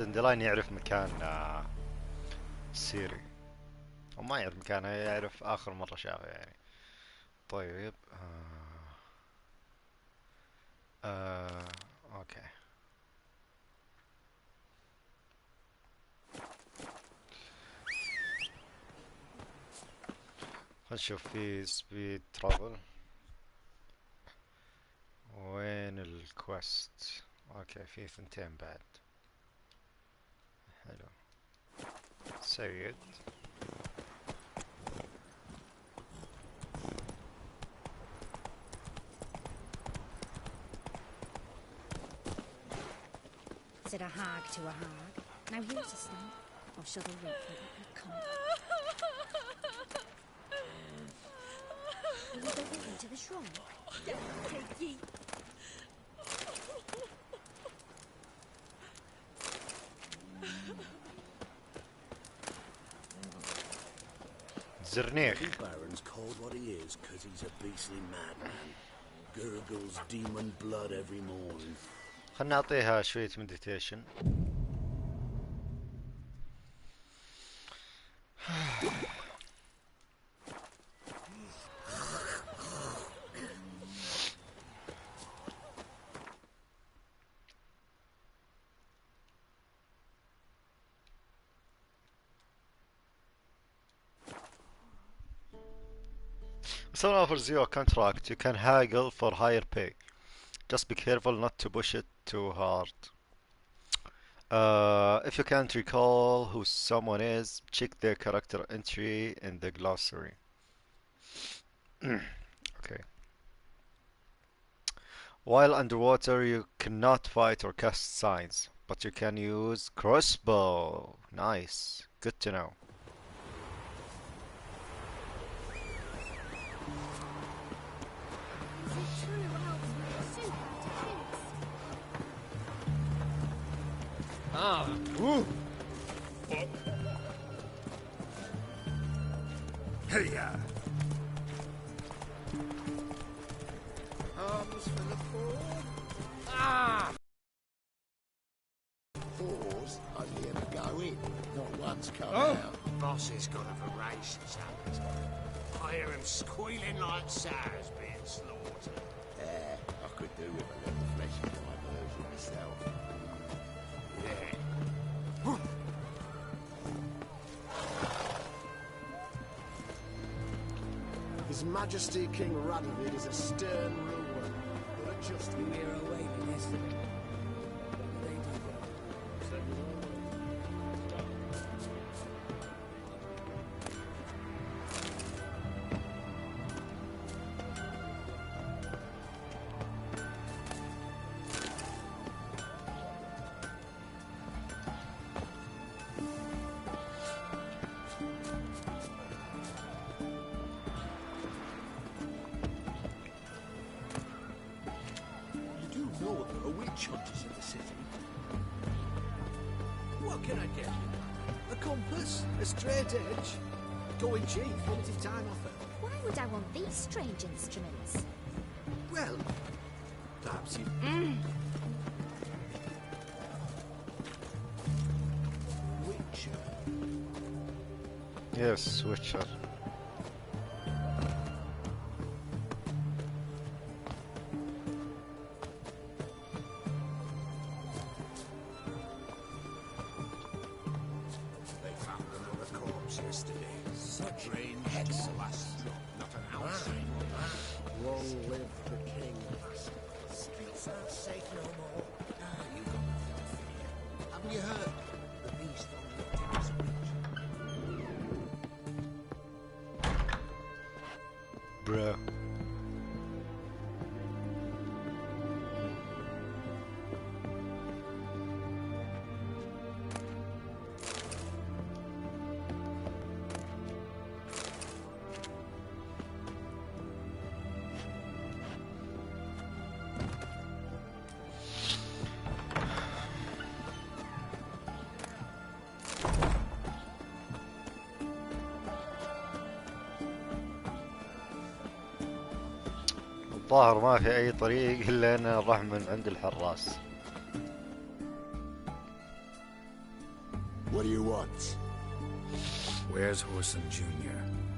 دندلاين يعرف مكان سيري، وما يعرف مكانه، يعرف آخر مرة شافه يعني. طيب آه أوكي. خلينا نشوف في سبيد ترافل. وين الكويست؟ أوكي في ثنتين بعد. حلو. سيد. Said a hag to a hag. Now here's a snake. I'll shove a rope for that, you cunt. Will you go with me to the shrine? Take ye. زرنيخ. The Baron's called what he is because he's a beastly madman. Gurgles demon blood every morning. خلنا نعطيها شوية مديتيشن. If someone offers you a contract, you can haggle for higher pay. Just be careful not to push it too hard. If you can't recall who someone is, check their character entry in the glossary. Okay. While underwater, you cannot fight or cast signs, but you can use crossbow. Nice. Good to know. Is it true elves make soup out of pigs? Ah, ooh. Hey-ya! Arms for the poor. Ah! Fours only ever go in, not once come Oh. out. Boss has got a voracious habit. I hear him squealing like sows being slaughtered. I could do with a little fleshy diversion myself. Yeah. His Majesty King Radovid is a stern ruler, but a just We were away yesterday. What did they do there? You do know there are witch hunters in the city. What can I get you? A compass? A straight edge? Going cheap, limited time offer. Why would I want these strange instruments? Well, perhaps you... Witcher. Yes, Witcher. They found another corpse yesterday. Such range Hexalas. Not an ounce. Long live the king. Streets aren't safe no more. Ah, you got nothing to fear. Haven't you heard? The beast only looked in his reach. Bruh. الظاهر ما في أي طريق إلا أن نروح من عند الحراس. What do you want? Where's Horson Jr.?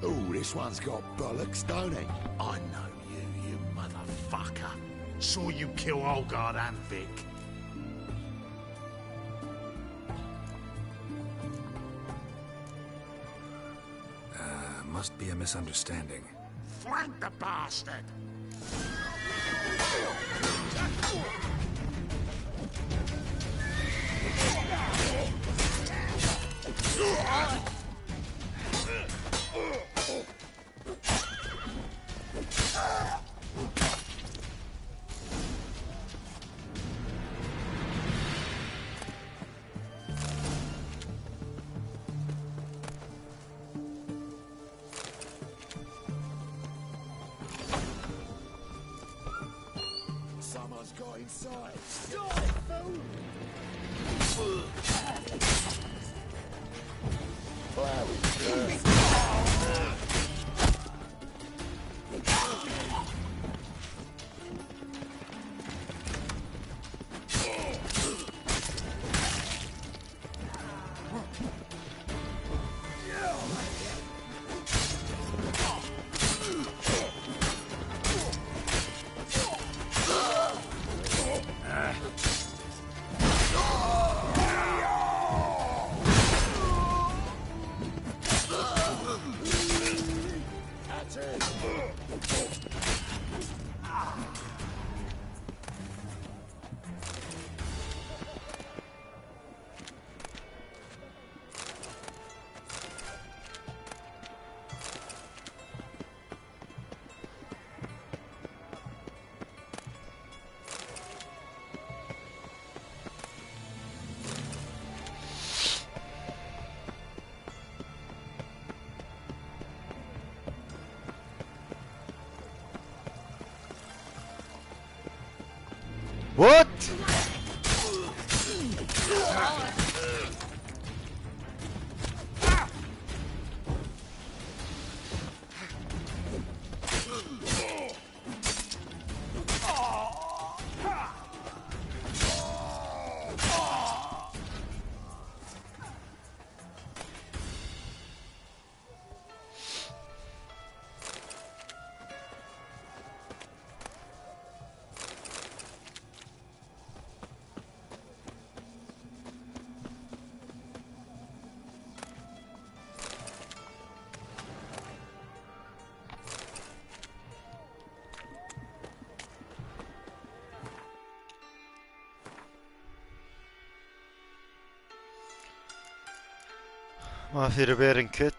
Oh, this one's got bollocks, don't he? I know you, you motherfucker. Saw you kill Olgard and Vic. Must be a misunderstanding. Flank the bastard! Someone's got inside. Stop it, fool! What? ما في ريبيرنج كيت.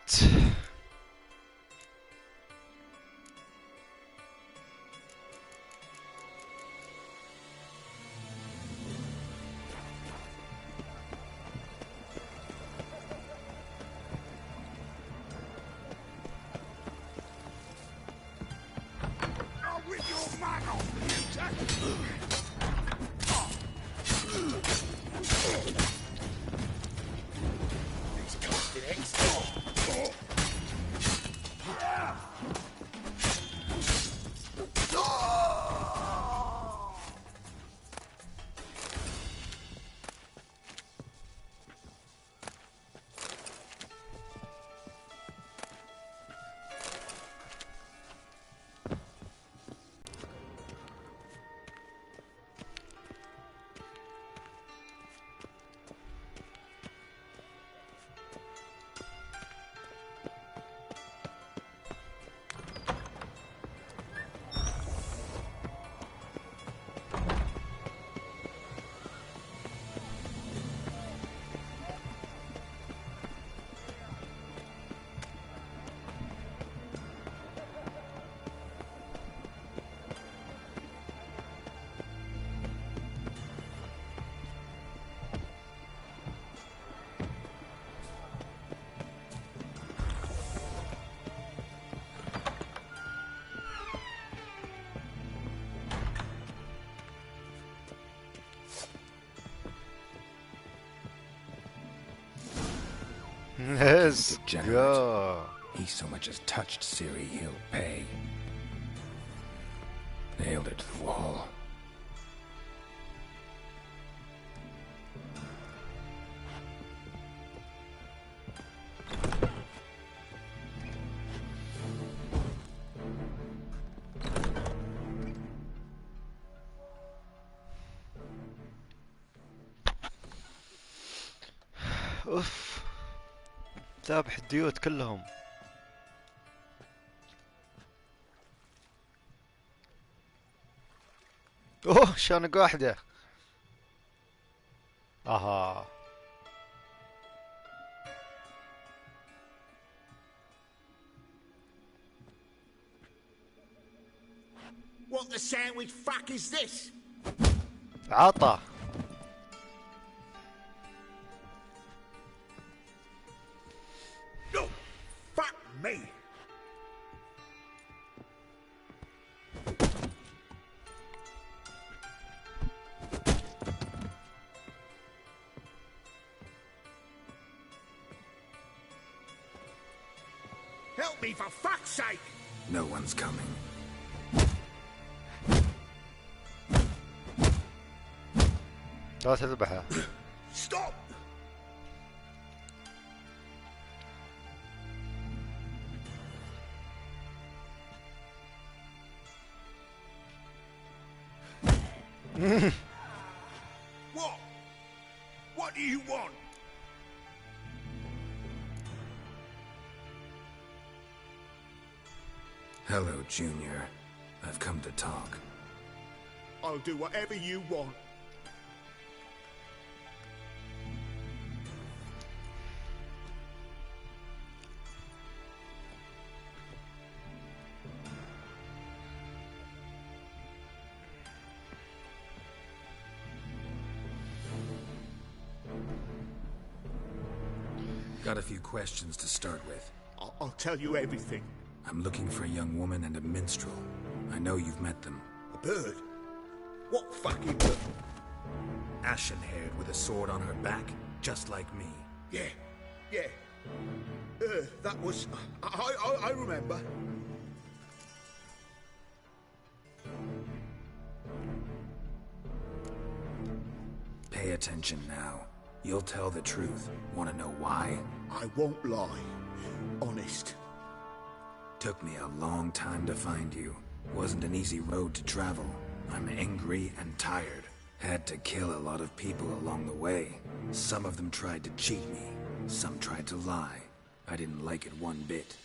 Let's go. He so much as touched Ciri, he'll pay. Nailed it to the wall. اوف، ذابح الديوت كلهم. اوه شانق واحدة. اها. What the sandwich fuck is this? عطا. No! Fuck me! Help me for fuck's sake! No one's coming. لا تذبحه. Stop! What? What do you want? Hello, Junior. I've come to talk. I'll do whatever you want. Got a few questions to start with. I'll tell you everything. I'm looking for a young woman and a minstrel. I know you've met them. A bird? What fucking bird? Ashen-haired with a sword on her back, just like me. Yeah. That was... I remember. Pay attention now. You'll tell the truth. Want to know why? I won't lie. Honest. Took me a long time to find you. Wasn't an easy road to travel. I'm angry and tired. Had to kill a lot of people along the way. Some of them tried to cheat me. Some tried to lie. I didn't like it one bit.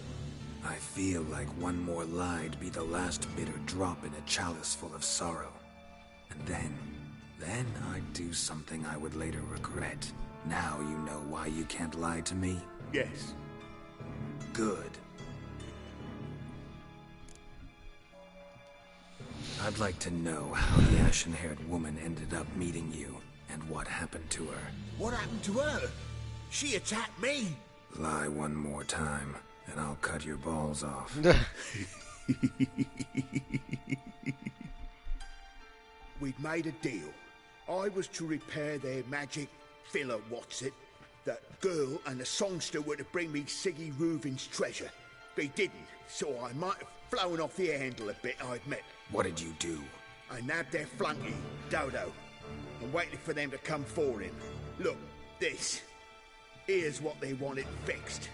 I feel like one more lie'd be the last bitter drop in a chalice full of sorrow. And then I'd do something I would later regret. Now you know why you can't lie to me? Yes. Good. I'd like to know how the ashen-haired woman ended up meeting you, and what happened to her. What happened to her? She attacked me. Lie one more time, and I'll cut your balls off. We'd made a deal. I was to repair their magic filler, what's it? That girl and the songster were to bring me Siggy Reuven's treasure. They didn't, so I might have flown off the handle a bit, I admit. What did you do? I nabbed their flunky, Dodo, and waited for them to come for him. Look, this. Here's what they wanted fixed.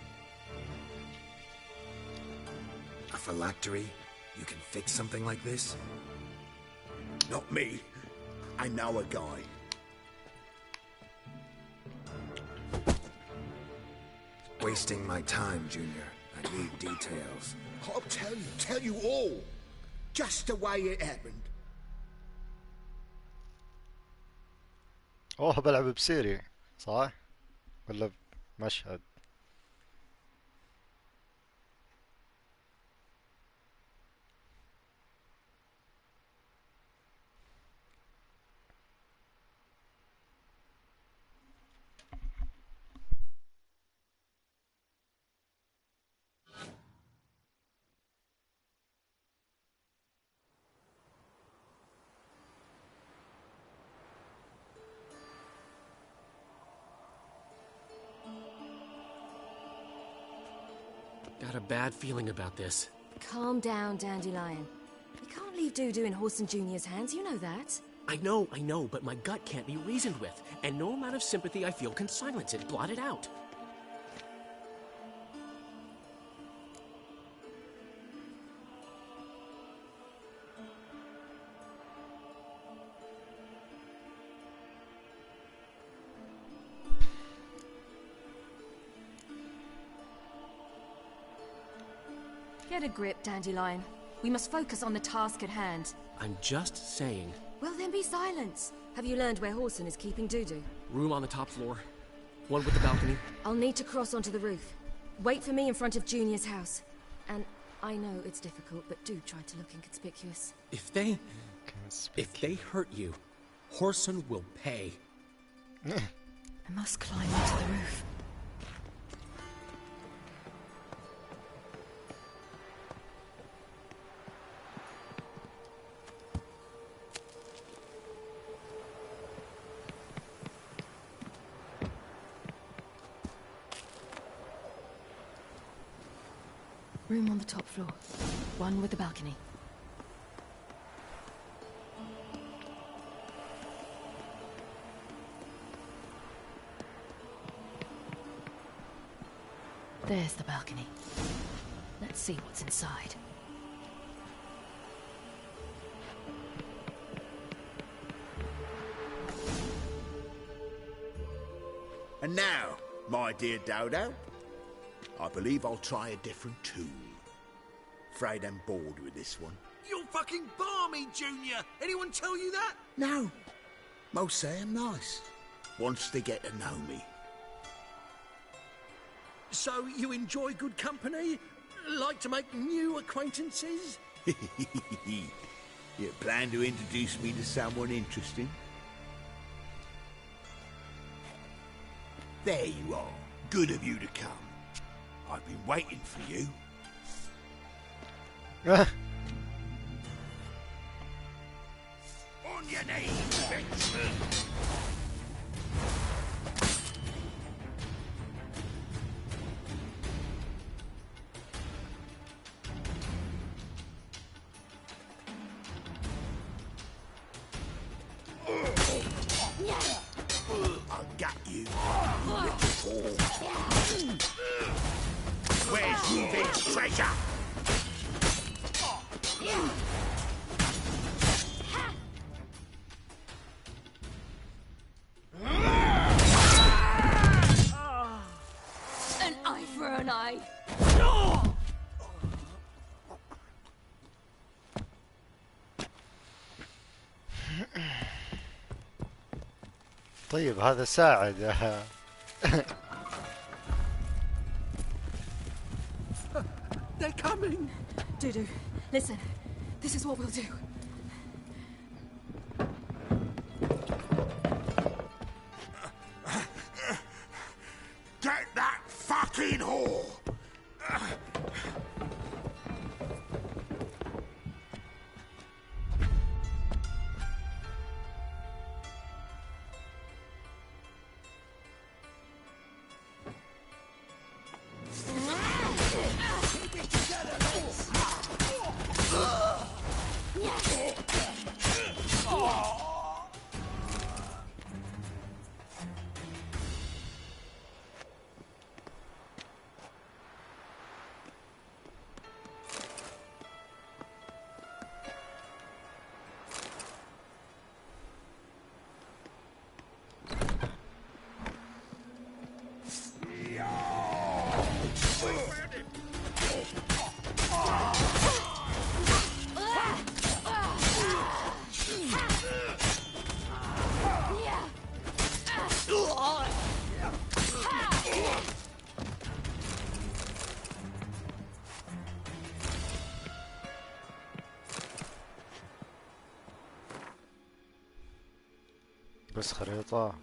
A phylactery? You can fix something like this? Not me. I know a guy. Wasting my time, Junior. I need details. I'll tell you all. Just the way it happened. اوه بلعب بسيري صح؟ ولا بمشهد؟ Got a bad feeling about this. Calm down, Dandelion. You can't leave Dudu in Horson Jr.'s hands, you know that. I know, but my gut can't be reasoned with, and no amount of sympathy I feel can silence it, blot it out. Get a grip, Dandelion. We must focus on the task at hand. I'm just saying. Well, then be silent. Have you learned where Horson is keeping Dudu? Room on the top floor. One with the balcony. I'll need to cross onto the roof. Wait for me in front of Junior's house. And I know it's difficult, but do try to look inconspicuous. If they hurt you, Horson will pay. I must climb onto the roof. Room on the top floor. One with the balcony. There's the balcony. Let's see what's inside. And now, my dear Dodo, I believe I'll try a different tool. Afraid I'm bored with this one. You're fucking balmy, Junior! Anyone tell you that? No. Most say I'm nice. Wants to get to know me. So you enjoy good company? Like to make new acquaintances? You plan to introduce me to someone interesting? There you are. Good of you to come. I've been waiting for you. On your knees, Benjamin. I got you. Where's Ruben's treasure? An eye for an eye. طيب هذا ساعد. They're coming! Dudu, listen. This is what we'll do. Get that fucking whore! بس خريطة.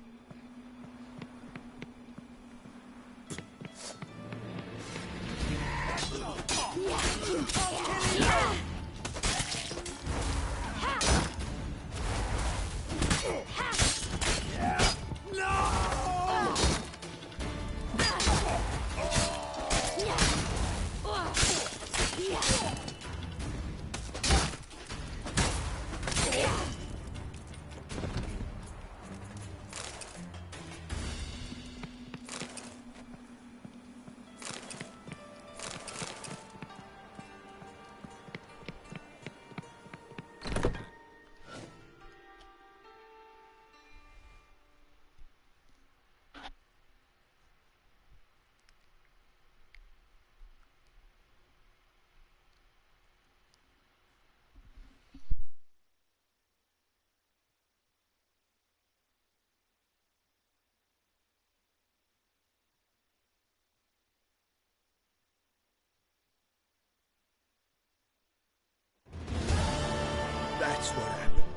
That's what happened.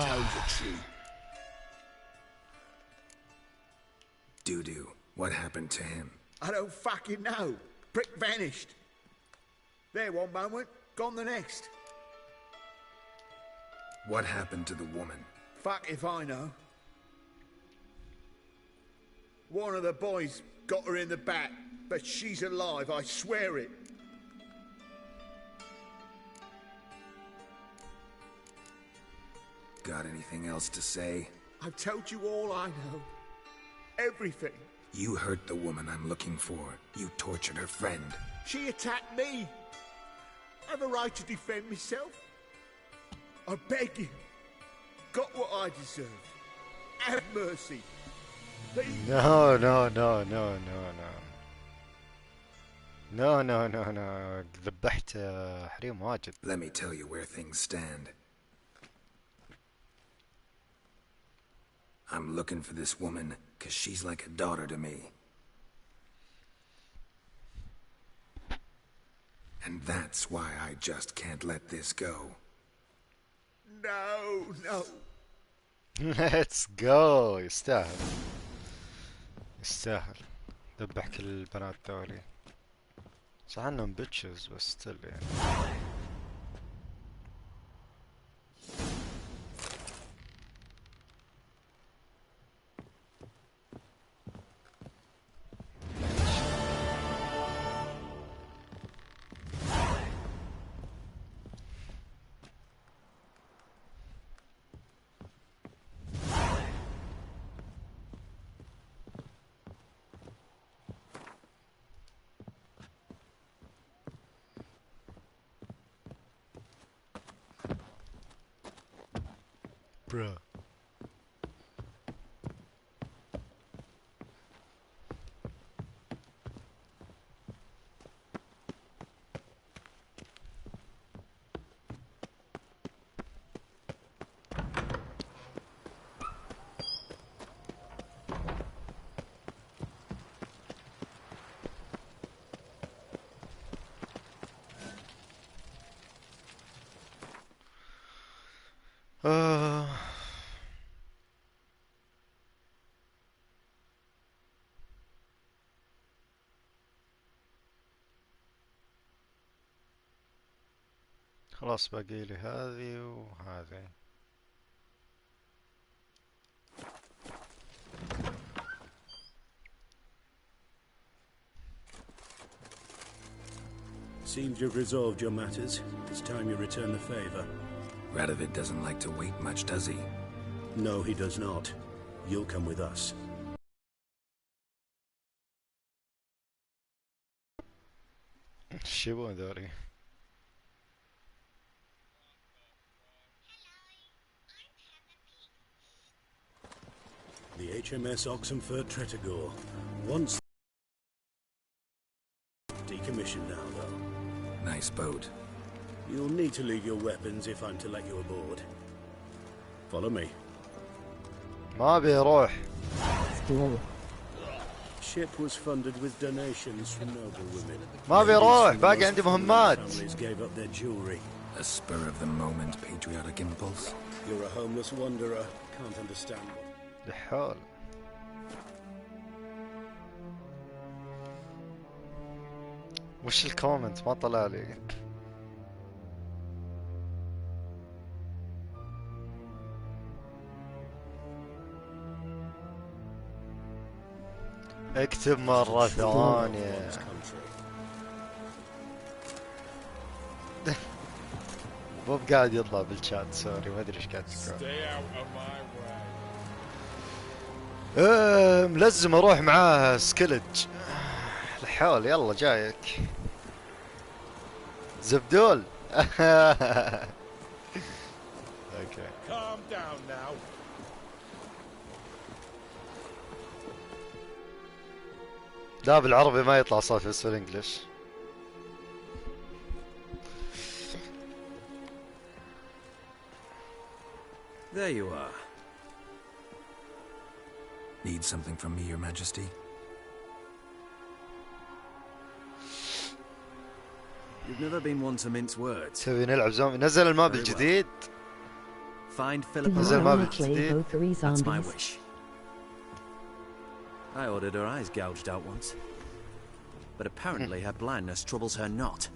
Told the truth. Doo-doo, what happened to him? I don't fucking know. Prick vanished. There one moment, gone the next. What happened to the woman? Fuck if I know. One of the boys got her in the back, but she's alive, I swear it. Got anything else to say? I've told you all I know. Everything. You hurt the woman I'm looking for. You tortured her friend. She attacked me. I have a right to defend myself. I beg you. Got what I deserved. Have mercy. Please. No. ذبحت حريم واجد. Let me tell you where things stand. I'm looking for this woman, 'cause she's like a daughter to me. And that's why I just can't let this go. No. Let's go. يستاهل ذبح كل البنات ذولي. صح انهم بيتشز بس ستيل يعني. Bruh. خلاص باقي لي هذه وهذه. Seems you've resolved your matters. It's time you return the favor. Radovid doesn't like to wait much, does he? No, he does not. You'll come with us. شو ذولي؟ The HMS Oxenford Tretogor. Once decommissioned now, though. Nice boat. You'll need to leave your weapons if I'm to let you aboard. Follow me. ما بيروح. Ship was funded with donations from noble women. ما بيروح. باقي عندي مهمات. Families gave up their jewelry. A spur of the moment patriotic impulse. You're a homeless wanderer. Can't understand what. لحال. وش الكومنت ما طلع لي. اكتب مرة ثانية. مو قاعد يطلع بالشات سوري ما ادري ايش قاعد تقول. ملزم اروح معاه سكلج. الحول يلا جايك. زبدول. اوكي. لا بالعربي ما يطلع صوت بس بالانجلش. There you are. Need something from me, Your Majesty? You've never been one to mince words. تبي نلعب زومبي؟ نزل الماب الجديد. Find Philippa. نزل الماب الجديد. That's my wish. I ordered her eyes gouged out once, but apparently her blindness troubles her not.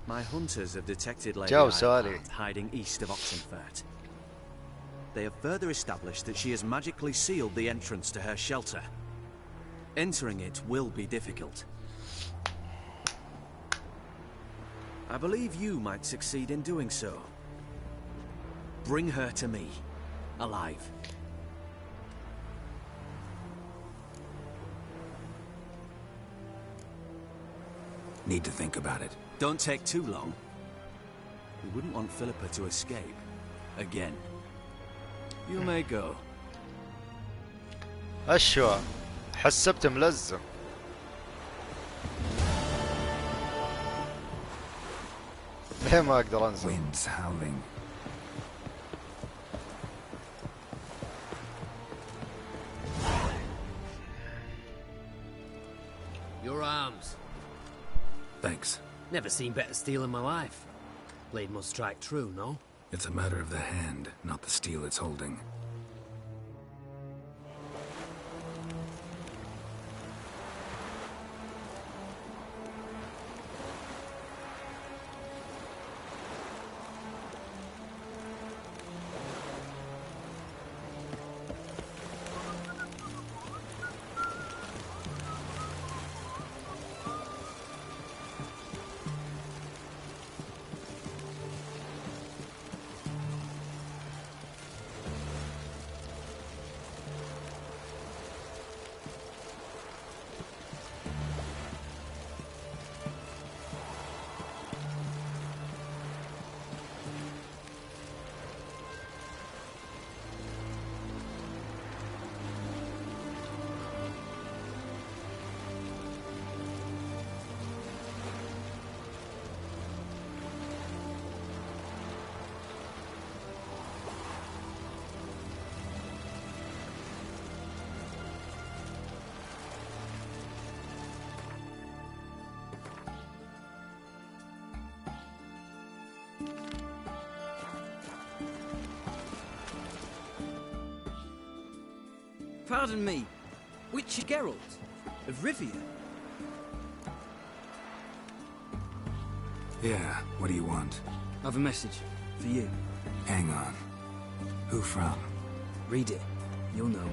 My hunters have detected Lady Ironheart hiding east of Oxenfurt. They have further established that she has magically sealed the entrance to her shelter. Entering it will be difficult. I believe you might succeed in doing so. Bring her to me, alive. Need to think about it. Don't take too long. We wouldn't want Philippa to escape. Again. You may go. أشوى حسبت ملزم. ليه ما أقدر أنزل؟ Winds howling. Your arms. Thanks. Never seen better steel in my life. Blade must strike true, no? It's a matter of the hand, not the steel it's holding. Pardon me, which Geralt? Of Rivia? Yeah, what do you want? I've a message for you. Hang on. Who from? Read it. You'll know.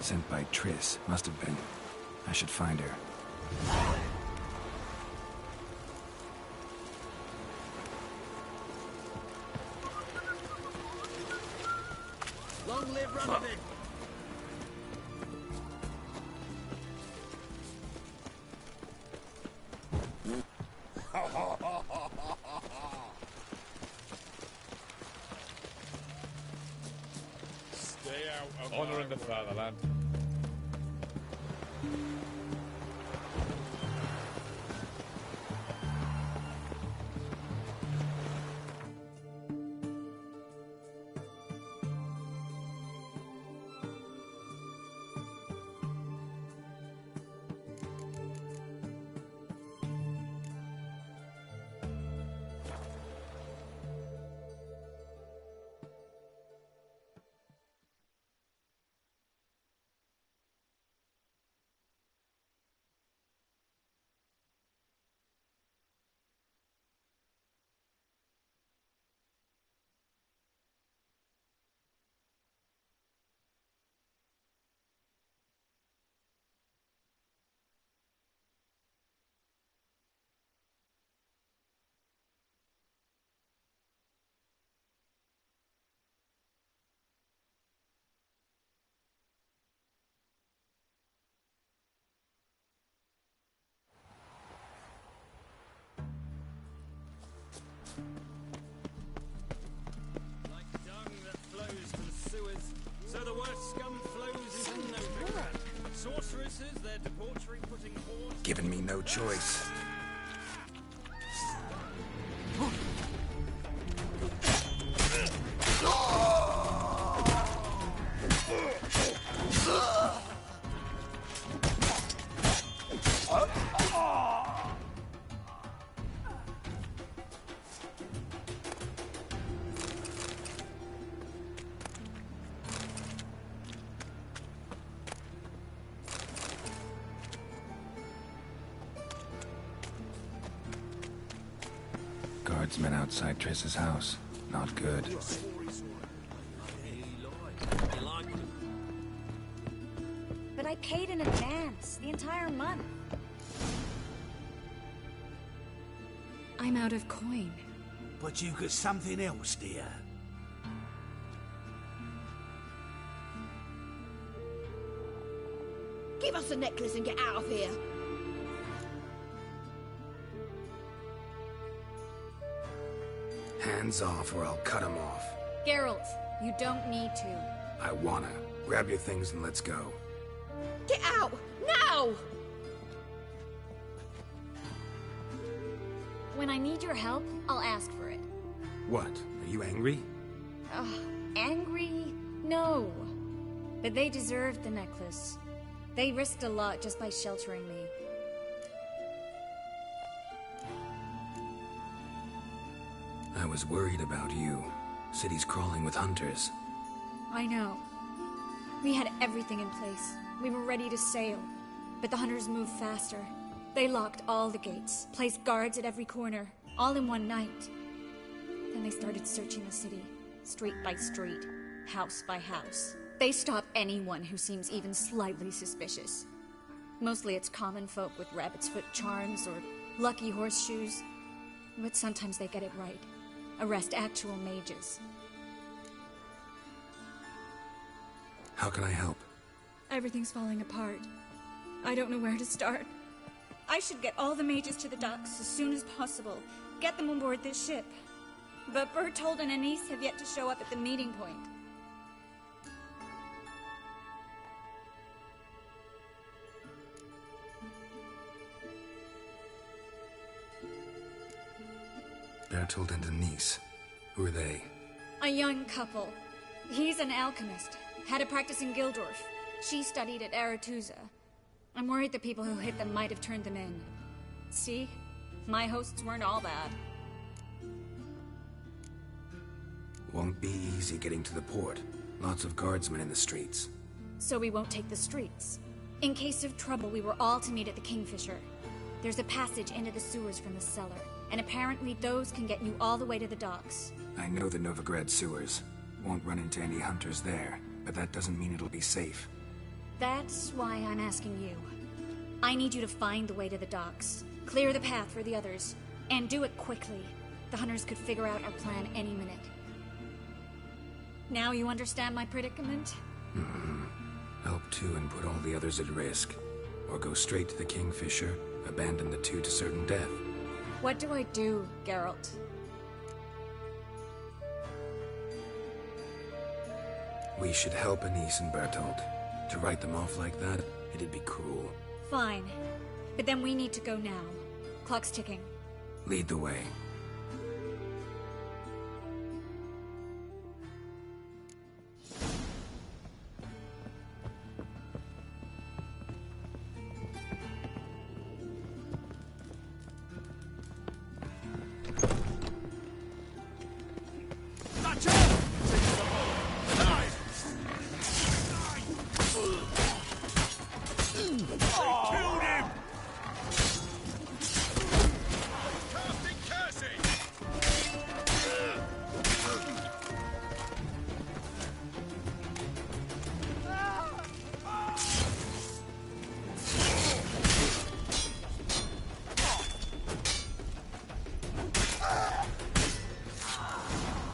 Sent by Triss. Must have been. I should find her. Long live Ramadin! Stay out of honouring the fatherland. So the worst scum flows into Novigrad. Sorceresses, their debauchery putting hordes... Giving me no choice. Guardsmen outside Triss's house. Not good. But I paid in advance, the entire month. I'm out of coin. But you got something else, dear. Give us the necklace and get out of here. Hands off or I'll cut them off. Geralt, you don't need to. I wanna. Grab your things and let's go. Get out! Now! When I need your help, I'll ask for it. What? Are you angry? Angry? No. But they deserved the necklace. They risked a lot just by sheltering me. I was worried about you. City's crawling with hunters. I know. We had everything in place. We were ready to sail. But the hunters moved faster. They locked all the gates, placed guards at every corner, all in one night. Then they started searching the city, street by street, house by house. They stop anyone who seems even slightly suspicious. Mostly it's common folk with rabbit's foot charms or lucky horseshoes. But sometimes they get it right. Arrest actual mages. How can I help? Everything's falling apart. I don't know where to start. I should get all the mages to the docks as soon as possible. Get them on board this ship. But Bertold and Anise have yet to show up at the meeting point. Bertold and Anise. Who are they? A young couple. He's an alchemist. Had a practice in Gildorf. She studied at Aretuza. I'm worried the people who hit them might have turned them in. See? My hosts weren't all bad. Won't be easy getting to the port. Lots of guardsmen in the streets. So we won't take the streets. In case of trouble, we were all to meet at the Kingfisher. There's a passage into the sewers from the cellar, and apparently those can get you all the way to the docks. I know the Novigrad sewers. Won't run into any hunters there, but that doesn't mean it'll be safe. That's why I'm asking you. I need you to find the way to the docks, clear the path for the others, and do it quickly. The hunters could figure out our plan any minute. Now you understand my predicament? Help two and put all the others at risk. Or go straight to the Kingfisher, abandon the two to certain death. What do I do, Geralt? We should help Anise and Bertold. To write them off like that, it'd be cruel. Fine. But then we need to go now. Clock's ticking. Lead the way.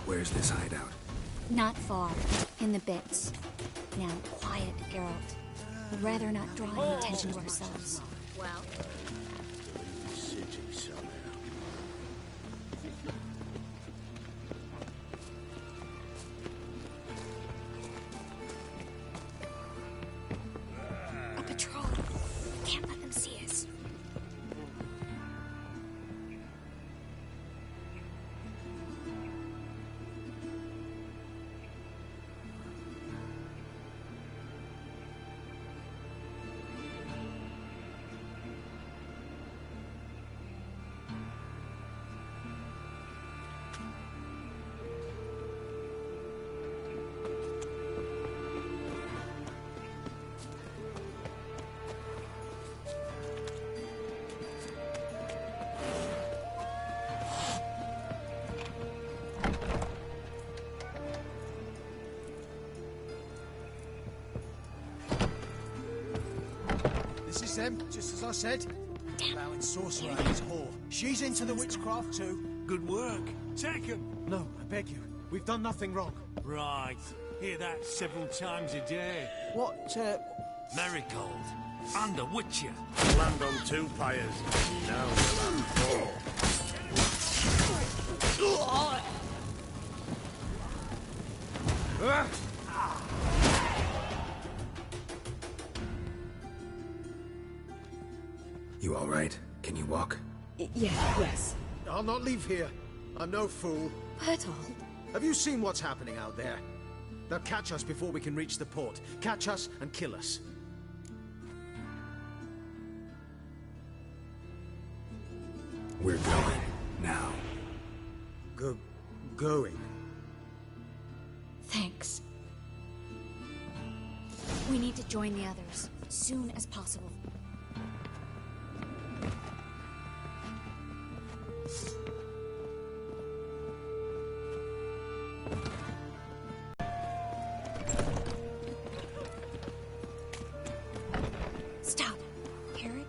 Where's this hideout? Not far. In the bits. Now, quiet, Geralt. We'd rather not draw any attention to ourselves. Well... City somehow. It's them, just as I said. Allowing sorcerer and his whore. She's into the witchcraft too. Good work. Take him. No, I beg you. We've done nothing wrong. Right. Hear that several times a day. What, Marigold. And a witcher. Land on 2 pyres. Now we'll have 4. You all right? Can you walk? Yes. I'll not leave here. I'm no fool. Bertold? Have you seen what's happening out there? They'll catch us before we can reach the port. Catch us and kill us. We're going. Now. Going? Thanks. We need to join the others, soon as possible. Stop. Hear it?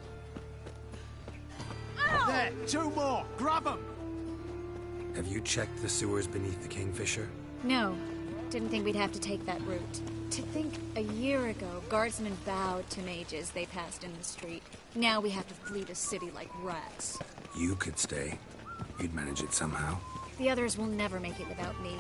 There! 2 more! Grab them! Have you checked the sewers beneath the Kingfisher? No. Didn't think we'd have to take that route. To think a year ago, guardsmen bowed to mages they passed in the street. Now we have to flee the city like rats. You could stay. You'd manage it somehow. The others will never make it without me.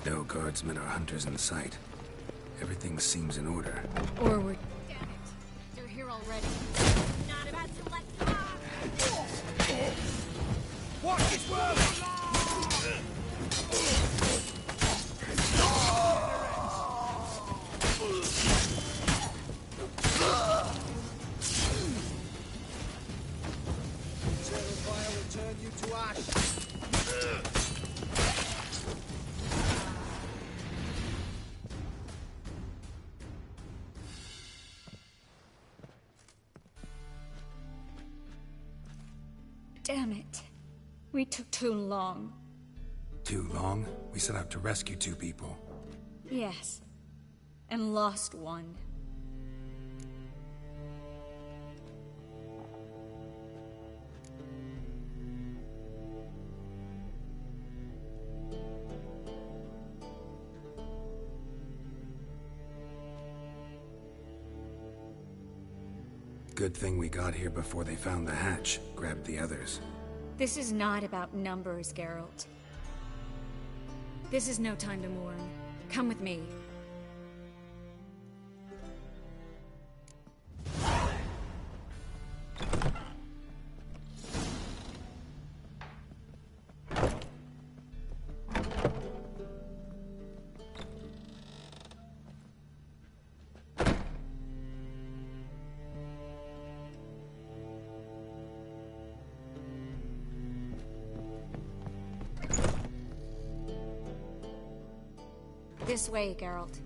No guardsmen or hunters in sight. Everything seems in order. Forward. Damn it. They're here already. Not about to let Watch his world! Eternal fire will turn you to ash. Damn it. We took too long. Too long? We set out to rescue 2 people. Yes. And lost one. Good thing we got here before they found the hatch, grabbed the others. This is not about numbers, Geralt. This is no time to mourn. Come with me. This way, Geralt.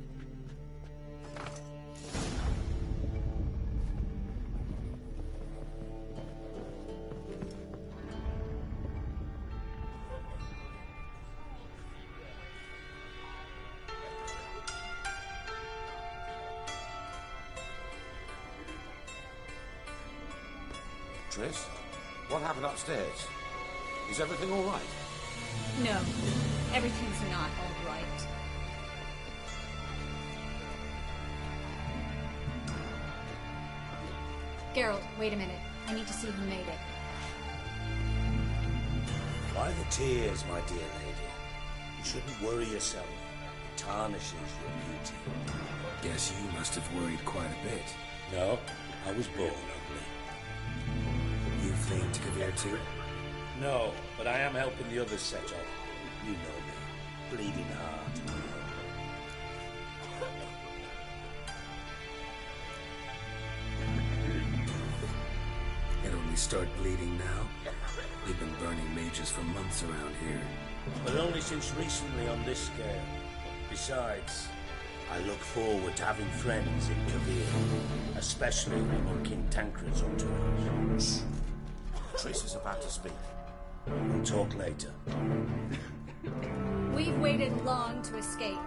Triss, what happened upstairs? Is everything all right? No, everything's not all right. Geralt, wait a minute. I need to see who made it. Why the tears, my dear lady? You shouldn't worry yourself. It tarnishes your beauty. Guess you must have worried quite a bit. No, I was born ugly. You fleeing to Kavir too? No, but I am helping the others set off. You know me. bleeding heart. It only start bleeding now? We've been burning mages for months around here. But only since recently on this scale. Besides, I look forward to having friends in Kavir, especially among King Tancred's entourage. Triss is about to speak. We'll talk later. We've waited long to escape.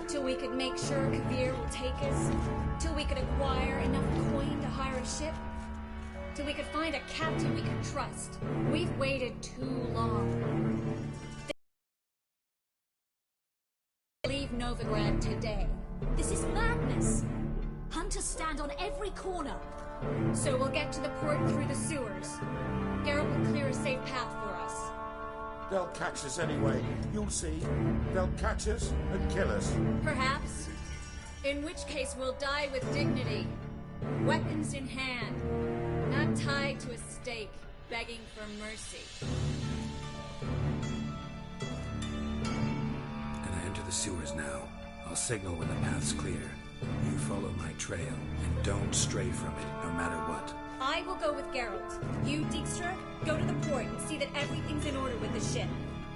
Till we could make sure Kavir will take us. Till we could acquire enough coin to hire a ship. Till we could find a captain we could trust. We've waited too long. Leave Novigrad today. This is madness. Hunters stand on every corner. So we'll get to the port through the sewers. Garrett will clear a safe path for us. They'll catch us anyway. You'll see. They'll catch us and kill us. Perhaps. In which case we'll die with dignity. Weapons in hand. Not tied to a stake, begging for mercy. Gonna enter the sewers now. I'll signal when the path's clear. You follow my trail, and don't stray from it, no matter what. I will go with Geralt. You, Dijkstra, go to the port and see that everything's in order with the ship.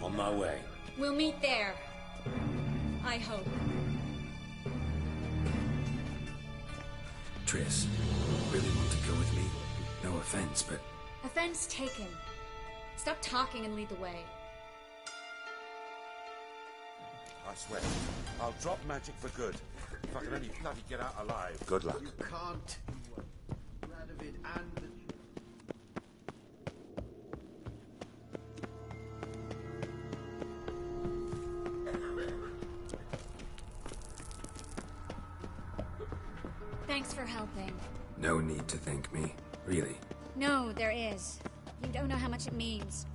On my way. We'll meet there. I hope. Triss, really want to go with me? No offense, but... Offense taken. Stop talking and lead the way. I swear, I'll drop magic for good. If I can only bloody get out alive. Good luck. You can't. Radovid and... Thanks for helping. No need to thank me. Really. No, there is. You don't know how much it means.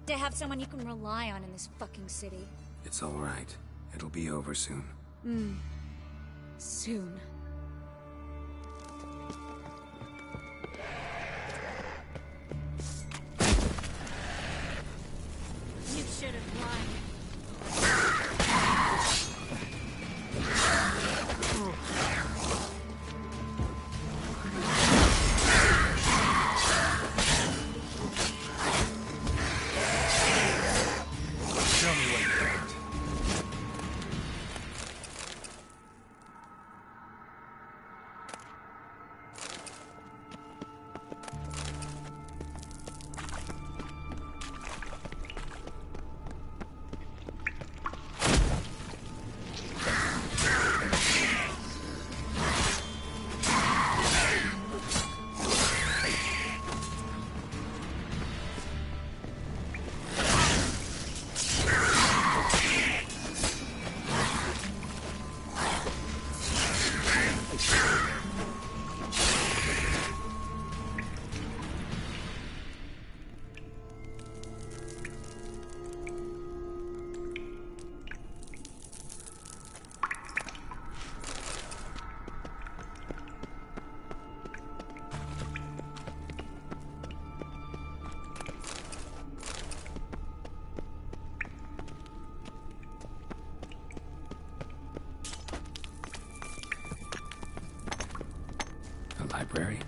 To have someone you can rely on in this fucking city. It's all right. It'll be over soon. Soon. You should have lied. Library?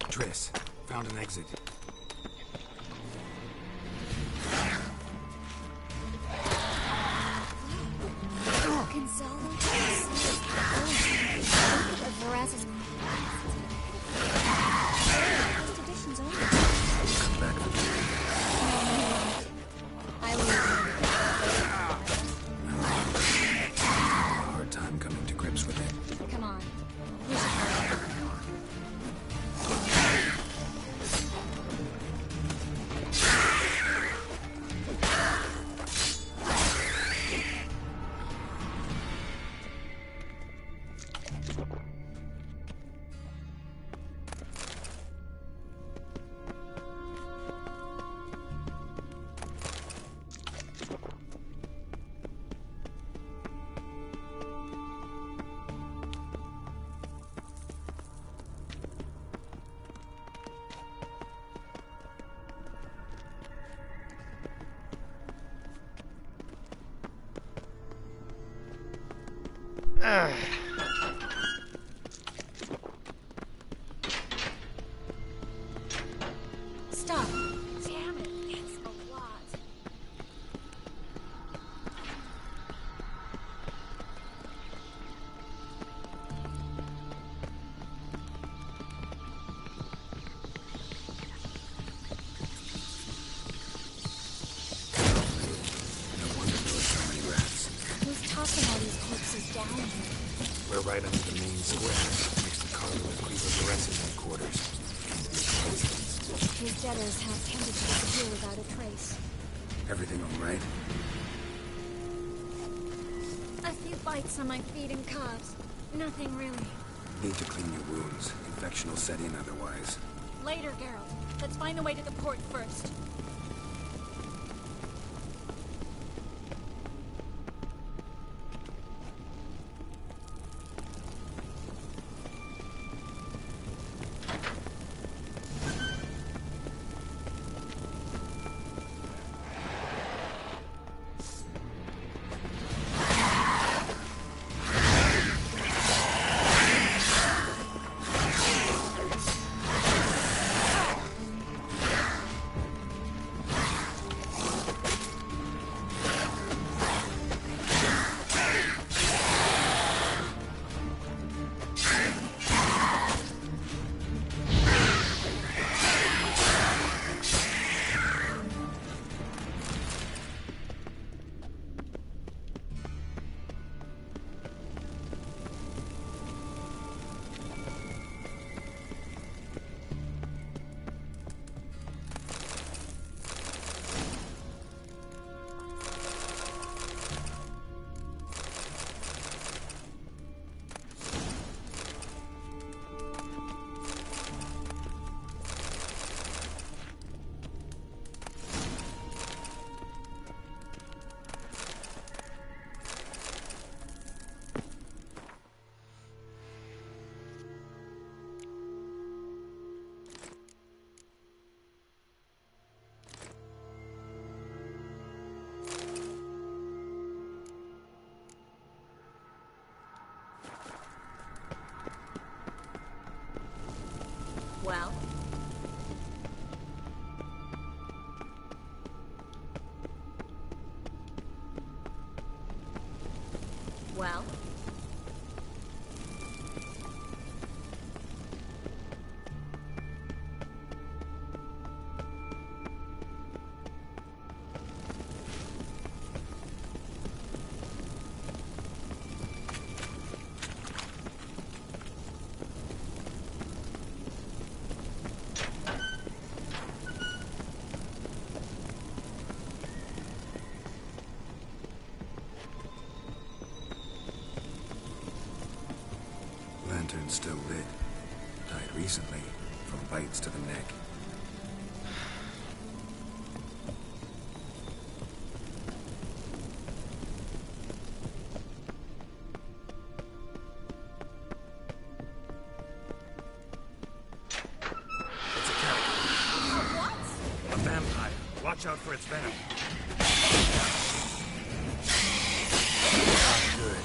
Triss, found an exit. Stop. Damn it, that's a lot. Who's tossing all these corpses down here? We're right under the main square, next to Cardinal Cleaver's arresting headquarters. His debtors have tended to disappear without a trace. Everything all right? A few bites on my feet and calves. Nothing really. Need to clean your wounds. Infection will set in otherwise. Later, Geralt. Let's find the way to the port first. Well? Well? Lantern's still lit. Died recently, from bites to the neck. It's a cat. What? A vampire. Watch out for its venom. Not good.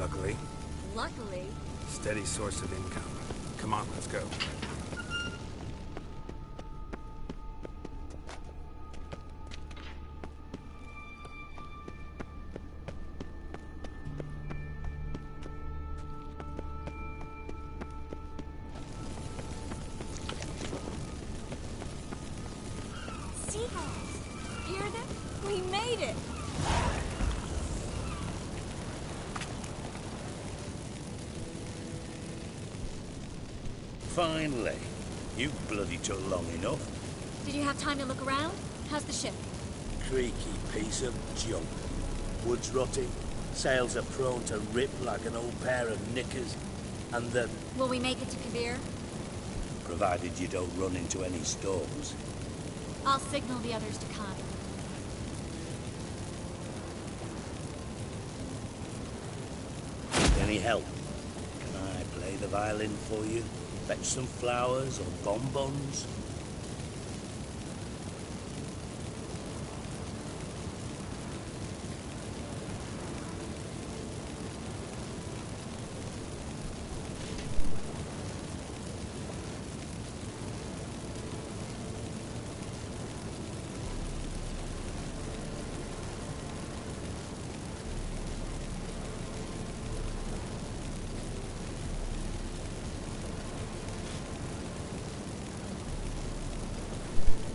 luckily. Luckily? Steady source of income. Come on, let's go. Seagulls! Hear them? We made it! Finally. You bloody took long enough. Did you have time to look around? How's the ship? Creaky piece of junk. Wood's rotting. Sails are prone to rip like an old pair of knickers. And the... Will we make it to Kavir? Provided you don't run into any storms. I'll signal the others to come. Any help? Can I play the violin for you? Fetch some flowers or bonbons?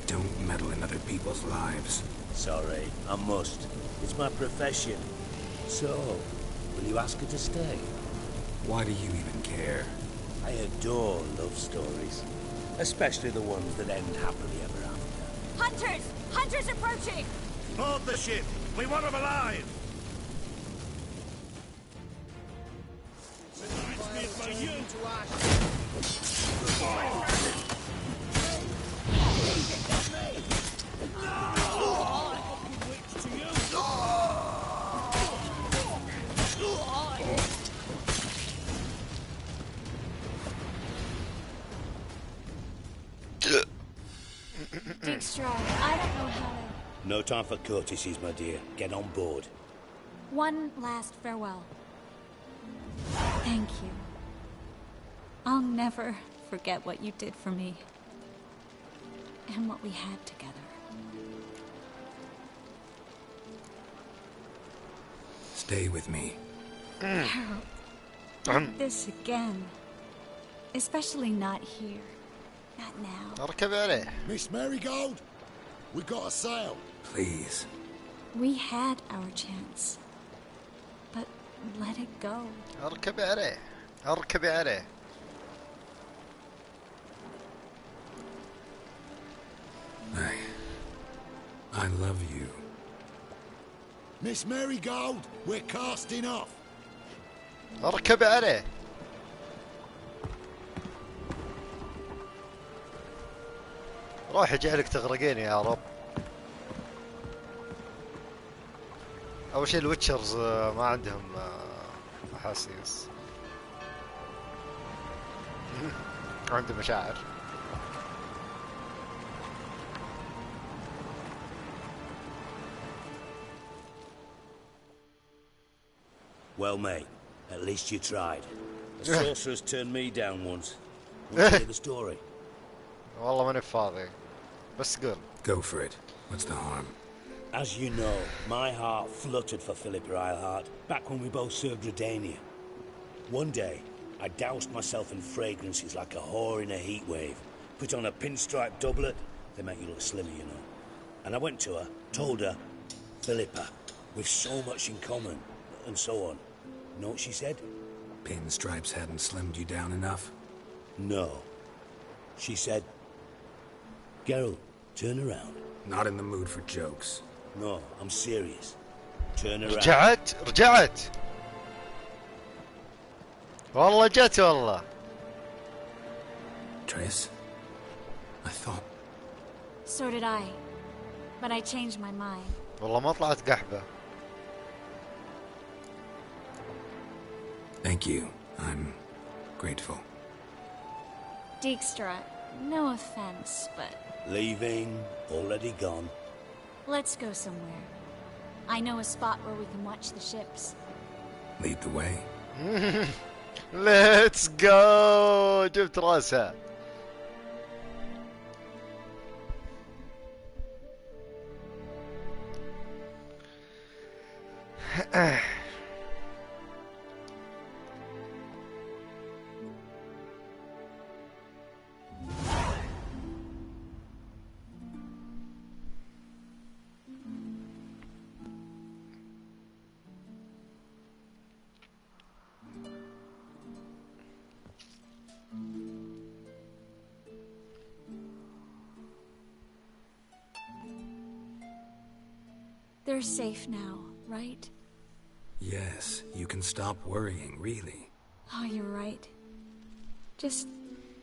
Don't meddle in other people's lives. Sorry, I must. It's my profession. So, will you ask her to stay? Why do you even care? I adore love stories. Especially the ones that end happily ever after. Hunters! Hunters approaching! Board the ship! We want them alive! Dijkstra, I don't know how to... No time for courtesies, my dear. Get on board. One last farewell. Thank you. I'll never forget what you did for me. And what we had together. Stay with me. Harold, not this again. Especially not here. Not now. Miss Marigold, we got a sail. Please. We had our chance. But let it go. اركبي عليه. اركبي عليه. I love you. Miss Marigold, we're casting off. اركبي عليه. روح يجعلك تغرقين يا رب. اول شيء الويتشرز ما عندهم احاسيس. عندهم مشاعر. Well, mate, at least you tried. The sorceress turned me down once. Want to hear the story? والله ماني فاضي. بس قول. Go for it. What's the harm? As you know, my heart fluttered for Philippa Eilhart back when we both served Redania. One day, I doused myself in fragrances like a whore in a heat wave. Put on a pinstripe doublet, they make you look slimmer, you know. And I went to her, told her, Philippa, we've so much in common, and so on. You know what she said? Pinstripes hadn't slimmed you down enough? No. She said, Geralt, turn around. Not in the mood for jokes. No, I'm serious. Turn around. رجعت. والله جت والله. Triss, I thought... So did I. But I changed my mind. والله ما طلعت قحبة. Thank you. I'm grateful. Dijkstra, no offense, but... Leaving, already gone. Let's go somewhere. I know a spot where we can watch the ships. Lead the way. ليتس جو. جبت راسها. They're safe now, right? Yes, you can stop worrying, really. Oh, you're right. Just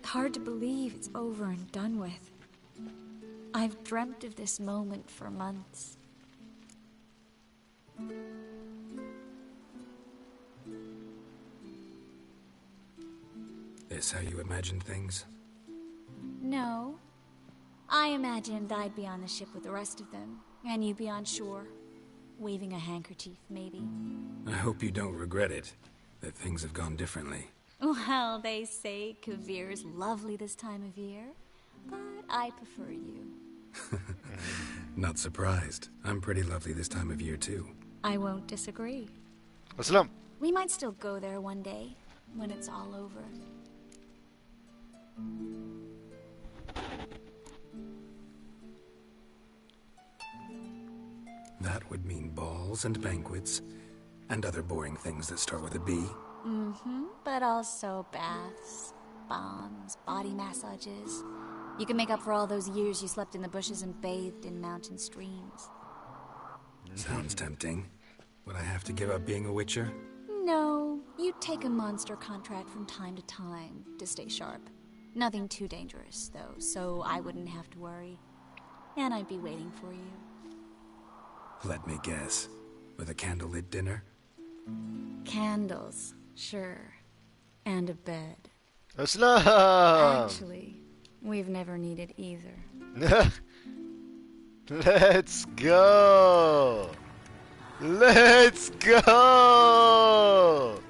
hard to believe it's over and done with. I've dreamt of this moment for months. This how you imagined things? No. I imagined I'd be on the ship with the rest of them, and you'd be on shore. Waving a handkerchief, maybe. I hope you don't regret it, that things have gone differently. Well, they say Kavir's lovely this time of year, but I prefer you. Not surprised. I'm pretty lovely this time of year, too. I won't disagree. Aslam. We might still go there one day, when it's all over. That would mean balls and banquets, and other boring things that start with a B. Mm-hmm, but also baths, bombs, body massages. You can make up for all those years you slept in the bushes and bathed in mountain streams. Sounds tempting. Would I have to give up being a witcher? No, you'd take a monster contract from time to time to stay sharp. Nothing too dangerous, though, so I wouldn't have to worry. And I'd be waiting for you. Let me guess. With a candlelit dinner? Candles, sure. And a bed. Aslam! Actually, we've never needed either. Let's go! Let's go!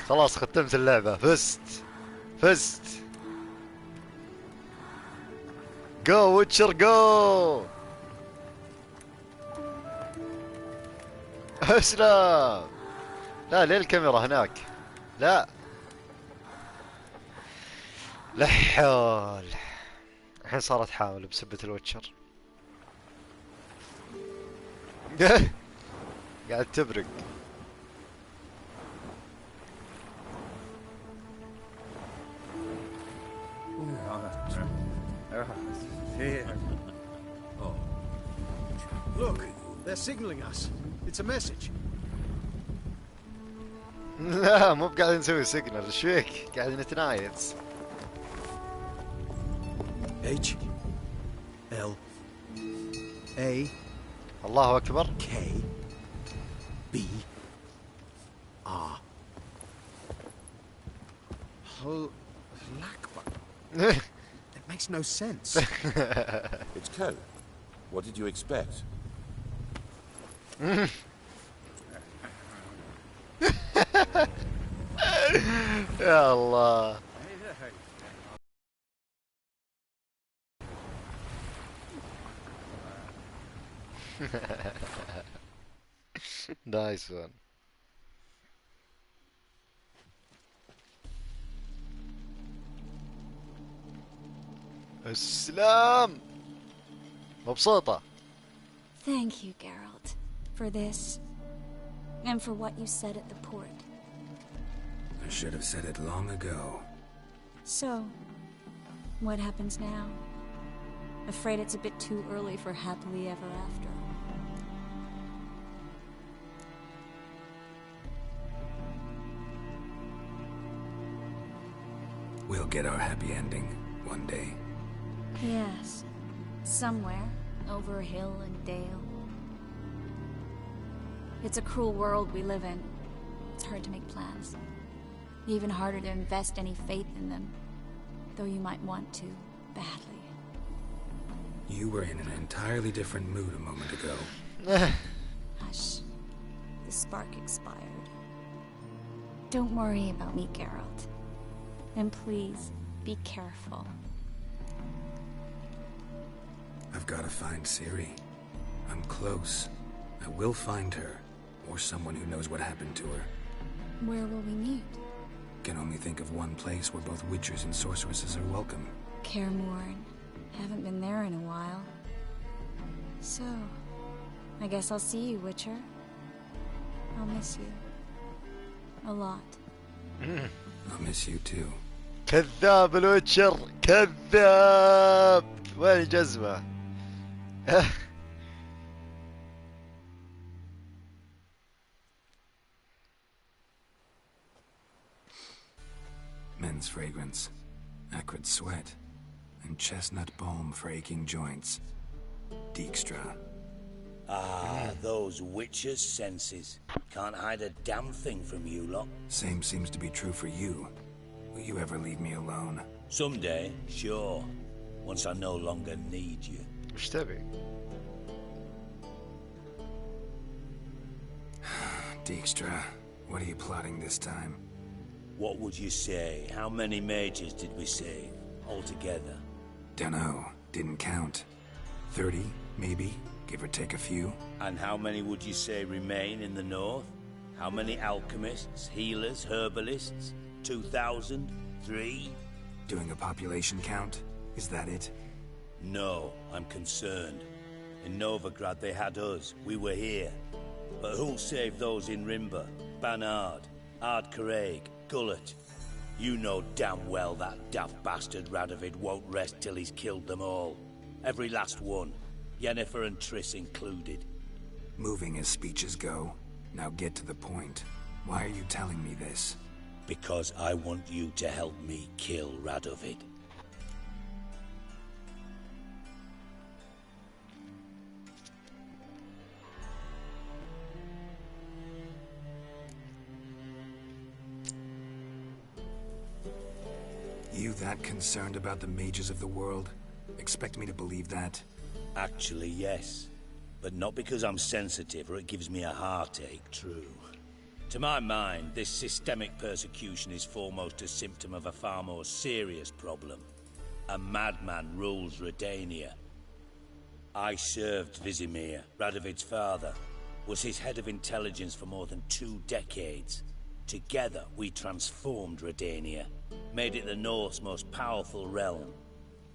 خلاص ختمت اللعبة. فزت. Go Witcher go! اسلام. لا ليه الكاميرا هناك؟ لا حول. الحين صارت حامل بسبة الوتشر. قاعد تبرق. Oh. Look, they're signaling us. It's a message. لا مو بقاعدين نسوي سيجنال. ايش فيك؟ قاعدين نتنايز. H L A الله أكبر. K B R It makes no sense. It's code. What did you expect? يا الله. Nice one. السلام. مبسوطة. Thank you, Geralt, for this, and for what you said at the port. I should have said it long ago. So, what happens now? Afraid it's a bit too early for happily ever after. We'll get our happy ending one day. Yes, somewhere, over hill and dale. It's a cruel world we live in. It's hard to make plans. Even harder to invest any faith in them, though you might want to, badly. You were in an entirely different mood a moment ago. Hush. The spark expired. Don't worry about me, Geralt. And please, be careful. I've got to find Ciri. I'm close. I will find her, or someone who knows what happened to her. Where will we meet? Can only think of one place where both witchers and sorceresses are welcome. Kaer Morhen. Haven't been there in a while. So, I guess I'll see you, Witcher. I'll miss you. A lot. I'll miss you too. كذاب الويتشر كذاب. وين الجزمة؟ Men's fragrance, acrid sweat, and chestnut balm for aching joints. Dijkstra. Ah, those witches' senses. Can't hide a damn thing from you lot. Same seems to be true for you. Will you ever leave me alone? Someday, sure. Once I no longer need you. وش تبي؟ Dijkstra, what are you plotting this time? What would you say? How many mages did we save altogether? Dunno. Didn't count. 30, maybe? Give or take a few. And how many would you say remain in the north? How many alchemists, healers, herbalists? 2,000? 3? Doing a population count? Is that it? No, I'm concerned. In Novigrad they had us. We were here. But who'll save those in Rimba? Banard, Ardcaraig, Gullet? You know damn well that daft bastard Radovid won't rest till he's killed them all. Every last one. Yennefer and Triss included. Moving as speeches go. Now get to the point. Why are you telling me this? Because I want you to help me kill Radovid. You that concerned about the mages of the world? Expect me to believe that? Actually, yes. But not because I'm sensitive or it gives me a heartache, true. To my mind, this systemic persecution is foremost a symptom of a far more serious problem. A madman rules Redania. I served Vizimir, Radovid's father, was his head of intelligence for more than 2 decades. Together, we transformed Redania, made it the North's most powerful realm.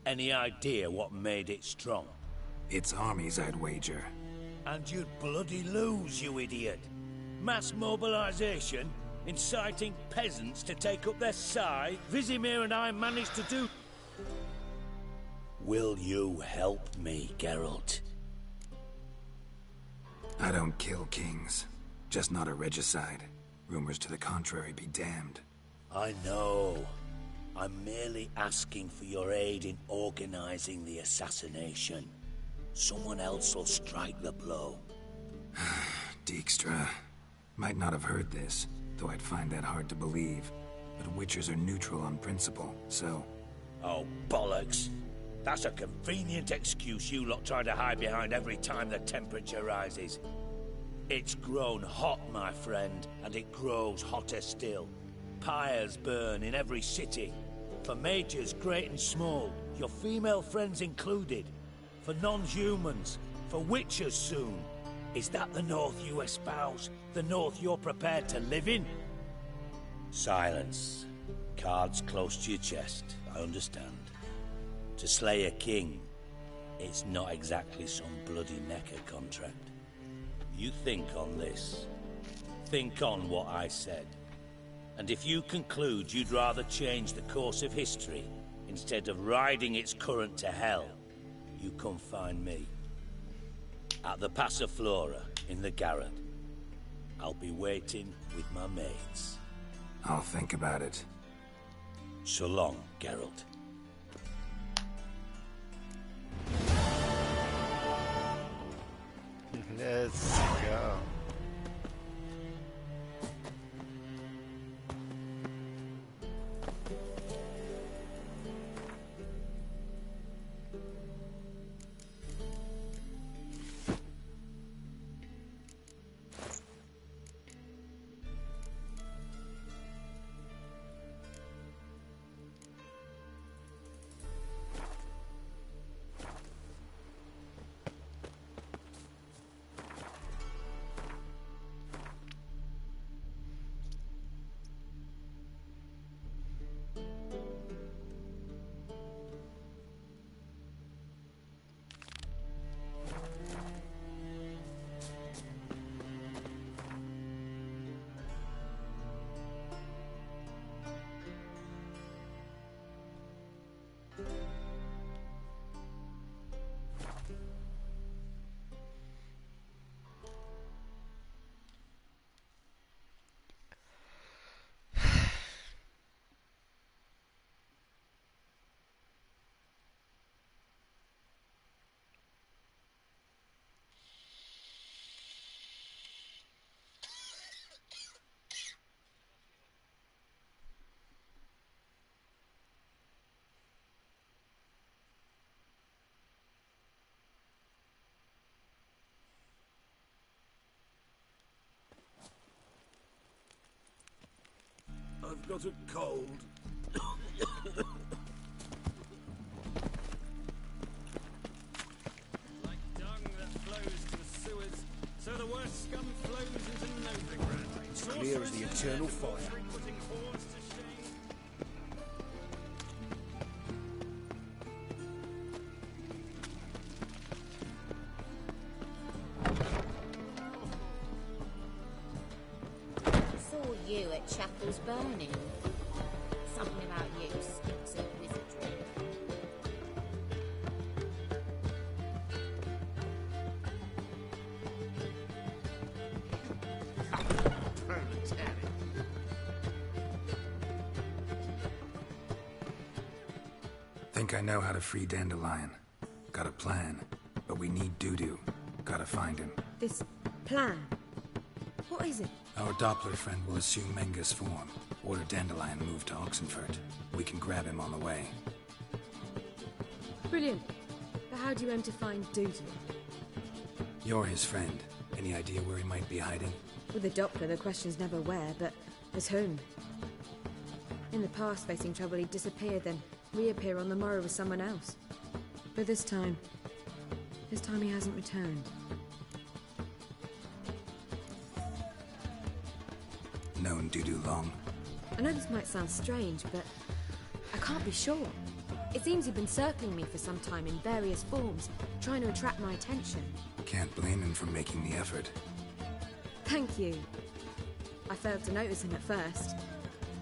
Any idea what made it strong? Its armies, I'd wager. And you'd bloody lose, you idiot. Mass mobilization, inciting peasants to take up their side, Vizimir and I managed to do... Will you help me, Geralt? I don't kill kings. Just not a regicide. Rumors to the contrary be damned. I know. I'm merely asking for your aid in organizing the assassination. Someone else will strike the blow. Dijkstra. Might not have heard this, though I'd find that hard to believe. But witchers are neutral on principle, so... Oh, bollocks. That's a convenient excuse you lot try to hide behind every time the temperature rises. It's grown hot, my friend, and it grows hotter still. Pyres burn in every city. For mages great and small, your female friends included. For non-humans, for witchers soon. Is that the North you espouse? The North you're prepared to live in? Silence. Cards close to your chest, I understand. To slay a king, it's not exactly some bloody necker contract. You think on this. Think on what I said. And if you conclude you'd rather change the course of history instead of riding its current to hell, you come find me. At the Passiflora in the garret. I'll be waiting with my mates. I'll think about it. So long, Geralt. Let's go. Got a cold. Like dung that flows to the sewers, so the worst scum flows into Novigrad. Clear as the eternal fire. Putting horns to shame. Saw you at Chapel's Burning. Something about you stinks of wizardry. Think I know how to free Dendalion. Got a plan, but we need Dudu. Gotta find him. This plan? What is it? Our Doppler friend will assume Menga's form. Order Dendalion moved to Oxenfurt. We can grab him on the way. Brilliant. But how do you aim to find Dudu? You're his friend. Any idea where he might be hiding? With the Doppler, the question's never where, but as whom. In the past, facing trouble, he'd disappear, then reappear on the morrow with someone else. But this time he hasn't returned. Known Dudu long? I know this might sound strange, but I can't be sure. It seems he'd been circling me for some time in various forms, trying to attract my attention. Can't blame him for making the effort. Thank you. I failed to notice him at first.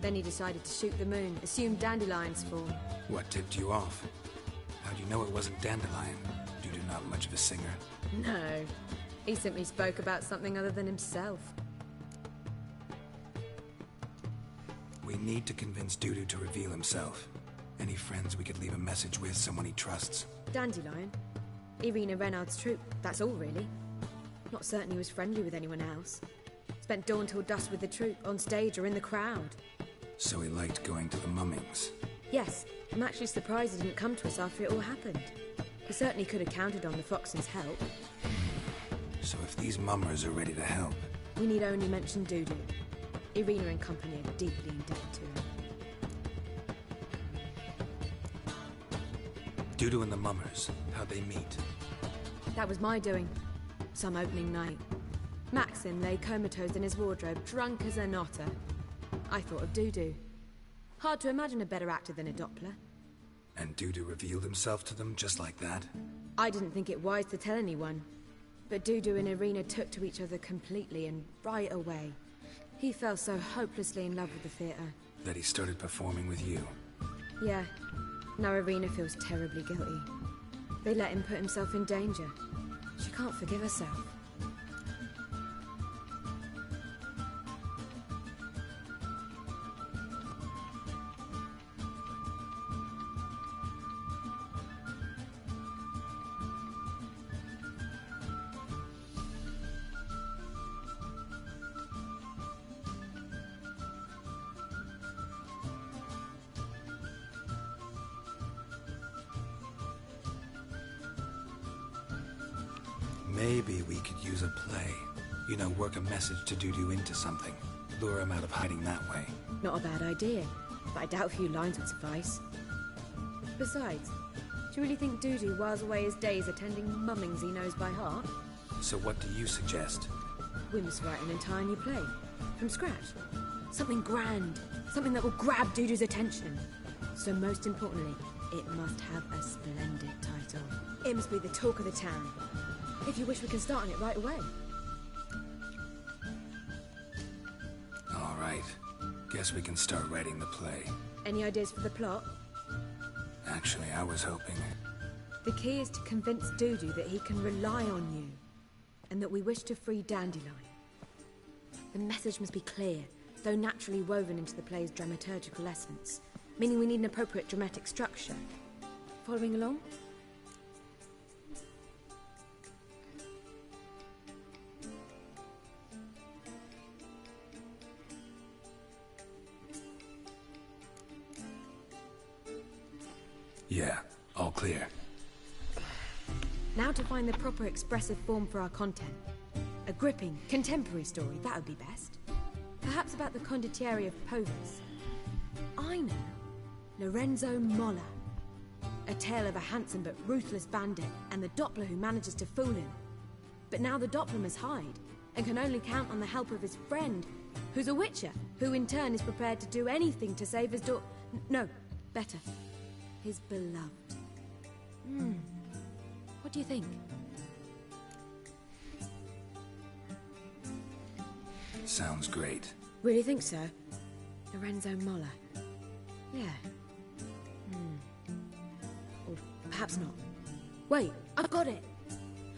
Then he decided to shoot the moon, assume Dandelion's form. What tipped you off? How'd you know it wasn't Dandelion? Dudu not much of a singer. No. He simply spoke about something other than himself. We need to convince Dudu to reveal himself. Any friends we could leave a message with, someone he trusts? Dandelion? Irina Renard's troupe, that's all really. Not certain he was friendly with anyone else. Spent dawn till dusk with the troupe, on stage or in the crowd. So he liked going to the mummings? Yes, I'm actually surprised he didn't come to us after it all happened. He certainly could have counted on the Foxen's help. So if these mummers are ready to help... We need only mention Dudu. Irina and company are deeply indebted to him. Dudu and the mummers, how'd they meet? That was my doing. Some opening night. Maxim lay comatose in his wardrobe, drunk as an otter. I thought of Dudu. Hard to imagine a better actor than a Doppler. And Dudu revealed himself to them just like that? I didn't think it wise to tell anyone. But Dudu and Irina took to each other completely and right away. He fell so hopelessly in love with the theatre. That he started performing with you? Yeah. Now Irina feels terribly guilty. They let him put himself in danger. She can't forgive herself. Maybe we could use a play. You know, work a message to Dudu into something. Lure him out of hiding that way. Not a bad idea, but I doubt a few lines would suffice. Besides, do you really think Dudu whiles away his days attending mummings he knows by heart? So what do you suggest? We must write an entire new play. From scratch. Something grand. Something that will grab Dudu's attention. So most importantly, it must have a splendid title. It must be the talk of the town. If you wish, we can start on it right away. All right. Guess we can start writing the play. Any ideas for the plot? Actually, I was hoping... The key is to convince Dudu that he can rely on you, and that we wish to free Dandelion. The message must be clear, though naturally woven into the play's dramaturgical essence, meaning we need an appropriate dramatic structure. Following along? Yeah, all clear. Now to find the proper expressive form for our content. A gripping, contemporary story, that would be best. Perhaps about the condottieri of Povus. I know. Lorenzo Molla. A tale of a handsome but ruthless bandit and the Doppler who manages to fool him. But now the Doppler must hide and can only count on the help of his friend, who's a witcher, who in turn is prepared to do anything to save his no, better, his beloved. What do you think? Sounds great. Really think so? Lorenzo Molla. Yeah. Or perhaps not. Wait, I've got it!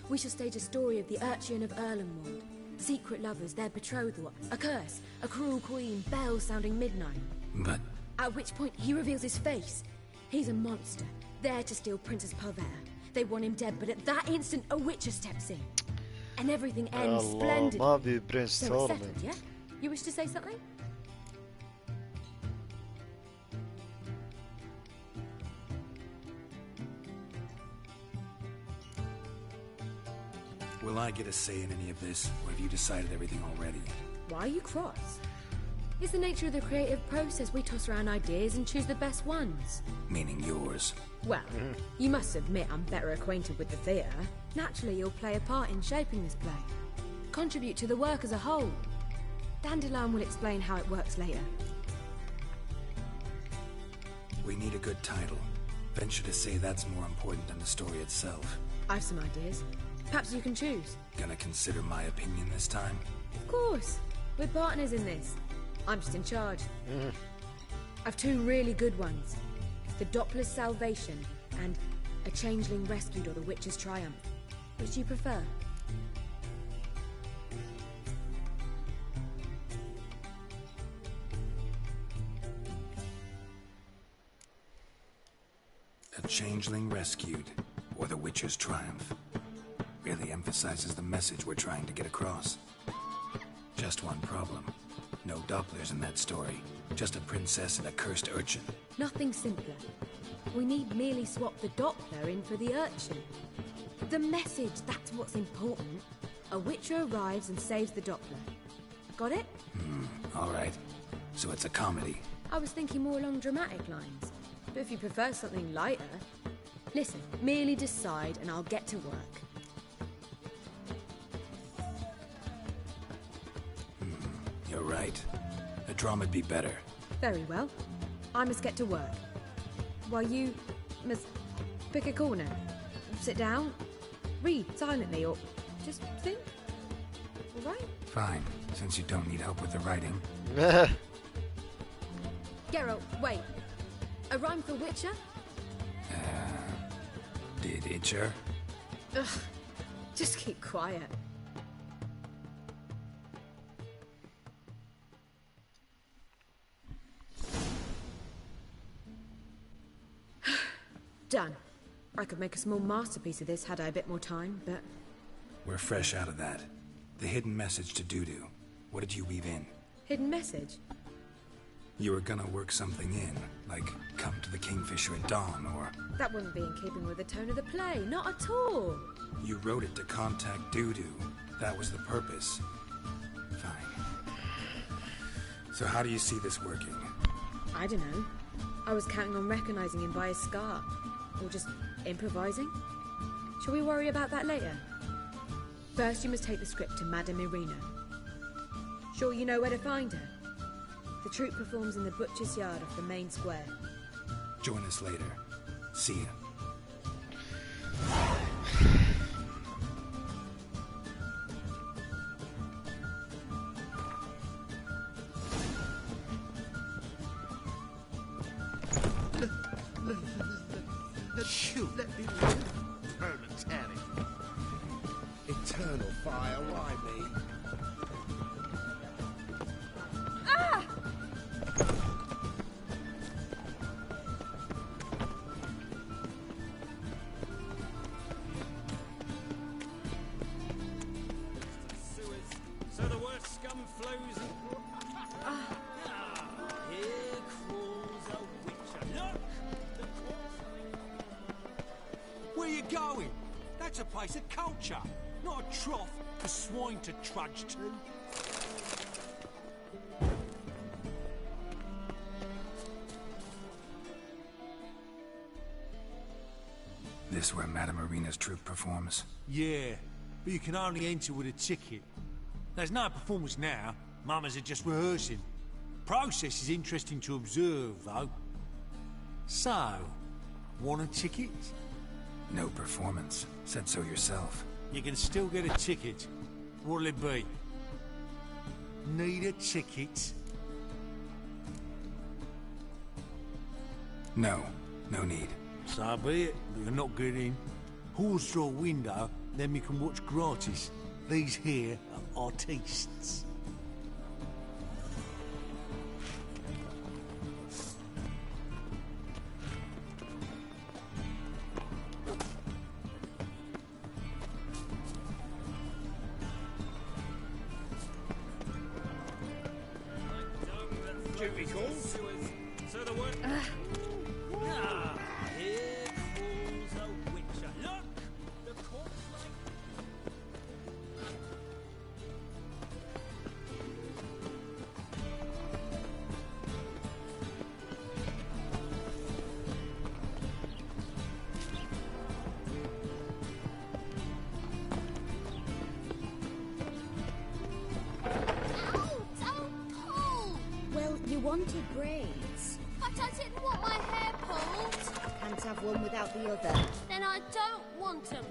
We shall stage a story of the Urchin of Erlenwald. Secret lovers, their betrothal, a curse, a cruel queen, bells sounding midnight. But... At which point he reveals his face. He's a monster, there to steal Princess Pavetta. They want him dead, but at that instant a witcher steps in. And everything ends splendidly. ما في برنس So it's settled, yeah? You wish to say something? Will I get a say in any of this, or have you decided everything already? Why are you cross? It's the nature of the creative process. We toss around ideas and choose the best ones. Meaning yours. Well, you must admit I'm better acquainted with the theatre. Naturally, you'll play a part in shaping this play. Contribute to the work as a whole. Dendlayin will explain how it works later. We need a good title. Venture to say that's more important than the story itself. I've some ideas. Perhaps you can choose. Gonna consider my opinion this time? Of course. We're partners in this. I'm just in charge. I've two really good ones. The Doppler's Salvation and A Changeling Rescued or The Witch's Triumph. Which do you prefer? A Changeling Rescued or The Witch's Triumph. Really emphasizes the message we're trying to get across. Just one problem. No Dopplers in that story. Just a princess and a cursed urchin. Nothing simpler. We need merely swap the Doppler in for the urchin. The message, that's what's important. A witcher arrives and saves the Doppler. Got it? Alright. So it's a comedy. I was thinking more along dramatic lines. But if you prefer something lighter... Listen, merely decide and I'll get to work. You're right. A drama'd be better. Very well. I must get to work. While you must pick a corner. Sit down, read silently, or just think. All right? Fine, since you don't need help with the writing. Geralt, wait. A rhyme for Witcher? Did Itcher? Ugh, just keep quiet. Done. I could make a small masterpiece of this had I a bit more time, but... We're fresh out of that. The hidden message to Dudu. What did you weave in? Hidden message? You were gonna work something in, like come to the Kingfisher at dawn, or... That wouldn't be in keeping with the tone of the play, not at all. You wrote it to contact Dudu. That was the purpose. Fine. So how do you see this working? I don't know. I was counting on recognizing him by his scar. Or just improvising? Shall we worry about that later? First, you must take the script to Madame Irina. Sure you know where to find her? The troupe performs in the butcher's yard off the main square. Join us later. See ya. Let me live. Permanent. Eternal fire, why me? So the worst scum flows in... Here crawls a witcher. Look! Where you going? That's a place of culture, not a trough for swine to trudge to. This where Madame Irina's troupe performs? Yeah, but you can only enter with a ticket. There's no performance now. Mamas are just rehearsing. Process is interesting to observe, though. So, want a ticket? No performance. Said so yourself. You can still get a ticket. What'll it be? Need a ticket? No. No need. So be it, but you're not getting. Horse draw window, then we can watch gratis. These here are artistes. Duty calls. So the word. Ah, here falls a witcher. Look, the corpse like. Well, you wanted braids. But I didn't want my hair pulled. Can't have one without the other. Then I don't want them.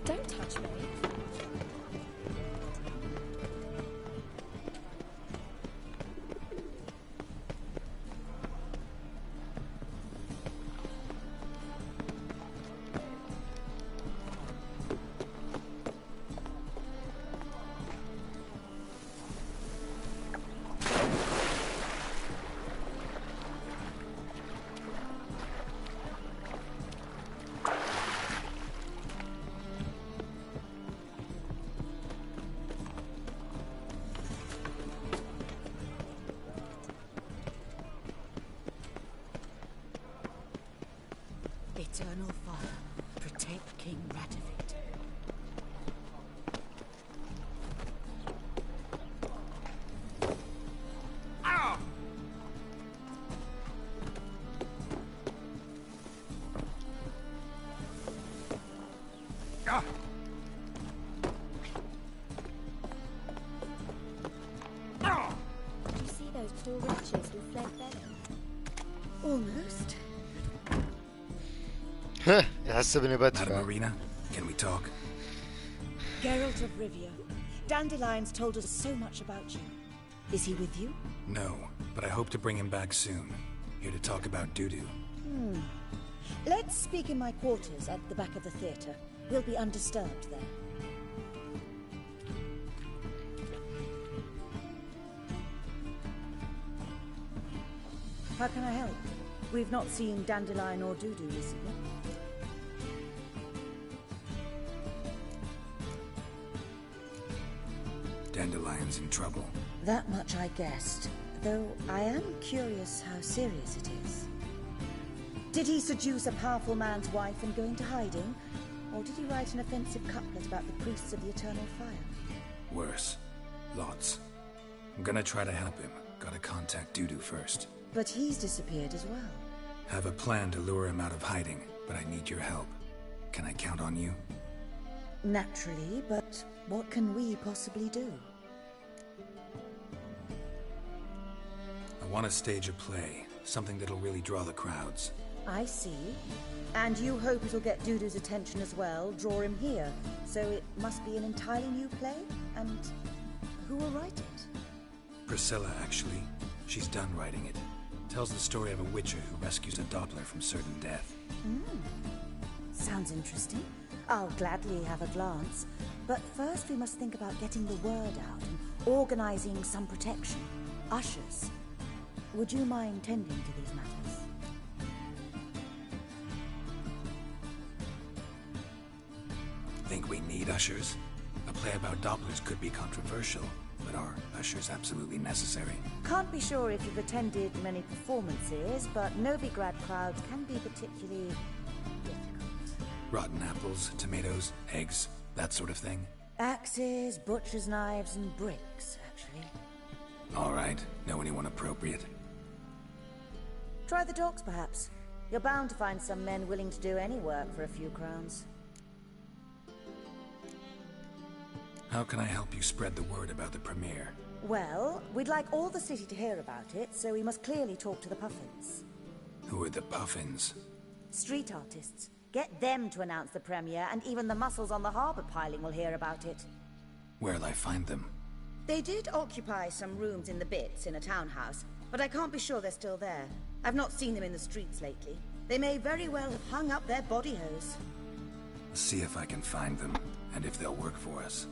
Don't touch me. Eternal Father, protect King Radovid. Did you see those poor wretches who fled begging? Almost. يحسبني بدفع. Madame Irina, can we talk? Geralt of Rivia, Dandelion's told us so much about you. Is he with you? No, but I hope to bring him back soon. Here to talk about Dudu. Let's speak in my quarters at the back of the theatre. We'll be undisturbed there. How can I help? We've not seen Dandelion or Dudu recently. Dandelion's in trouble. That much I guessed, though I am curious how serious it is. Did he seduce a powerful man's wife and go into hiding? Or did he write an offensive couplet about the priests of the eternal fire? Worse. Lots. I'm gonna try to help him. Gotta contact Dudu first. But he's disappeared as well. Have a plan to lure him out of hiding, but I need your help. Can I count on you? Naturally, but what can we possibly do? I want to stage a play. Something that'll really draw the crowds. I see. And you hope it'll get Dudu's attention as well, draw him here. So it must be an entirely new play? And who will write it? Priscilla, actually. She's done writing it. Tells the story of a witcher who rescues a Doppler from certain death. Sounds interesting. I'll gladly have a glance. But first we must think about getting the word out and organizing some protection. Ushers. Would you mind tending to these matters? Think we need ushers? A play about Dopplers could be controversial, but are ushers absolutely necessary? Can't be sure if you've attended many performances, but Novigrad crowds can be particularly difficult. Rotten apples, tomatoes, eggs, that sort of thing? Axes, butcher's knives, and bricks, actually. All right. Know anyone appropriate? Try the docks, perhaps. You're bound to find some men willing to do any work for a few crowns. How can I help you spread the word about the premiere? Well, we'd like all the city to hear about it, so we must clearly talk to the Puffins. Who are the Puffins? Street artists. Get them to announce the premiere, and even the muscles on the harbour piling will hear about it. Where'll I find them? They did occupy some rooms in the Bits in a townhouse, but I can't be sure they're still there. I've not seen them in the streets lately. They may very well have hung up their body hose. See if I can find them, and if they'll work for us.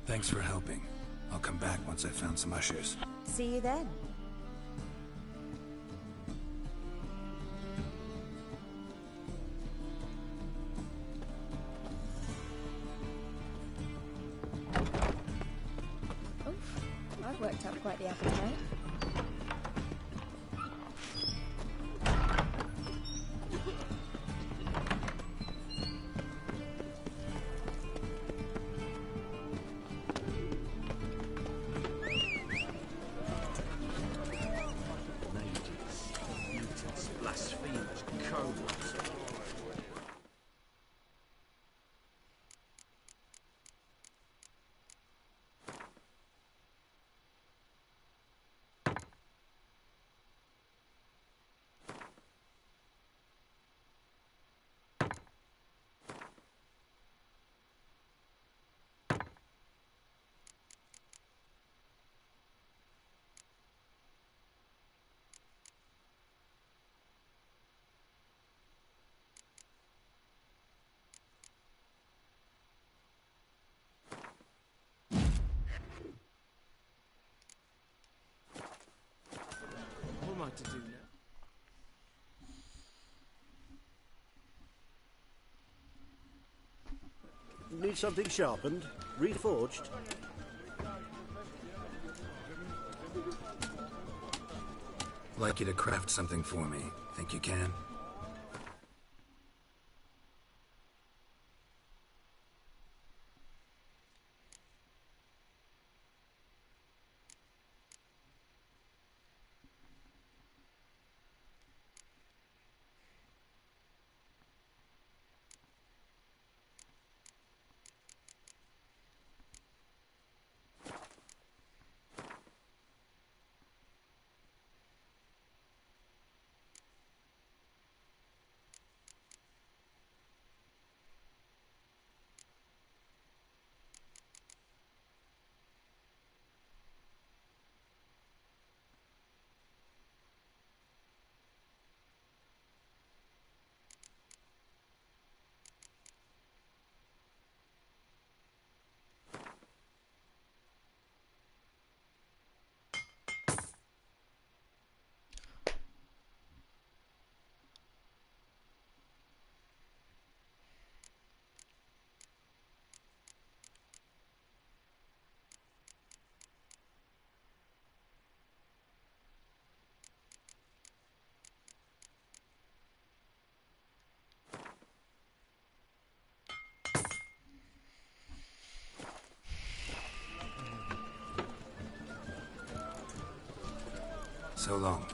Thanks for helping. I'll come back once I've found some ushers. See you then. Oof, I've worked up quite the appetite. To do now. Need something sharpened? Reforged? Like you to craft something for me. Think you can? So long.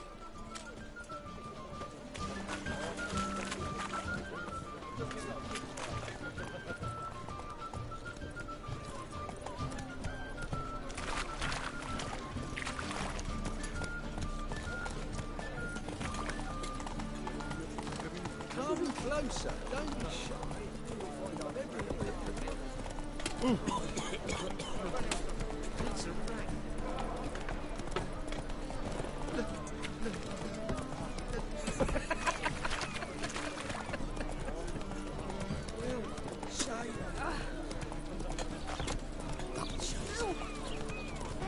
Come closer, don't be shy. You'll find out everything. It's a rat. Well, say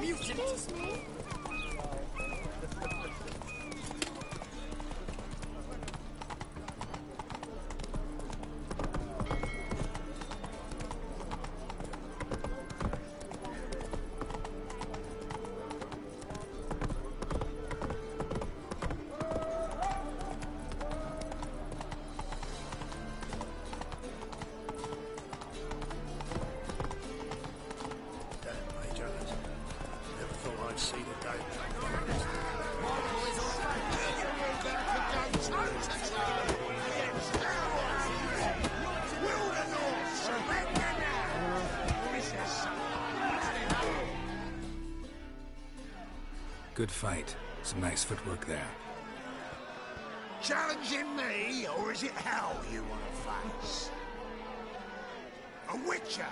Excuse me. Good fight. Some nice footwork there. Challenging me, or is it hell you want to face? A Witcher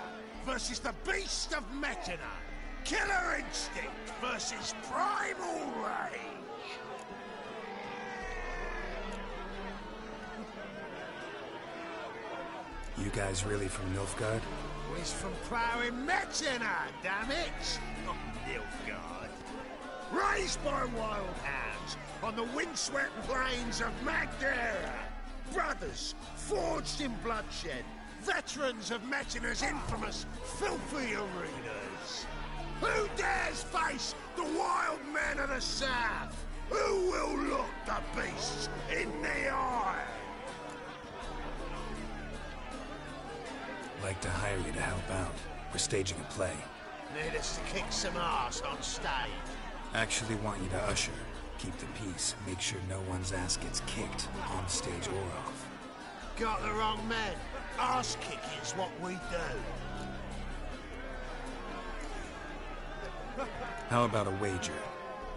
versus the Beast of Metina. Killer instinct versus primal rage. You guys really from Nilfgaard? We's from ploughing Metina, damn it! Not Nilfgaard. Raised by wild hounds on the windswept plains of Magdera. Brothers forged in bloodshed. Veterans of Metina's infamous filthy arenas. Who dares face the wild men of the south? Who will look the beasts in the eye? Like to hire you to help out. We're staging a play. Need us to kick some ass on stage. Actually want you to usher. Keep the peace. Make sure no one's ass gets kicked, on stage or off. Got the wrong men. Ass kicking's what we do. How about a wager?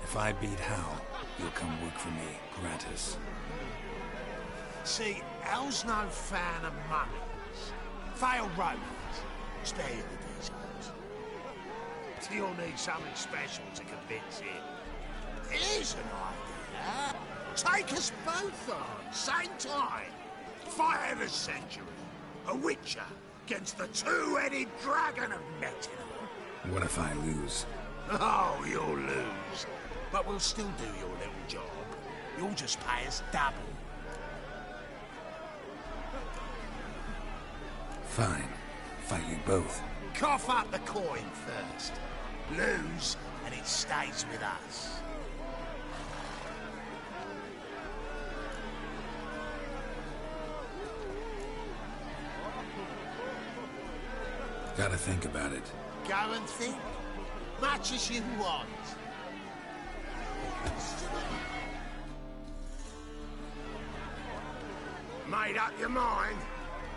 If I beat Hal, you'll come work for me, gratis. See, Hal's no fan of mummies. Failed romance. Spare you the details. You'll need something special to convince him. Here's an idea. Take us both on, same time. Fight of the century. A Witcher against the two-headed dragon of Metina. What if I lose? Oh, you'll lose. But we'll still do your little job. You'll just pay us double. Fine. Fight you both. Cough up the coin first. Lose, and it stays with us. Gotta think about it. Go and think. Much as you want. Made up your mind?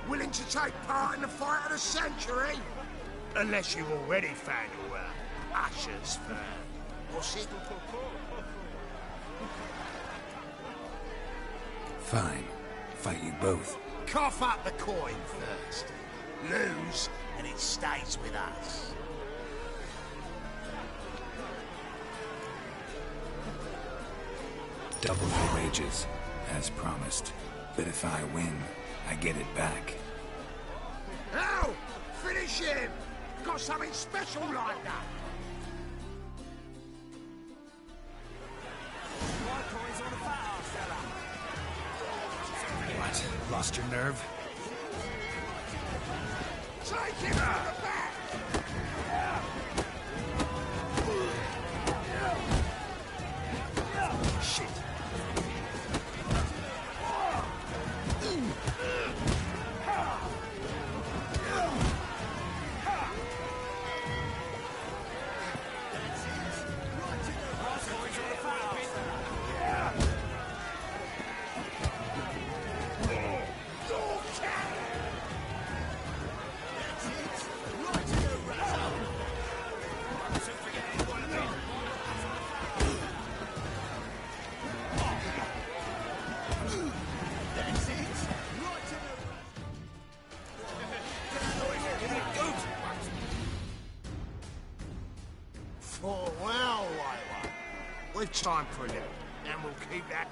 Willing to take part in the fight of the century? Unless you've already found your ushers for... what's it? Fine. Fight you both. Cough up the coin first. Lose, and it stays with us. Double your wages, as promised. But if I win, I get it back. Now, finish him! Got something special like that! What? Lost your nerve? Take him out the back! Shit. Oh, well, wait. We've time for a little, and we'll keep that.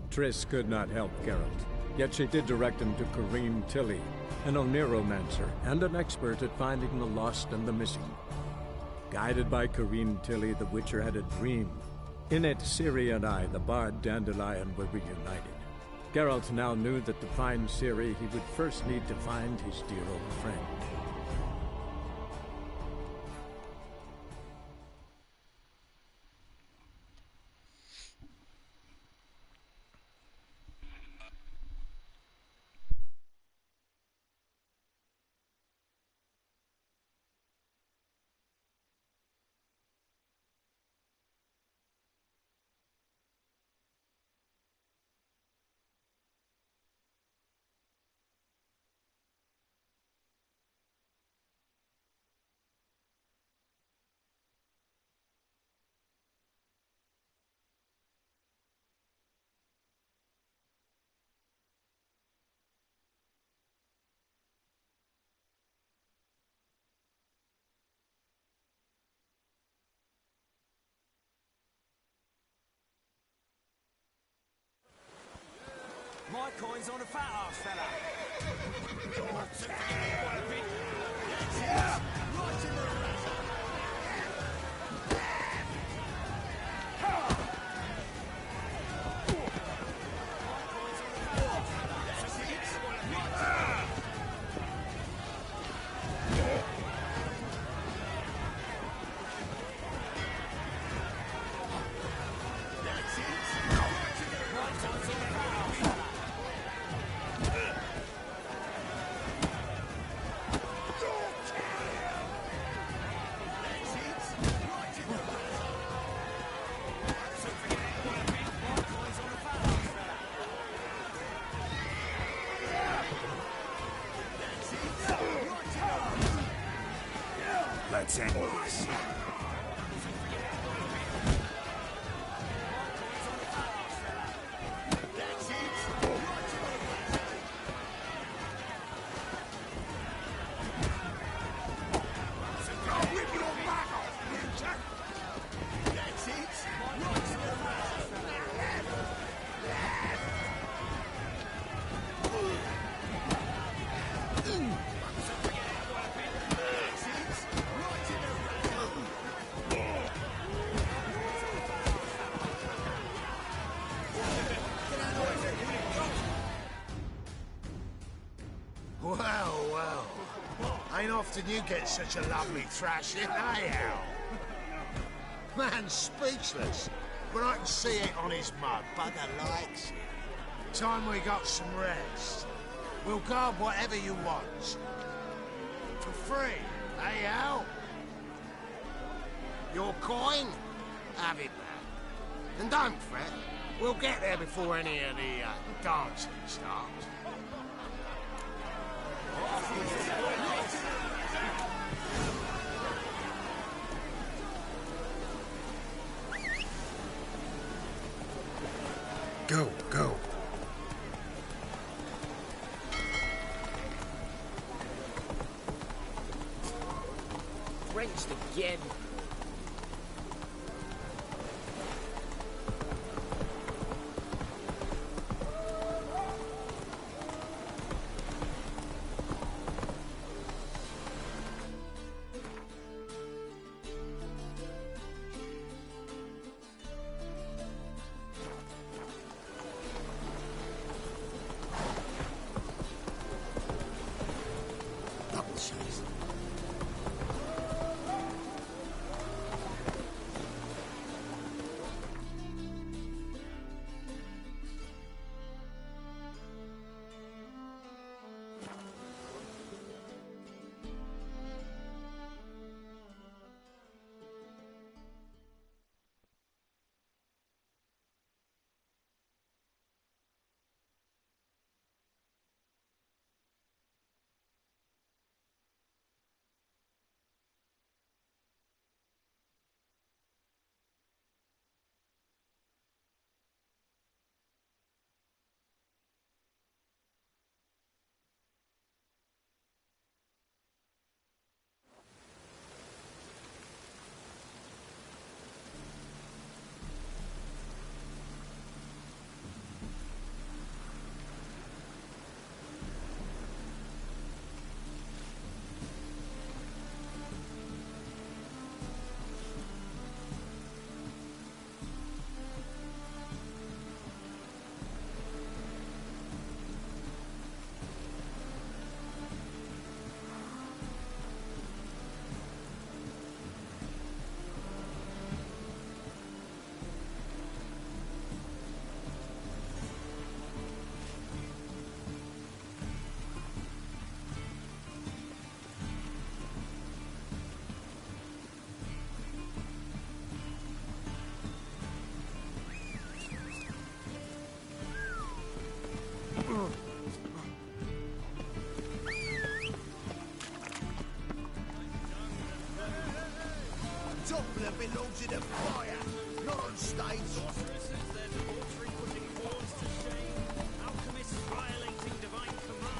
Triss could not help Geralt, yet she did direct him to Kareem Tilly, an Oneiromancer and an expert at finding the lost and the missing. Guided by Kareem Tilly, the Witcher had a dream. In it, Ciri and I, the bard Dendelain, were reunited. Geralt now knew that to find Ciri, he would first need to find his dear old friend. My coin's on a fat ass fella. Let's end this. Well. Ain't often you get such a lovely thrashing, eh, Al? Man's speechless, but I can see it on his mug. Bugger likes it. Time we got some rest. We'll guard whatever you want. For free, eh, Al? Your coin? Have it back. And don't fret, we'll get there before any of the dancing starts. Go. Drenched again. Gobler belongs in a fire, not on stage. Sorceresses, their debauchery putting wars to shame. Alchemists violating divine command.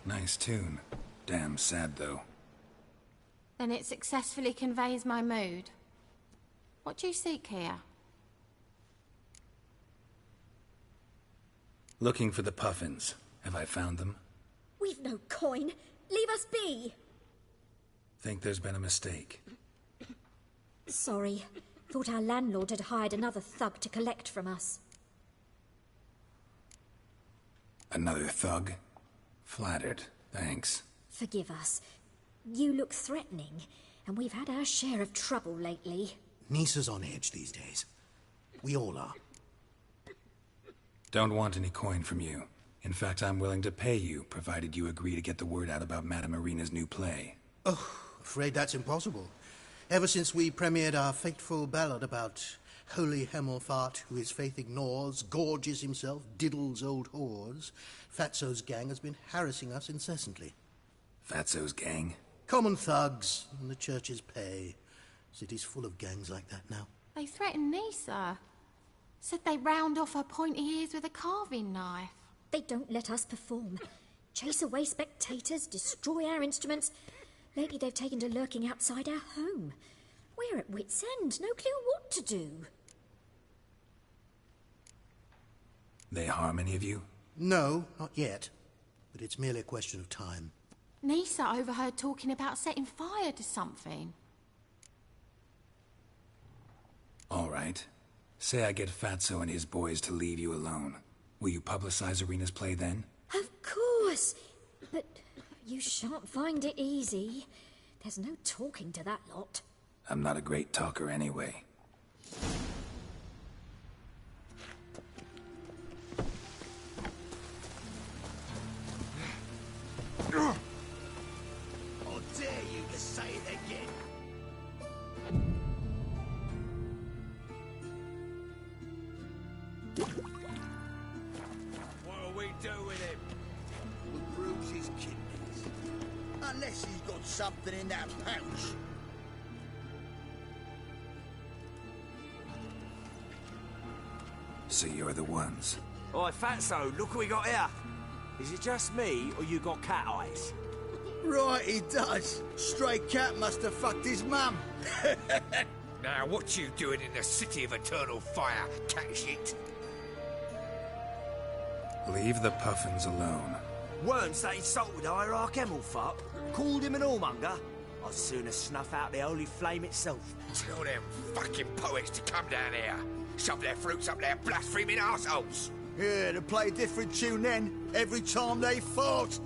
Nice tune. Damn sad, though. Then it successfully conveys my mood. What do you seek here? Looking for the puffins. Have I found them? We've no coin. Leave us be. Think there's been a mistake. Sorry. Thought our landlord had hired another thug to collect from us. Another thug? Flattered. Thanks. Forgive us. You look threatening, and we've had our share of trouble lately. Nisa's on edge these days. We all are. Don't want any coin from you. In fact, I'm willing to pay you, provided you agree to get the word out about Madame Marina's new play. Oh, afraid that's impossible. Ever since we premiered our fateful ballad about Holy Hemelfart, who his faith ignores, gorges himself, diddles old whores, Fatso's gang has been harassing us incessantly. Fatso's gang? Common thugs, in the church's pay. City's full of gangs like that now. They threatened Nisa. Said they round off her pointy ears with a carving knife. They don't let us perform. Chase away spectators, destroy our instruments. Lately they've taken to lurking outside our home. We're at wit's end, no clue what to do. They harm any of you? No, not yet. But it's merely a question of time. Nisa overheard talking about setting fire to something. All right. Say I get Fatso and his boys to leave you alone. Will you publicize Arena's play then? Of course. But you shan't find it easy. There's no talking to that lot. I'm not a great talker anyway. I'll dare you to say it again. What are we doing him? We'll bruise his kidneys. Unless he's got something in that pouch. So you're the ones. Oi, Fatso, look what we got here. Is it just me, or you got cat eyes? Right, he does. Stray cat must have fucked his mum. Now, what you doing in the city of eternal fire, cat shit? Leave the puffins alone. Worms that insulted Hierarch Hemelfart, called him an whoremonger. I'd sooner snuff out the holy flame itself. Tell them fucking poets to come down here. Shove their fruits up their blaspheming arseholes. Yeah, to play a different tune then, every time they fought.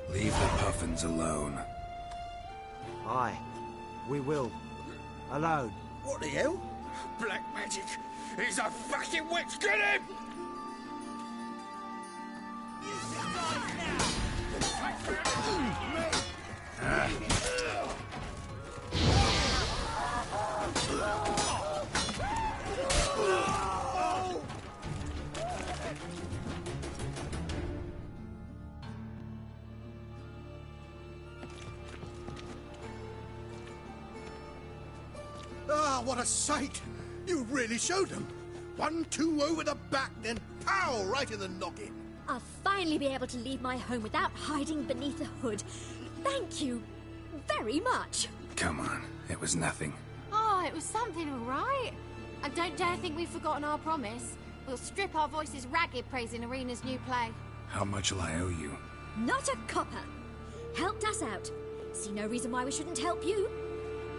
Leave the puffins alone. Aye, we will. Alone. What the hell? Black magic! He's a fucking witch! Get him! Ah, what a sight! You really showed them. 1-2 over the back, then pow, right in the noggin. I'll finally be able to leave my home without hiding beneath a hood. Thank you very much. Come on, it was nothing. Oh, it was something, all right. I don't dare think we've forgotten our promise. We'll strip our voices ragged praising Arena's new play. How much will I owe you? Not a copper. Helped us out. See no reason why we shouldn't help you.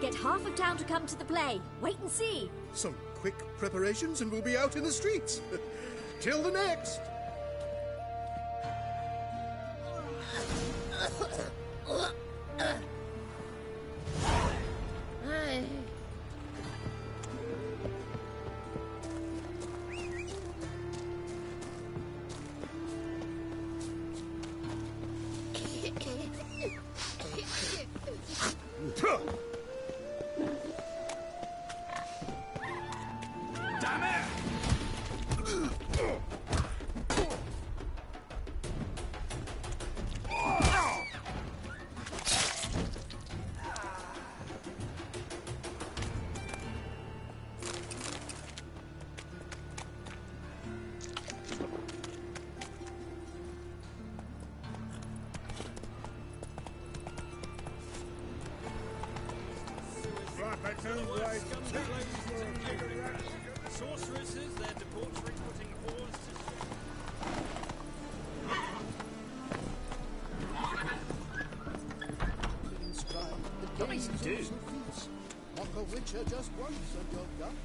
Get half of town to come to the play. Wait and see. Some quick preparations and we'll be out in the streets. Till the next. Sorceresses, their debauchery putting whores The games and feats. Mock a witcher just once and you're done.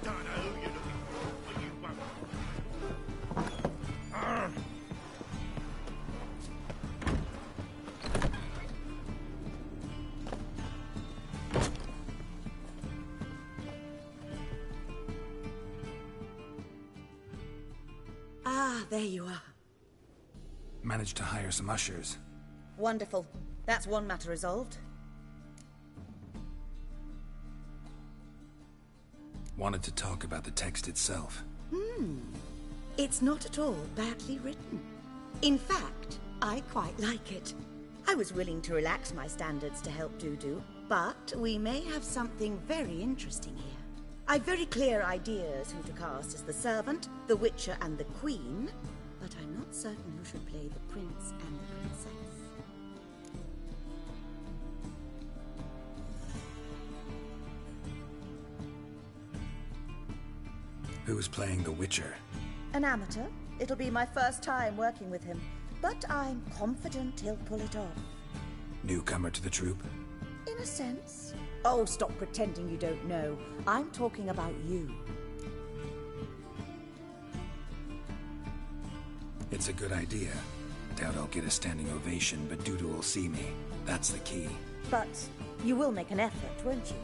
Don't know who you're looking for, but you won't. Ah, there you are. Managed to hire some ushers. Wonderful. That's one matter resolved. Wanted to talk about the text itself. It's not at all badly written. In fact, I quite like it. I was willing to relax my standards to help Dudu, but we may have something very interesting here. I've very clear ideas who to cast as the servant, the witcher and the queen, but I'm not certain who should play the prince and the princess. Who's playing the Witcher? An amateur. It'll be my first time working with him, but I'm confident he'll pull it off. Newcomer to the troupe? In a sense. Oh, stop pretending you don't know. I'm talking about you. It's a good idea. Doubt I'll get a standing ovation, but Dudu will see me. That's the key. But you will make an effort, won't you?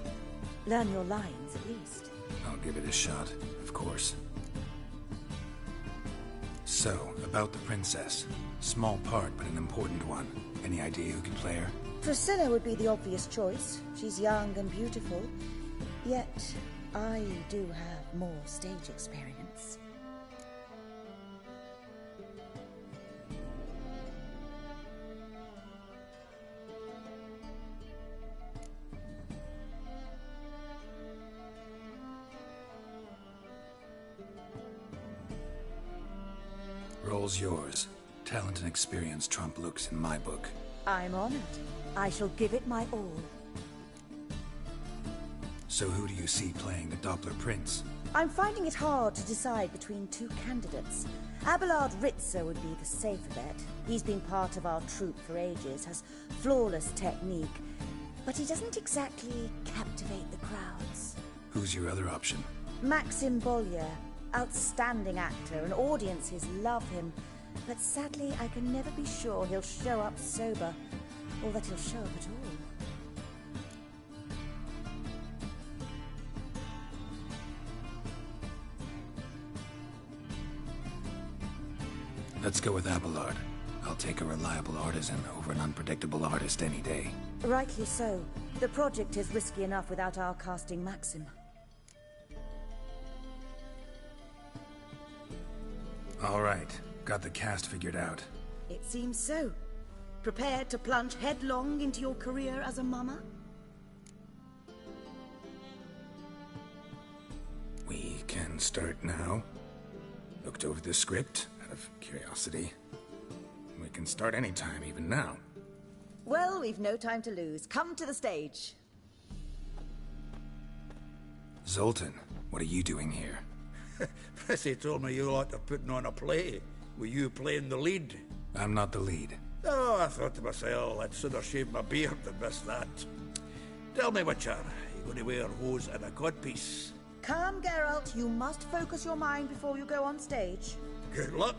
Learn your lines, at least. I'll give it a shot, of course. So, about the princess. Small part, but an important one. Any idea who can play her? Priscilla would be the obvious choice. She's young and beautiful. Yet, I do have more stage experience. Role's yours. Talent and experience trump looks in my book. I'm honored. I shall give it my all. So who do you see playing the Doppler Prince? I'm finding it hard to decide between two candidates. Abelard Ritzer would be the safer bet. He's been part of our troupe for ages, has flawless technique, but he doesn't exactly captivate the crowds. Who's your other option? Maxim Bollier, outstanding actor, and audiences love him. But sadly, I can never be sure he'll show up sober, or that he'll show up at all. Let's go with Abelard. I'll take a reliable artisan over an unpredictable artist any day. Rightly so. The project is risky enough without our casting Maxim. All right. Got the cast figured out. It seems so. Prepared to plunge headlong into your career as a mama? We can start now. Looked over the script out of curiosity. We can start anytime, even now. Well, we've no time to lose. Come to the stage. Zoltan, what are you doing here? Prissy told me you like to putting on a play. Were you playing the lead? I'm not the lead. Oh, I thought to myself, I'd sooner shave my beard than miss that. Tell me, Witcher, you going to wear hose and a codpiece? Come, Geralt. You must focus your mind before you go on stage. Good luck.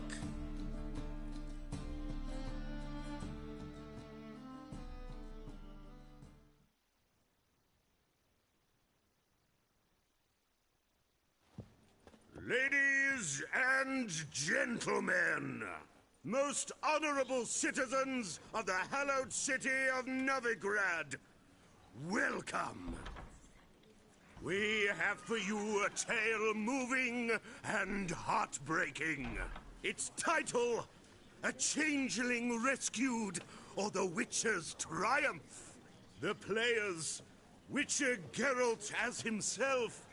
Ladies and gentlemen, most honorable citizens of the hallowed city of Novigrad, welcome. We have for you a tale moving and heartbreaking. Its title, A Changeling Rescued, or The Witcher's Triumph. The players, Witcher Geralt as himself,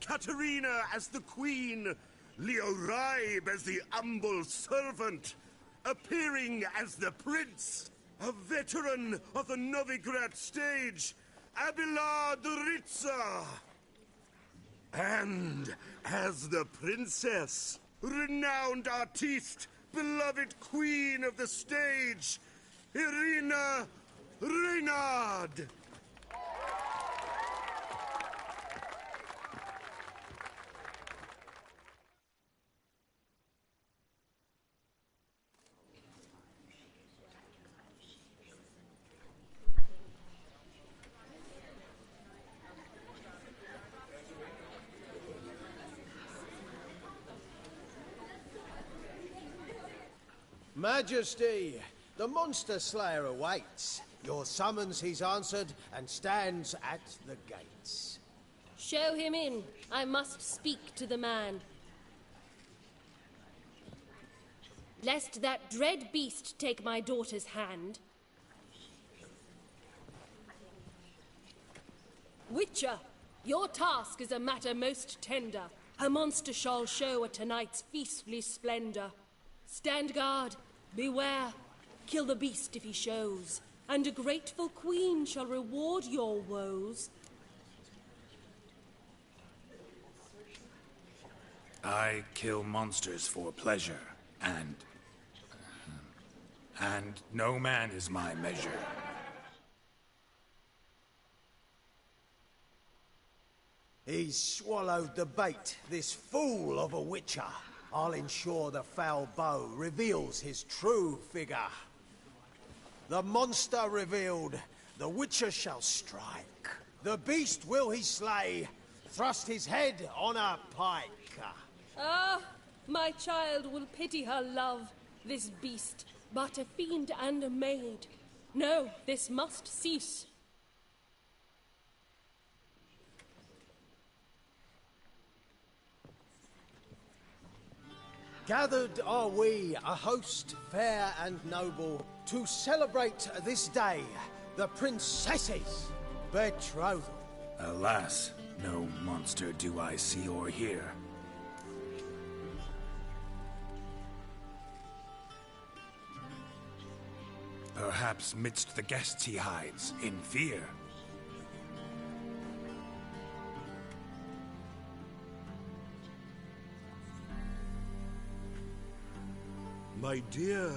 Katarina as the Queen, Leo Raib as the humble servant, appearing as the Prince, a veteran of the Novigrad stage, Abelard Ritza. And as the Princess, renowned artiste, beloved Queen of the stage, Irina Reynard. Majesty, the Monster Slayer awaits. Your summons he's answered and stands at the gates. Show him in. I must speak to the man. Lest that dread beast take my daughter's hand. Witcher, your task is a matter most tender. A monster shall show at tonight's feastly splendor. Stand guard, beware, kill the beast if he shows, and a grateful queen shall reward your woes. I kill monsters for pleasure, and no man is my measure. He's swallowed the bait, this fool of a Witcher. I'll ensure the foul bow reveals his true figure. The monster revealed, the Witcher shall strike. The beast will he slay, thrust his head on a pike. Ah, my child will pity her love, this beast, but a fiend and a maid. No, this must cease. Gathered are we, a host fair and noble, to celebrate this day, the princess's betrothal. Alas, no monster do I see or hear. Perhaps midst the guests he hides, in fear. My dear,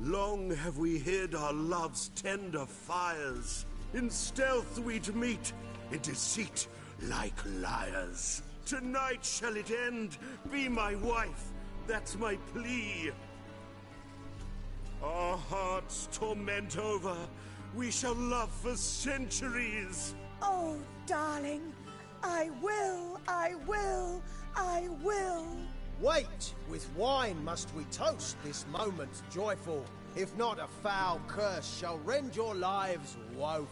long have we hid our love's tender fires. In stealth we'd meet, in deceit like liars. Tonight shall it end, be my wife, that's my plea. Our hearts torment over, we shall love for centuries. Oh, darling, I will, I will, I will. Wait, with wine must we toast this moment joyful. If not, a foul curse shall rend your lives woeful.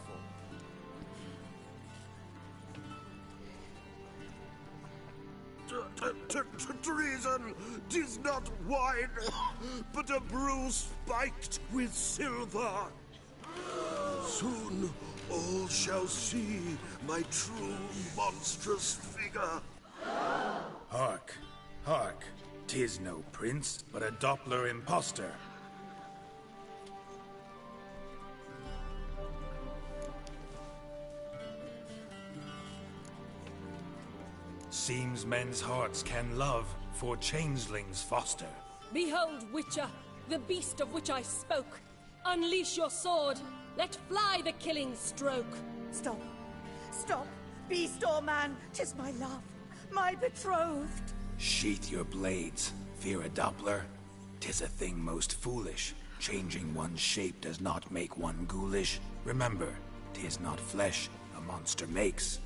Treason! 'Tis not wine, but a brew spiked with silver. Soon all shall see my true monstrous figure. Hark, hark, 'tis no prince, but a Doppler impostor. Seems men's hearts can love, for changelings foster. Behold, Witcher, the beast of which I spoke. Unleash your sword. Let fly the killing stroke. Stop. Stop. Beast or man, 'tis my love, my betrothed. Sheath your blades. Fear a Doppler? 'Tis a thing most foolish. Changing one's shape does not make one ghoulish. Remember, 'tis not flesh a monster makes.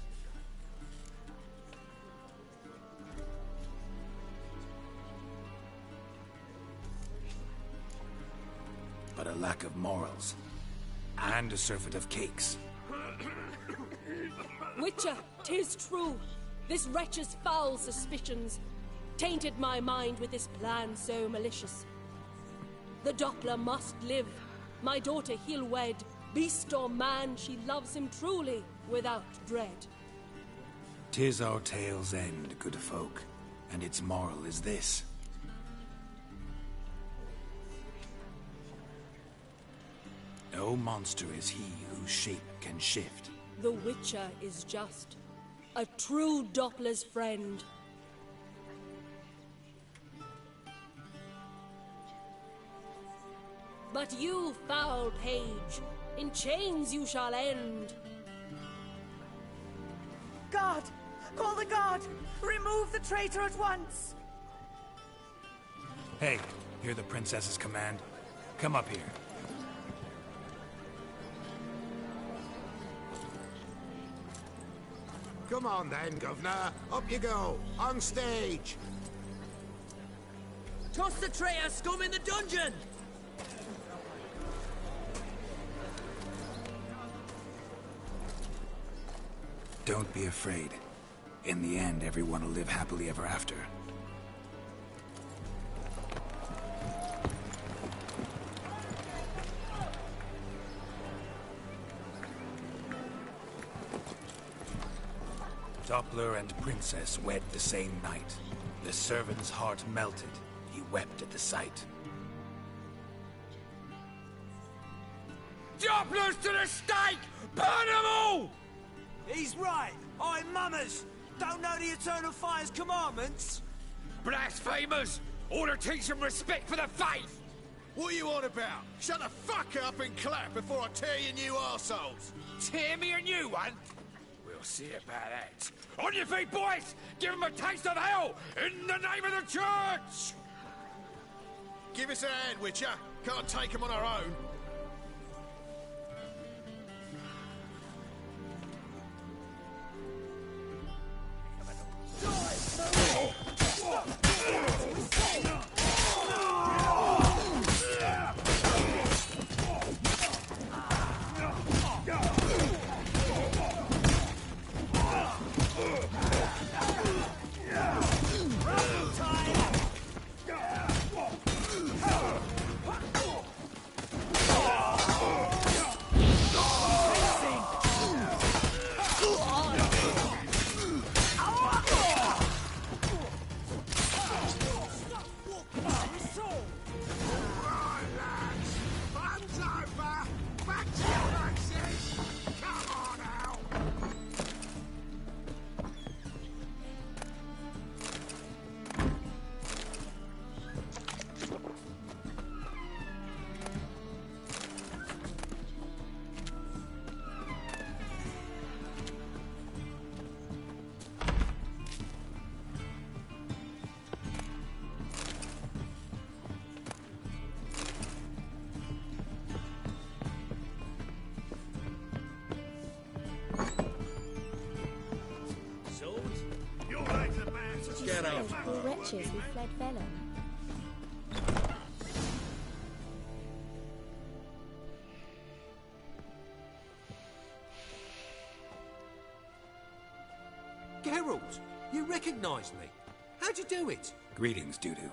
But a lack of morals. And a surfeit of cakes. Witcher, 'tis true. This wretch's foul suspicions tainted my mind with this plan so malicious. The Doppler must live. My daughter he'll wed. Beast or man, she loves him truly, without dread. 'Tis our tale's end, good folk, and its moral is this. No monster is he whose shape can shift. The Witcher is just a true Doppler's friend. But you, foul page, in chains you shall end. Guard! Call the guard! Remove the traitor at once! Hey, hear the princess's command? Come up here. Come on then, Governor. Up you go. On stage. Toss the traitor scum in the dungeon! Don't be afraid. In the end, everyone will live happily ever after. Doppler and Princess wed the same night. The servant's heart melted. He wept at the sight. Dopplers to the stake! Burn them all! He's right. I'm mummers. Don't know the Eternal Fire's commandments. Blasphemers! Order teach them respect for the faith! What are you on about? Shut the fuck up and clap before I tear you new arseholes! Tear me a new one? We'll see about that. On your feet, boys! Give them a taste of hell in the name of the church! Give us a hand, Witcher. Can't take them on our own. Get out. Poor wretches who fled Velen. Geralt, you recognized me. How'd you do it? Greetings, Dudu.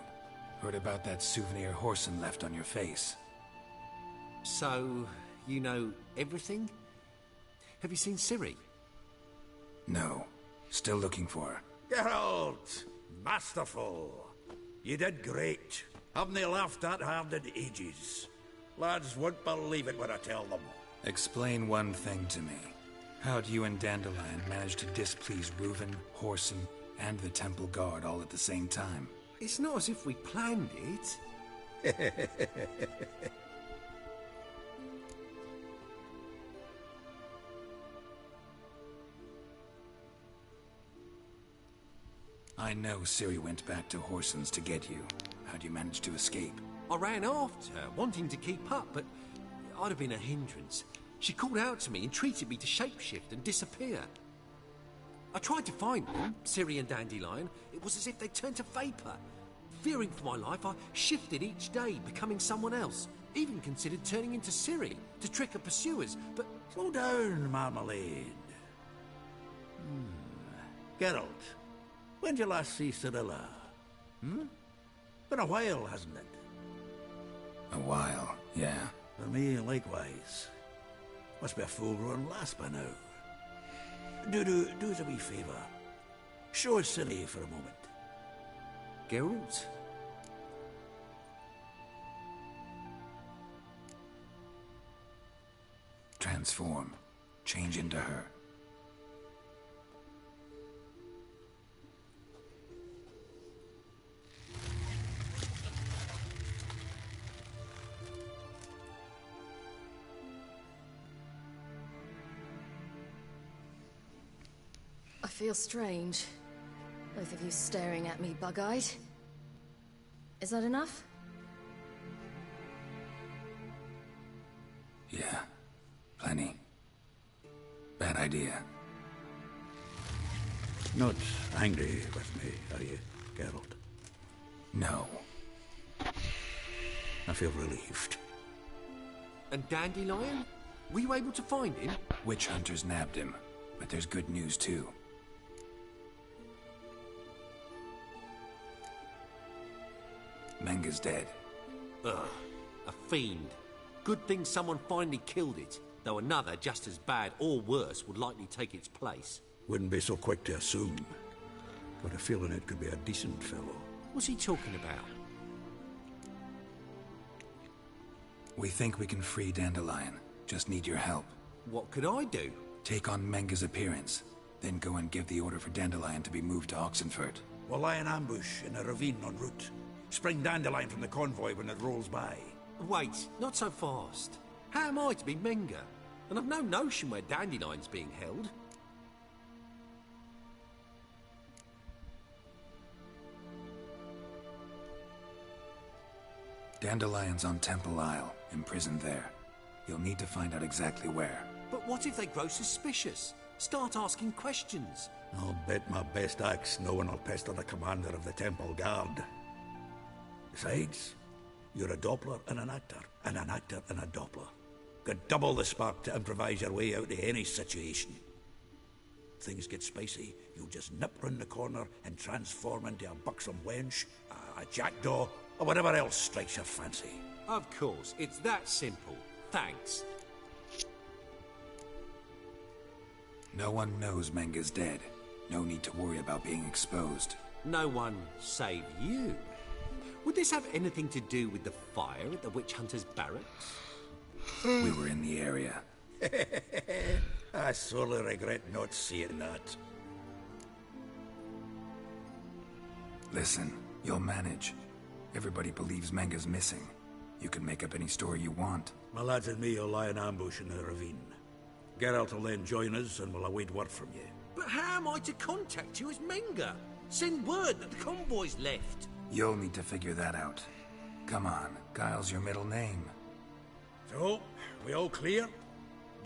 Heard about that souvenir Whoreson left on your face. So, you know everything? Have you seen Ciri? No. Still looking for her. Geralt! Masterful! You did great. Haven't they laughed that hard in ages? Lads won't believe it when I tell them. Explain one thing to me. How'd you and Dendelain manage to displease Reuven, Whoreson, and the temple guard all at the same time. It's not as if we planned it. I know Ciri went back to Horson's to get you. How'd you manage to escape? I ran after her, wanting to keep up, but I'd have been a hindrance. She called out to me and treated me to shapeshift and disappear. I tried to find them, Ciri and Dandelion. It was as if they turned to vapour. Fearing for my life, I shifted each day, becoming someone else. Even considered turning into Ciri to trick her pursuers, but... Slow down, Marmalade. Geralt, when'd you last see Cirilla? Been a while, hasn't it? A while, yeah. For me, likewise. Must be a full-grown lass by now. Do us a wee favour. Show us Ciri for a moment. Geralt? Transform. Change into her. I feel strange. Both of you staring at me bug-eyed. Is that enough? Yeah. Plenty. Bad idea. Not angry with me, are you, Geralt? No. I feel relieved. And Dandelion? Were you able to find him? Witch hunters nabbed him, but there's good news too. Menga's dead. Ugh, a fiend. Good thing someone finally killed it, though another just as bad or worse would likely take its place. Wouldn't be so quick to assume. Got a feeling it could be a decent fellow. What's he talking about? We think we can free Dandelion. Just need your help. What could I do? Take on Menga's appearance, then go and give the order for Dandelion to be moved to Oxenfurt. We'll lie in ambush in a ravine en route. Spring Dandelion from the convoy when it rolls by. Wait, not so fast. How am I to be Menga? And I've no notion where Dandelion's being held. Dandelion's on Temple Isle, imprisoned there. You'll need to find out exactly where. But what if they grow suspicious? Start asking questions? I'll bet my best axe no one will pester the commander of the Temple Guard. Besides, you're a Doppler and an actor and a Doppler. Got double the spark to improvise your way out of any situation. Things get spicy, you'll just nip round the corner and transform into a buxom wench, a jackdaw, or whatever else strikes your fancy. Of course, it's that simple. Thanks. No one knows Menga's dead. No need to worry about being exposed. No one save you. Would this have anything to do with the fire at the witch hunter's barracks? We were in the area. I sorely regret not seeing that. Listen, you'll manage. Everybody believes Menga's missing. You can make up any story you want. My lads and me will lie in ambush in the ravine. Geralt will then join us and we'll await word from you. But how am I to contact you as Menga? Send word that the convoy's left. You'll need to figure that out. Come on, Guile's your middle name. So, we all clear?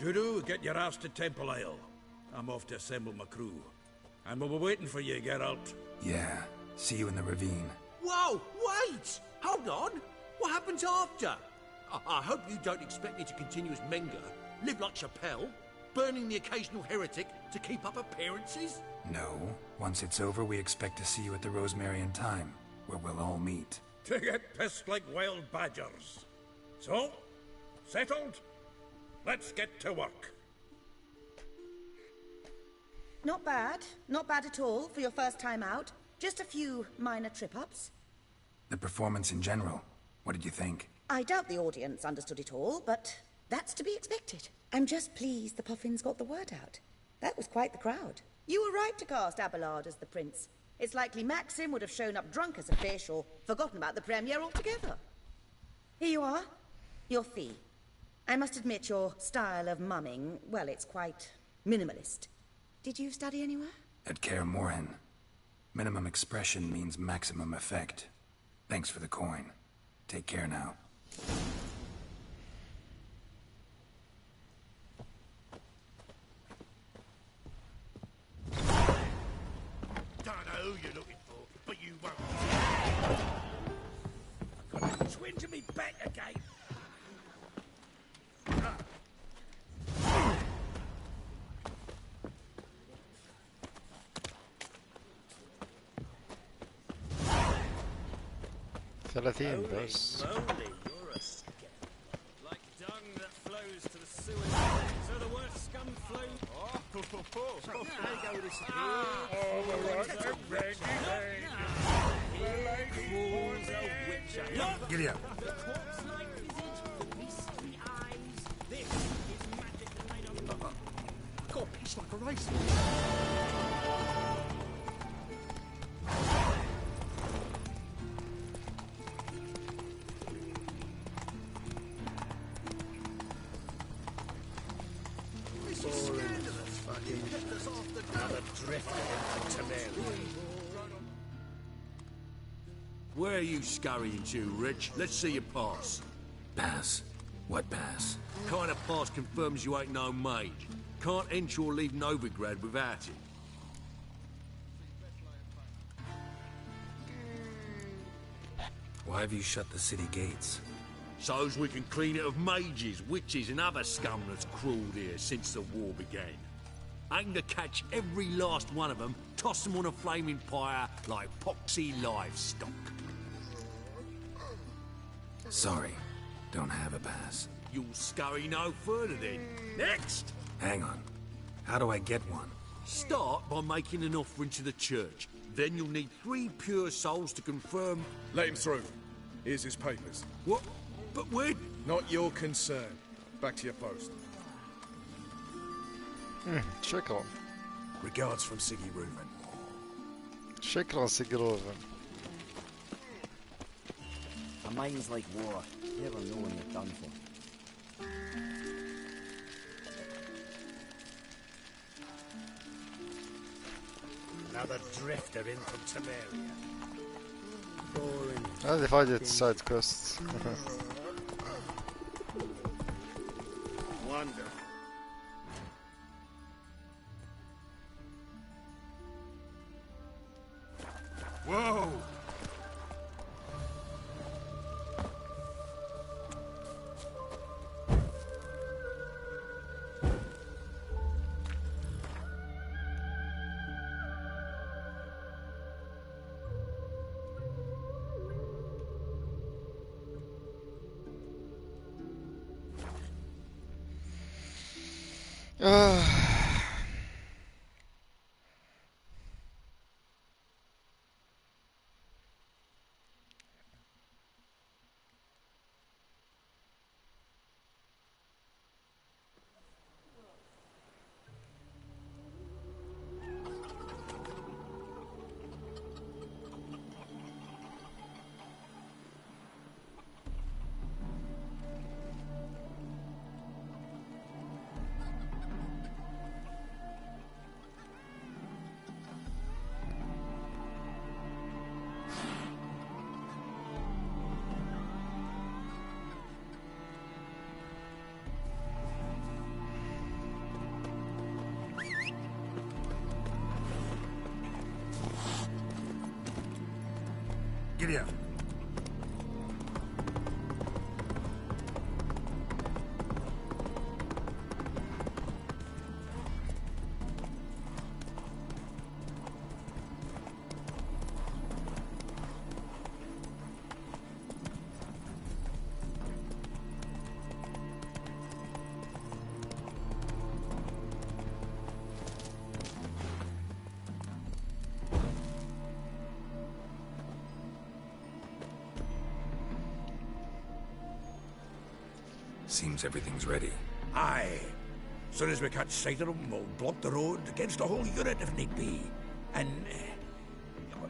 Dudu, get your ass to Temple Isle. I'm off to assemble my crew. And we'll be waiting for you, Geralt. Yeah, see you in the ravine. Whoa, wait! Hold on! What happens after? I hope you don't expect me to continue as Menga, live like Chappelle, burning the occasional heretic to keep up appearances? No. Once it's over, we expect to see you at the Rosemary in Time, where we'll all meet. To get pissed like wild badgers. So, settled? Let's get to work. Not bad. Not bad at all for your first time out. Just a few minor trip-ups. The performance in general, what did you think? I doubt the audience understood it all, but that's to be expected. I'm just pleased the Puffins got the word out. That was quite the crowd. You were right to cast Abelard as the prince. It's likely Maxim would have shown up drunk as a fish or forgotten about the premiere altogether. Here you are, your fee. I must admit your style of mumming, well, it's quite minimalist. Did you study anywhere? At Kaer Morhen. Minimum expression means maximum effect. Thanks for the coin. Take care now. Don't know who you're looking for, but you won't. I've got a twinge in me back again. ثلاثين بس. Like dung that flows to the sewers, so the worst scum flow. There you go with this. Giddy up. The corpse-like visage, the misty eyes. This is magic that made of. Got a piece like a razor. Where are you scurrying to, Rich? Let's see your pass. Pass? What pass? Kind of pass confirms you ain't no mage. Can't enter or leave Novigrad without it. Why have you shut the city gates? So's we can clean it of mages, witches and other scum that's crawled here since the war began. Aim to catch every last one of them, toss them on a flaming pyre like poxy livestock. Sorry, don't have a pass. You'll scurry no further then. Next! Hang on. How do I get one? Start by making an offering to the church. Then you'll need 3 pure souls to confirm... Let him through. Here's his papers. What? But when? Not your concern. Back to your post. شكرا. Regards from Siggy Reuven. شكرا سيجروفن. A mind's like water. Never know when you're done for. Another drifter in from Temeria. هذه فائدة السايد كوست. Wonderful. Whoa! Giddy up. Seems everything's ready. Aye. Soon as we catch sight of them, we'll block the road against a whole unit if need be. And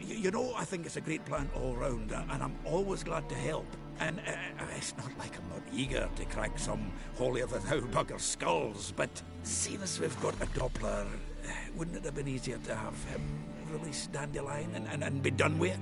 You know, I think it's a great plan all round, and I'm always glad to help. And it's not like I'm not eager to crack some holier-than-thou bugger skulls, but seeing as we've got a Doppler, wouldn't it have been easier to have him release Dandelion and be done with it?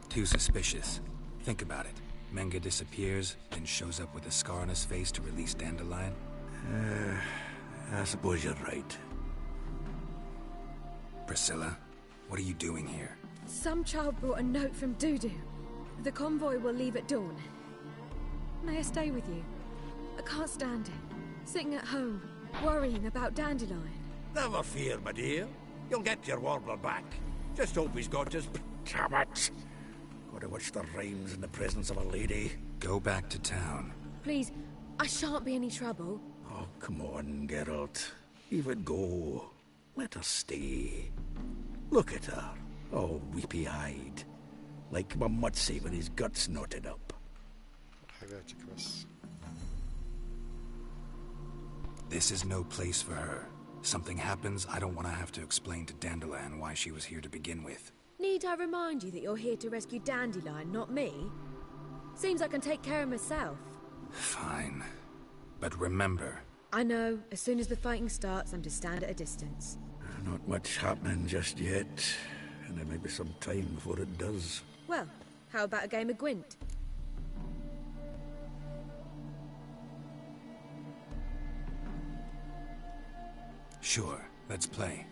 Too suspicious. Think about it. Menga disappears, then shows up with a scar on his face to release Dandelion. I suppose you're right. Priscilla, what are you doing here? Some child brought a note from Dudu. The convoy will leave at dawn. May I stay with you? I can't stand it. Sitting at home, worrying about Dandelion. Never fear, my dear. You'll get your warbler back. Just hope he's got his... Damn it! Gotta watch the rhymes in the presence of a lady. Go back to town. Please, I shan't be any trouble. Oh, come on, Geralt. Leave it go. Let her stay. Look at her, all weepy-eyed. Like my mutsy with his guts knotted up. This is no place for her. Something happens, I don't want to have to explain to Dandelion why she was here to begin with. Need I remind you that you're here to rescue Dandelion, not me? Seems I can take care of myself. Fine. But remember... I know. As soon as the fighting starts, I'm to stand at a distance. Not much happening just yet. And there may be some time before it does. Well, how about a game of Gwent? Sure, let's play.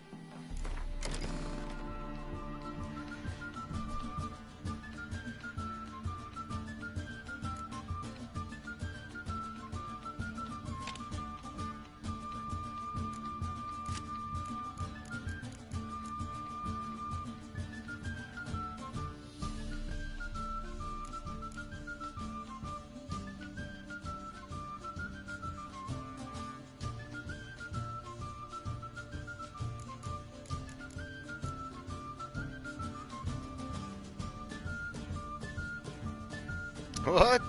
What?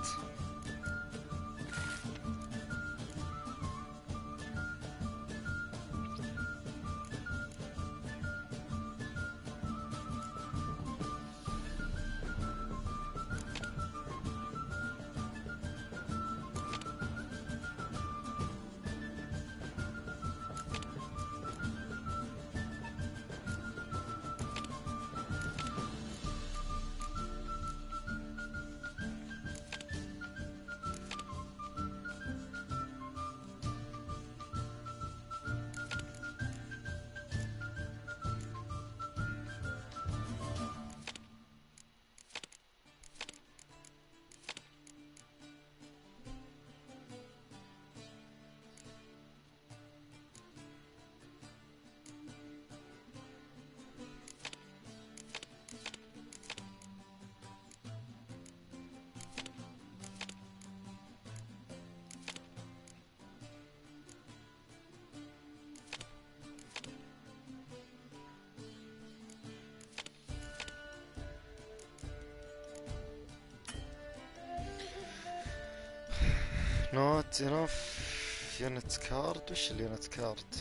Not enough unit card. وش اليونت كارد؟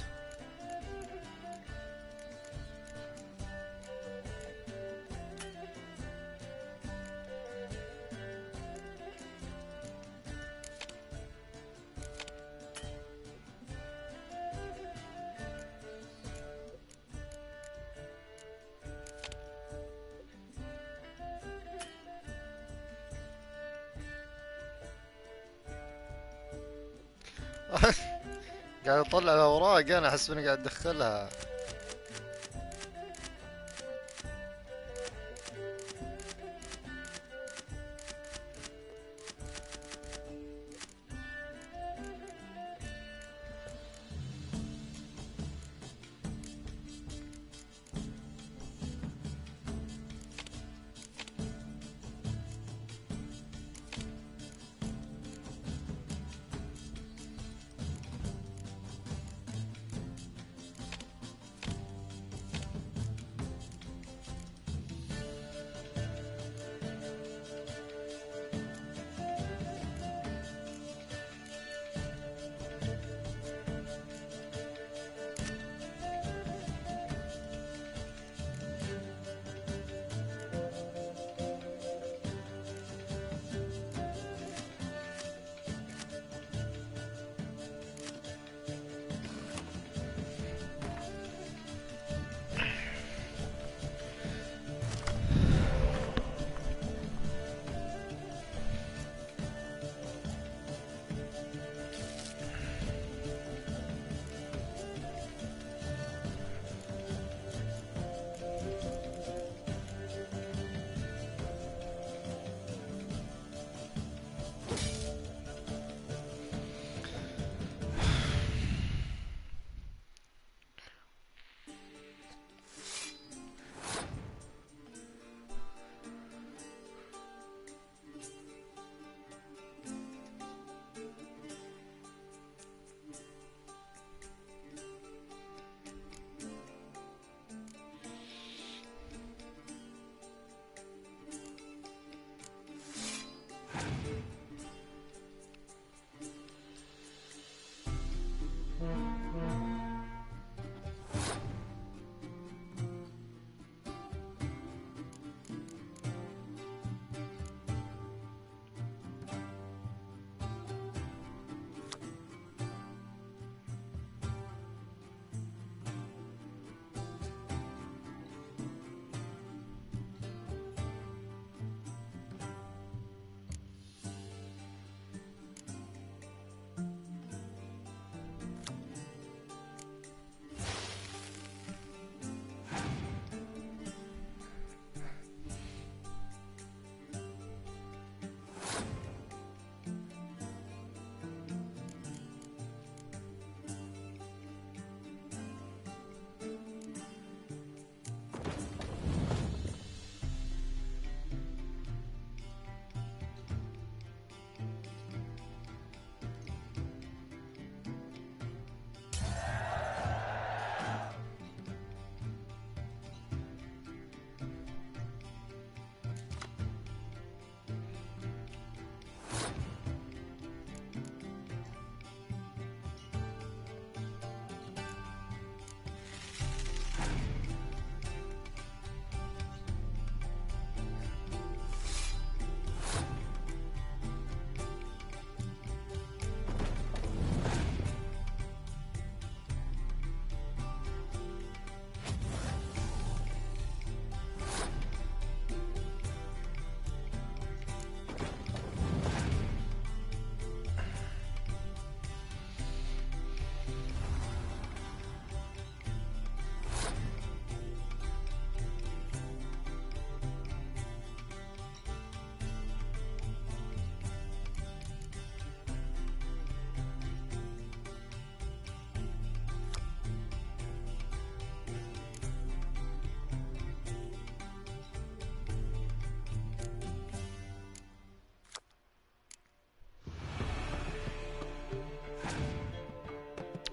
قاعد اطلع الاوراق انا احس اني قاعد ادخلها.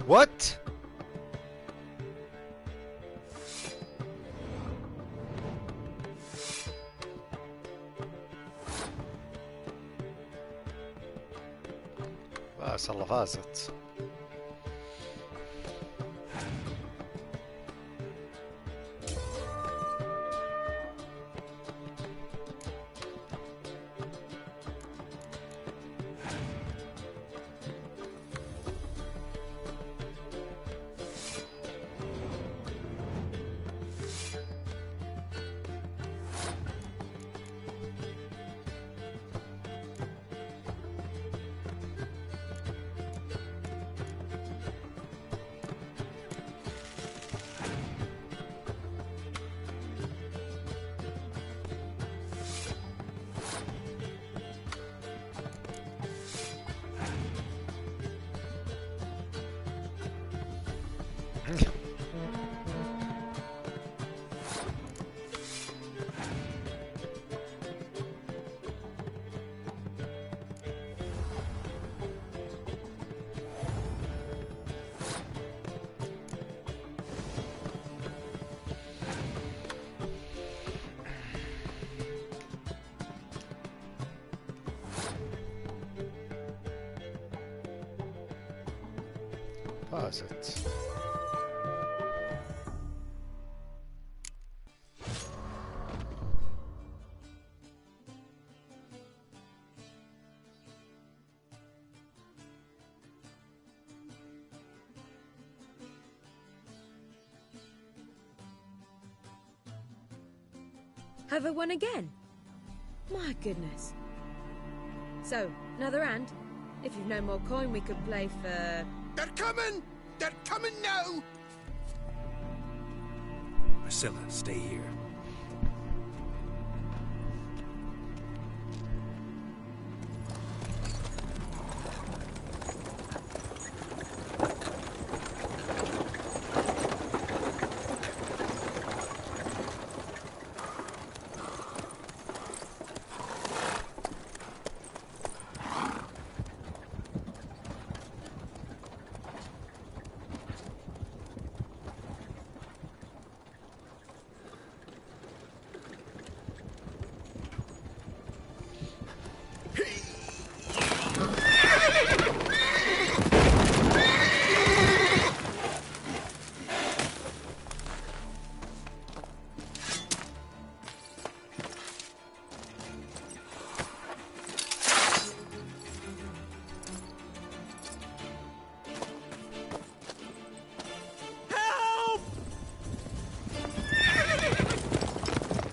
What? بس الله فازت. فازت. Have I won again? My goodness. So, another hand? If you've no more coin, we could play for... They're coming! They're coming now! Priscilla, stay here.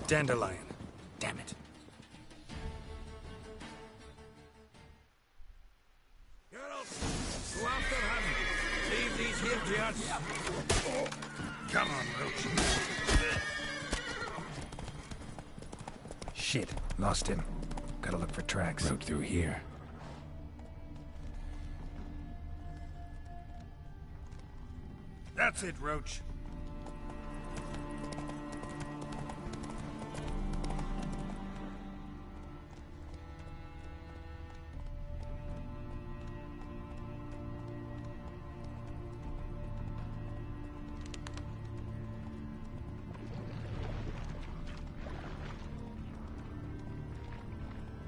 Dendalion. Damn it. Girls, go after him. Leave these here to us. Oh, come on, Roach. Shit, lost him. Gotta look for tracks. Road through here. That's it, Roach.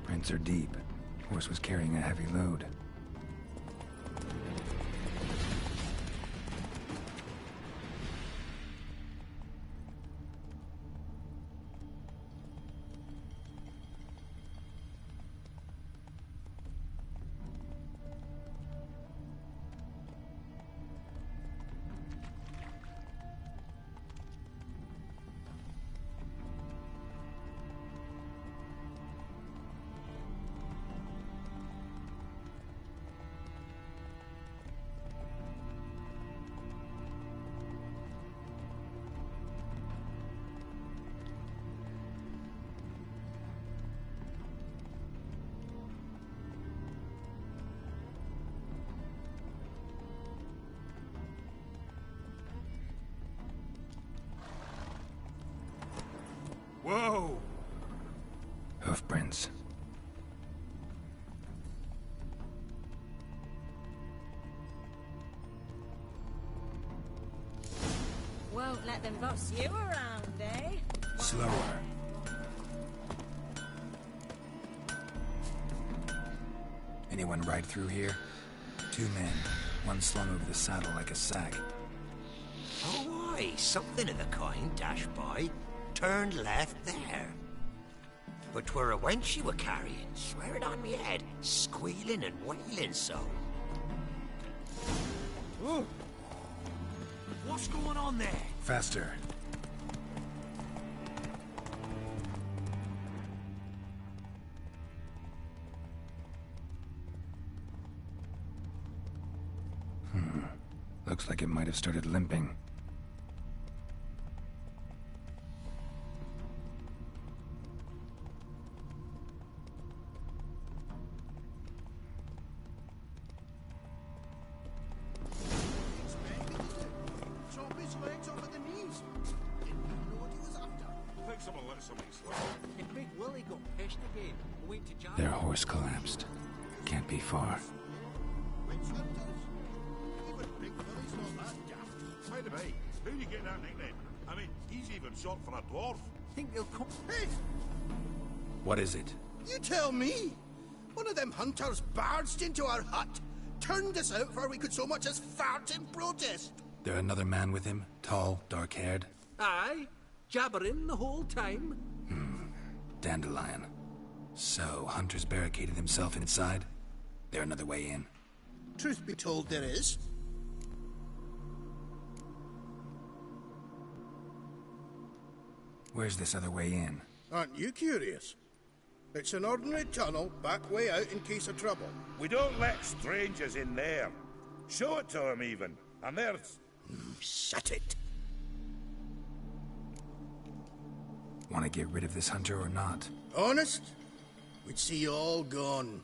Prints are deep. Horse was carrying a heavy load. Whoa! Hoofprints. let them boss you around, eh? Slower. Anyone ride through here? 2 men, one slung over the saddle like a sack. Oh, aye, something of the kind dashed by. Turned left there. But 'twere a wench she were carrying, swear it on me head, squealing and wailing so. Ooh. What's going on there? Faster. Looks like it might have started limping. Chop his legs off at the knees. Didn't even know what he was after. I think someone let somebody slip. And Big Willie got pissed again. Went to jail. Their horse collapsed. Can't be far. Witch hunters? Even Big Willie's not that daft. By the way, who do you get that nickname? I mean, he's even short for a dwarf. Think they'll come. Hey, What is it? you tell me. One of them hunters barged into our hut, turned us out before we could so much as fart in protest. There another man with him? Tall, dark-haired? Aye, jabbering the whole time. Dendalion. So, Hunter's barricaded himself inside? There another way in? Truth be told, there is. Where's this other way in? Aren't you curious? It's an ordinary tunnel, back way out in case of trouble. We don't let strangers in there. Show it to him even. And there's... Shut it. Want to get rid of this hunter or not? Honest? We'd see you all gone.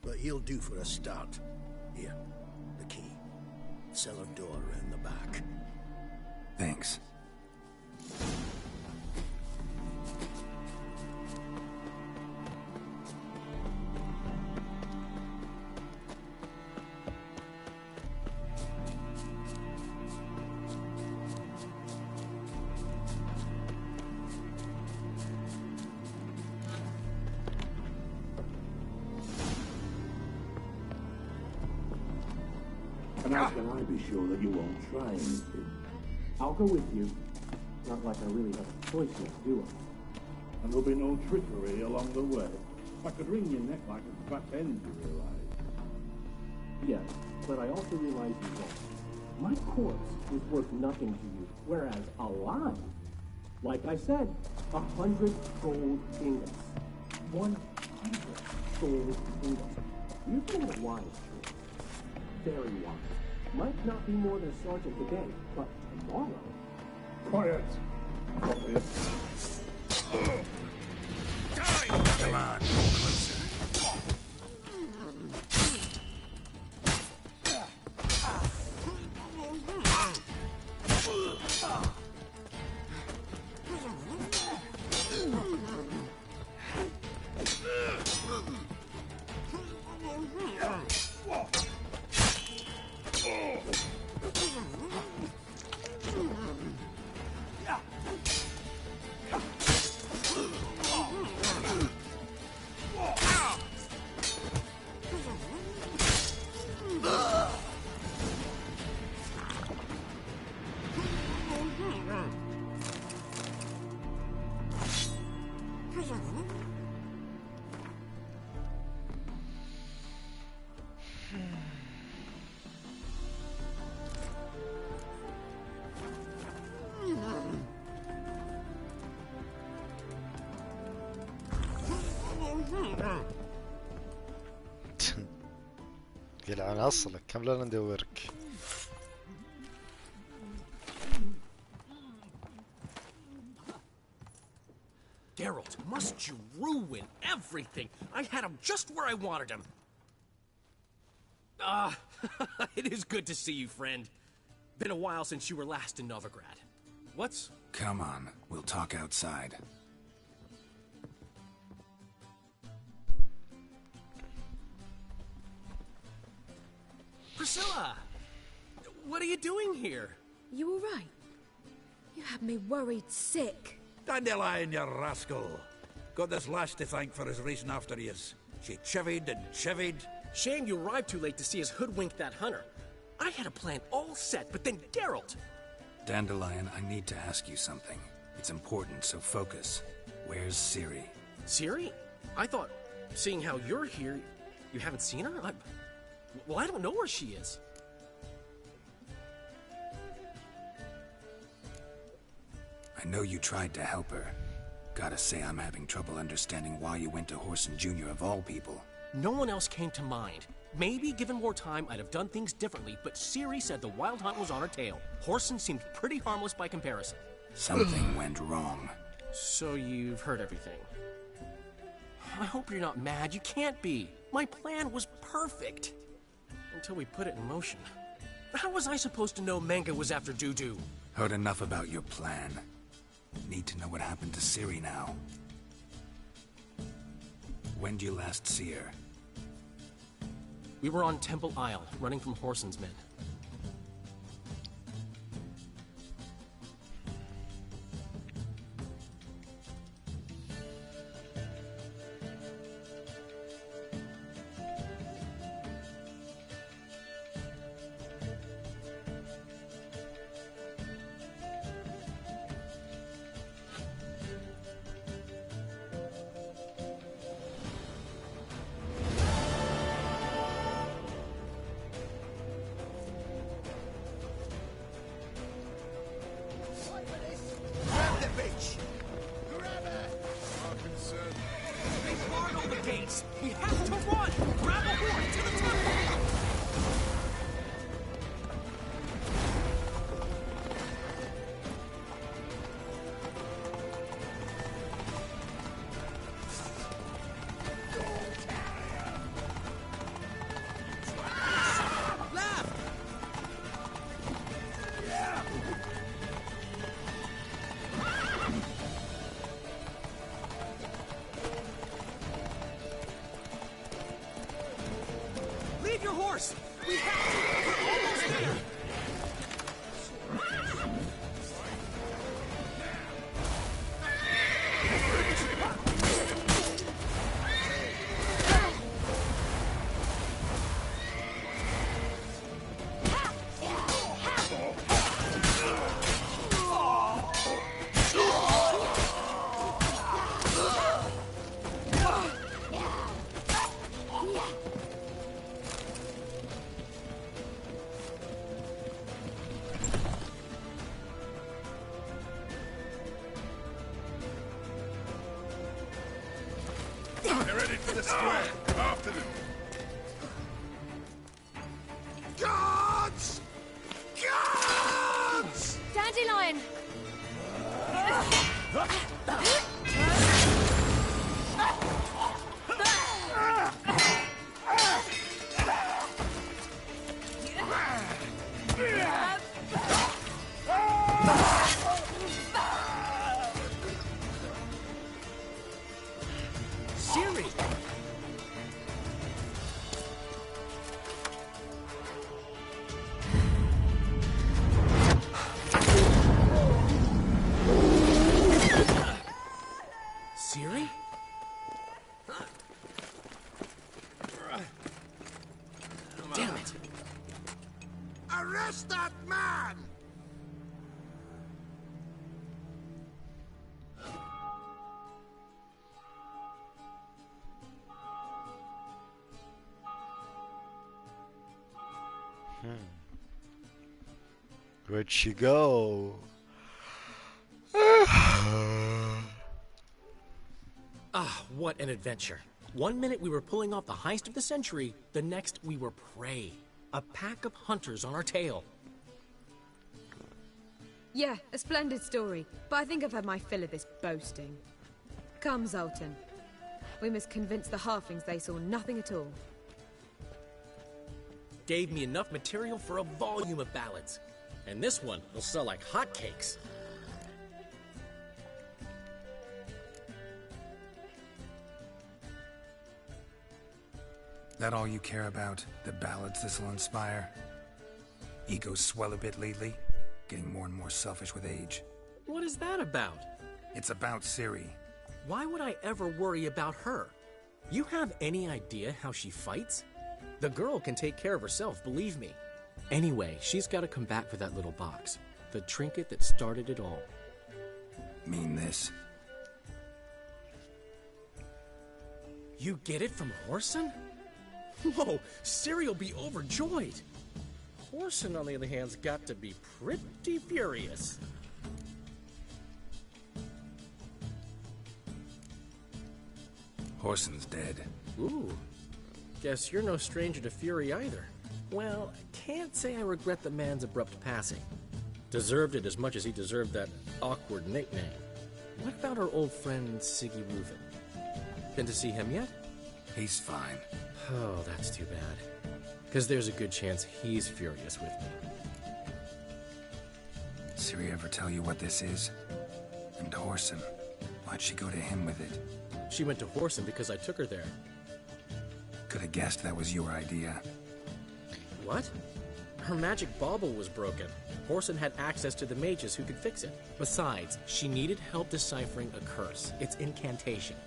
But he'll do for a start. Here, the key. Cellar door around the back. Thanks. And how can I be sure that you won't try anything? I'll go with you. Not like I really have a choice now, do I? And there'll be no trickery along the way. I could wring your neck like a fat end, you realize? Yes, but I also realize you won't. My corpse is worth nothing to you, whereas alive, like I said, 100 gold ingots. 100 gold ingots. You've been a wise choice. Very wise. Might not be more than sergeant today, but tomorrow... Quiet! Quiet. Come on, closer. يلعن اصلك كم لا ندورك. Geralt, must you ruin everything? I had him just where I wanted him. It is good to see you, friend. Been a while since you were last in Novigrad. What's... Come on, we'll talk outside. Priscilla! What are you doing here? You all right? You had me worried sick. Dandelion, you rascal! Got this lass to thank for his racing after yous. She chivied and chivied. Shame you arrived too late to see us hoodwink that hunter. I had a plan all set, but then Geralt! Dandelion, I need to ask you something. It's important, so focus. Where's Ciri? Ciri? I thought, seeing how you're here, you haven't seen her? Well, I don't know where she is. I know you tried to help her. Gotta say, I'm having trouble understanding why you went to Whoreson Jr. of all people. No one else came to mind. Maybe, given more time, I'd have done things differently, but Ciri said the Wild Hunt was on her tail. Whoreson seemed pretty harmless by comparison. Something went wrong. So you've heard everything. I hope you're not mad. You can't be. My plan was perfect. Until we put it in motion. How was I supposed to know Manga was after Dudu? Heard enough about your plan. Need to know what happened to Ciri now. When'd you last see her? We were on Temple Isle, running from Whoreson's men. Grab the bitch! Grab her! They barred all the gates! We have to run! Grab a horn to the temple! Leave your horse! We have to! We're almost there! They're headed for the square. After them. Guards! Guards! Dandelion! Ciri! Ciri? Damn it! Arrest that man! Where'd she go? Ah, what an adventure. One minute we were pulling off the heist of the century, the next we were prey. A pack of hunters on our tail. Yeah, a splendid story, but I think I've had my fill of this boasting. Come, Zoltan. We must convince the halflings they saw nothing at all. Gave me enough material for a volume of ballads. And this one will sell like hotcakes. That all you care about? The ballads this'll inspire? Egos swell a bit lately? Getting more and more selfish with age? What is that about? It's about Ciri. Why would I ever worry about her? You have any idea how she fights? The girl can take care of herself, believe me. Anyway, she's got to come back for that little box. The trinket that started it all. Mean this? You get it from Whoreson? Whoa, Ciri will be overjoyed. Whoreson, on the other hand's got to be pretty furious. Whoreson's dead. Ooh, guess you're no stranger to fury either. Well, can't say I regret the man's abrupt passing. Deserved it as much as he deserved that awkward nickname. What about our old friend Siggy Reuven? Been to see him yet? He's fine. Oh, that's too bad. Because there's a good chance he's furious with me. Ciri ever tell you what this is? And Whoreson, why'd she go to him with it? She went to Whoreson because I took her there. Could have guessed that was your idea. What? Her magic bauble was broken. Whoreson had access to the mages who could fix it. Besides, she needed help deciphering a curse. It's incantation.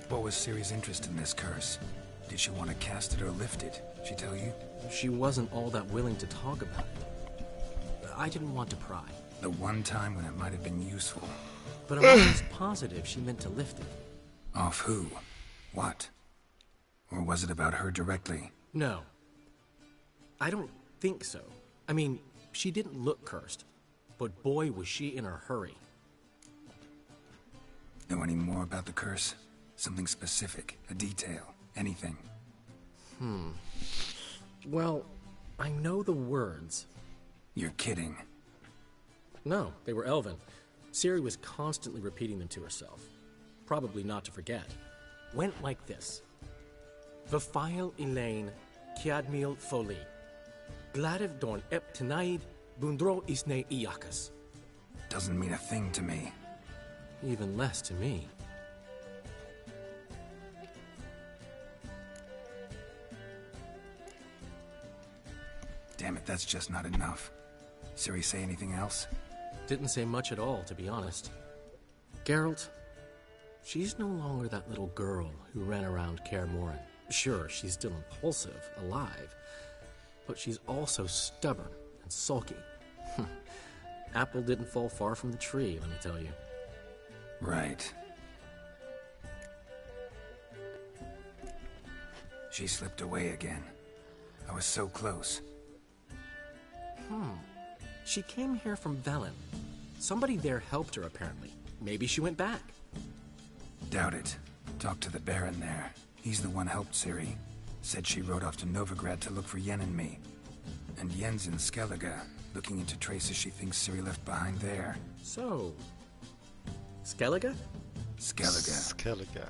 What was Ciri's interest in this curse? Did she want to cast it or lift it? She tell you? She wasn't all that willing to talk about it. I didn't want to pry. The one time when it might have been useful. But I'm almost positive she meant to lift it. Off who? What? Or was it about her directly? No. I don't think so. I mean, she didn't look cursed. But boy, was she in a hurry. Know any more about the curse? Something specific, a detail, anything? Well, I know the words. You're kidding. No, they were Elven. Ciri was constantly repeating them to herself. Probably not to forget. Went like this. Vafile Elaine, Kiadmil Foli. Gladiv Dorn Ep Tanaid, Bundro Isne Iakas. Doesn't mean a thing to me. Even less to me. Damn it, that's just not enough. Ciri say anything else? Didn't say much at all, to be honest. Geralt, she's no longer that little girl who ran around Kaer Morhen. Sure, she's still impulsive, alive, but she's also stubborn and sulky. Apple didn't fall far from the tree, let me tell you. Right. She slipped away again. I was so close. She came here from Velen. Somebody there helped her, apparently. Maybe she went back. Doubt it. Talked to the Baron there. He's the one helped Ciri. Said she rode off to Novigrad to look for Yen and me. And Yen's in Skellige, looking into traces she thinks Ciri left behind there. So... Skellige? Skellige. Skellige.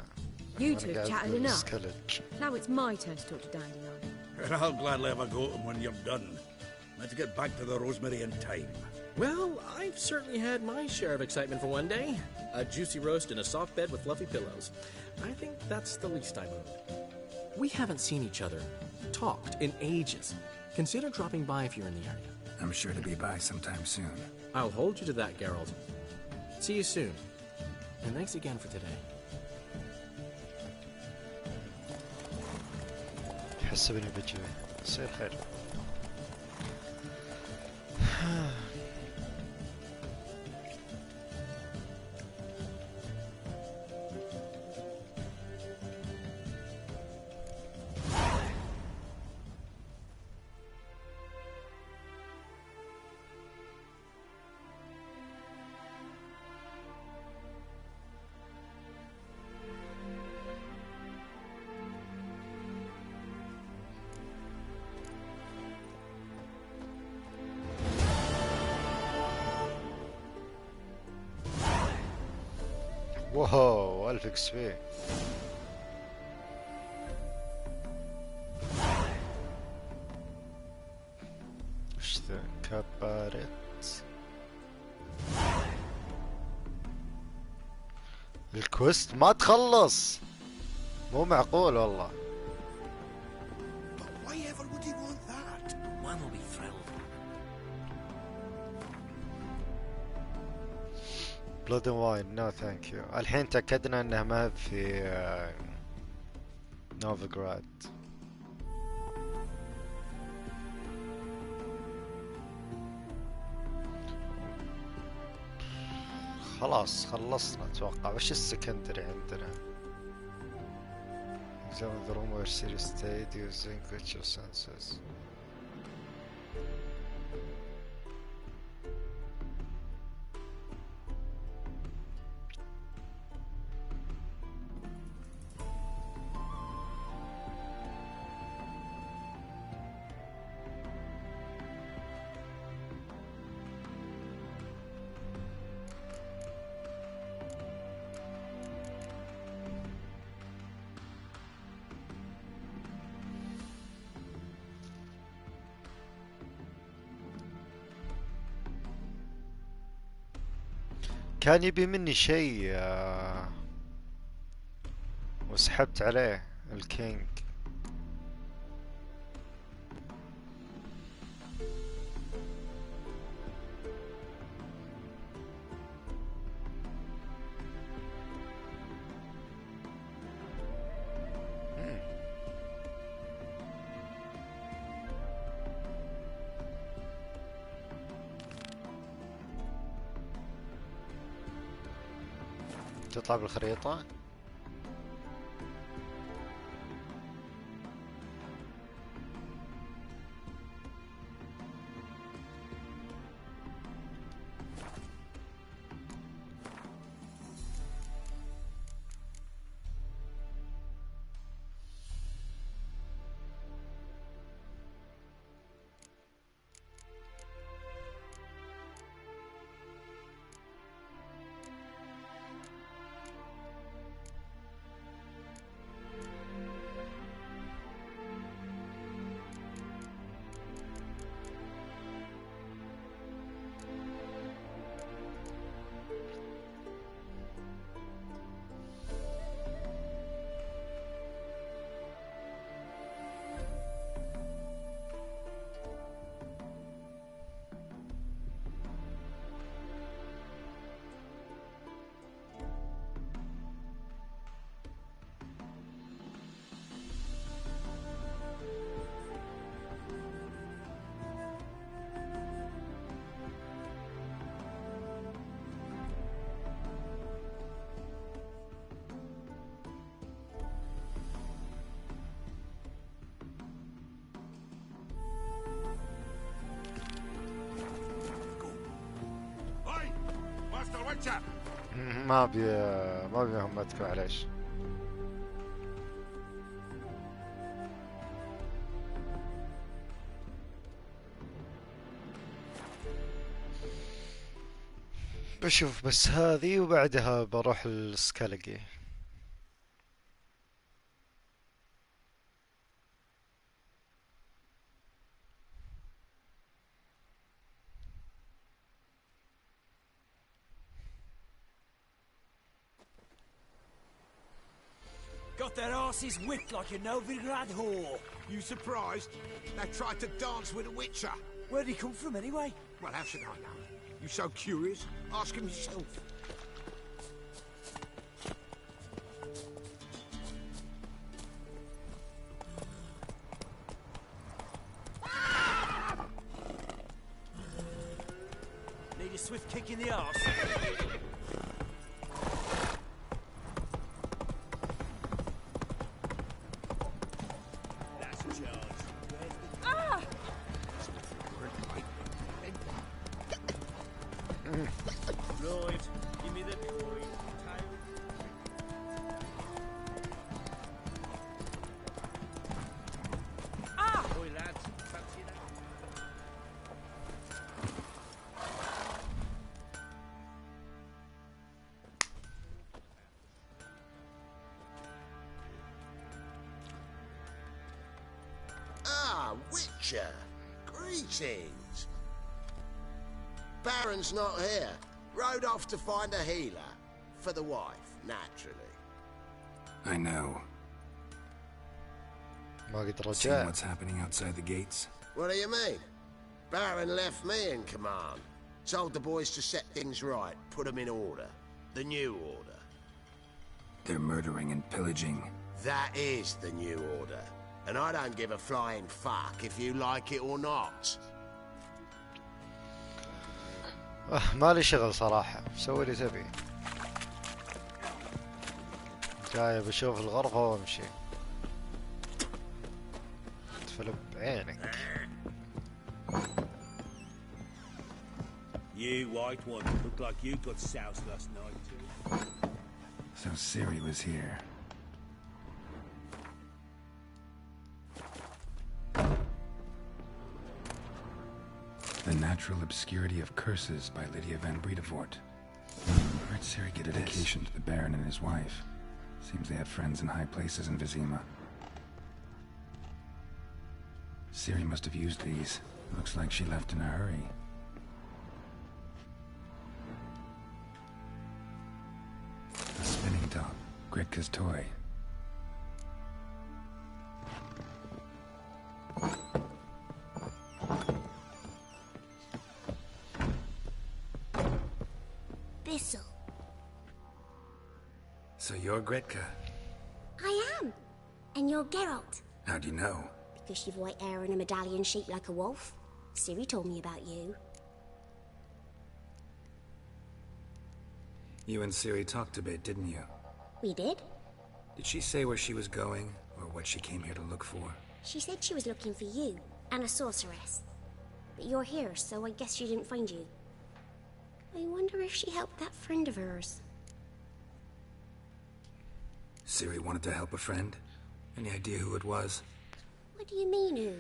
You two have chatted enough. Skellige. Now it's my turn to talk to Dandelion. And I'll gladly have a go at him when you're done. Let's get back to the Rosemary in time. Well, I've certainly had my share of excitement for one day. A juicy roast in a soft bed with fluffy pillows. I think that's the least I owed. We haven't seen each other, talked, in ages. Consider dropping by if you're in the area. I'm sure to be by sometime soon. I'll hold you to that, Geralt. See you soon. And thanks again for today. حسبني بجي يصير خير. واو 1000 اكس بي. وش ذا كاباريت؟ الكوست ما تخلص، مو معقول والله. But why ever would he want that? One will بلود اند واين نو ثانك يو. الحين تأكدنا انها ما في نوفيغراد. خلاص خلصنا اتوقع. وش السكندري عندنا؟ examine the room where Siri stayed using your senses. كان يبي مني شيء وسحبت عليه الكينج. تطلع بالخريطة. ما ابي همتكم معليش. بشوف بس هذه وبعدها بروح السكالجي. Got their asses whipped like a Novigrad whore. You surprised? They tried to dance with a witcher. Where'd he come from anyway? Well, how should I know? You so curious? Ask him yourself. Need a swift kick in the arse. Right, give me the coin. Oi, lads, fancy that? Ah, Witcher. Greetings. Baron's not here. Rode off to find a healer. For the wife, naturally. I know. See what's happening outside the gates? What do you mean? Baron left me in command. Told the boys to set things right, put them in order. The new order. They're murdering and pillaging. That is the new order. And I don't give a flying fuck if you like it or not. مالي شغل صراحة، سوي اللي تبي. جاي بشوف الغرفة وامشي. تفلب بعينك. You white one, looked like you got soused last night too. So Ciri was here. The Natural Obscurity of Curses by Lydia van Bredevoort. Where'd Ciri get a dedication to the Baron and his wife? Seems they had friends in high places in Vizima. Ciri must have used these. Looks like she left in a hurry. A spinning top. Gretka's toy. Bissell. So you're Gretka? I am. And you're Geralt. How do you know? Because you've white hair and a medallion shaped like a wolf. Ciri told me about you. You and Ciri talked a bit, didn't you? We did. Did she say where she was going, or what she came here to look for? She said she was looking for you, and a sorceress. But you're here, so I guess she didn't find you. I wonder if she helped that friend of hers. Ciri wanted to help a friend? Any idea who it was? What do you mean, who?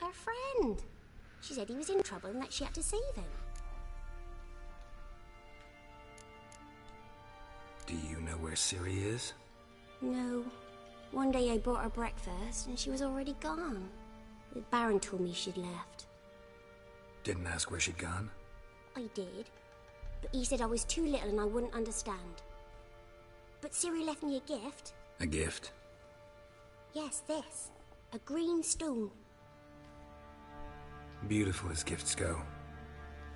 Her friend. She said he was in trouble and that she had to save him. Do you know where Ciri is? No. One day I bought her breakfast and she was already gone. The Baron told me she'd left. Didn't ask where she'd gone? I did. But he said I was too little and I wouldn't understand. But Ciri left me a gift. A gift? Yes, this. A green stone. Beautiful as gifts go.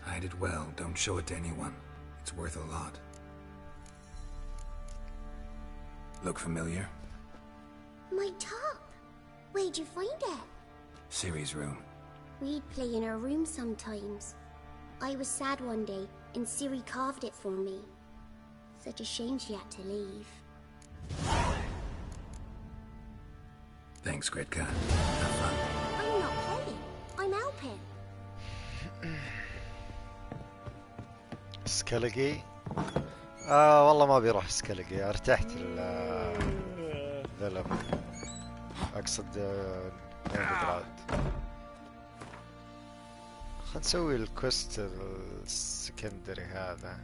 Hide it well, don't show it to anyone. It's worth a lot. Look familiar? My top. Where'd you find it? Ciri's room. We'd play in her room sometimes. I was sad one day, and Ciri carved it for me. Such a shame she had to leave. Thanks, Gretka. Have fun. I'm not playing. I'm helping. سكالجي؟ والله ما بيروح سكالجي، ارتحت الفيلم. اقصد نيمبراد. خلنا نسوي الكوست السكندري هذا.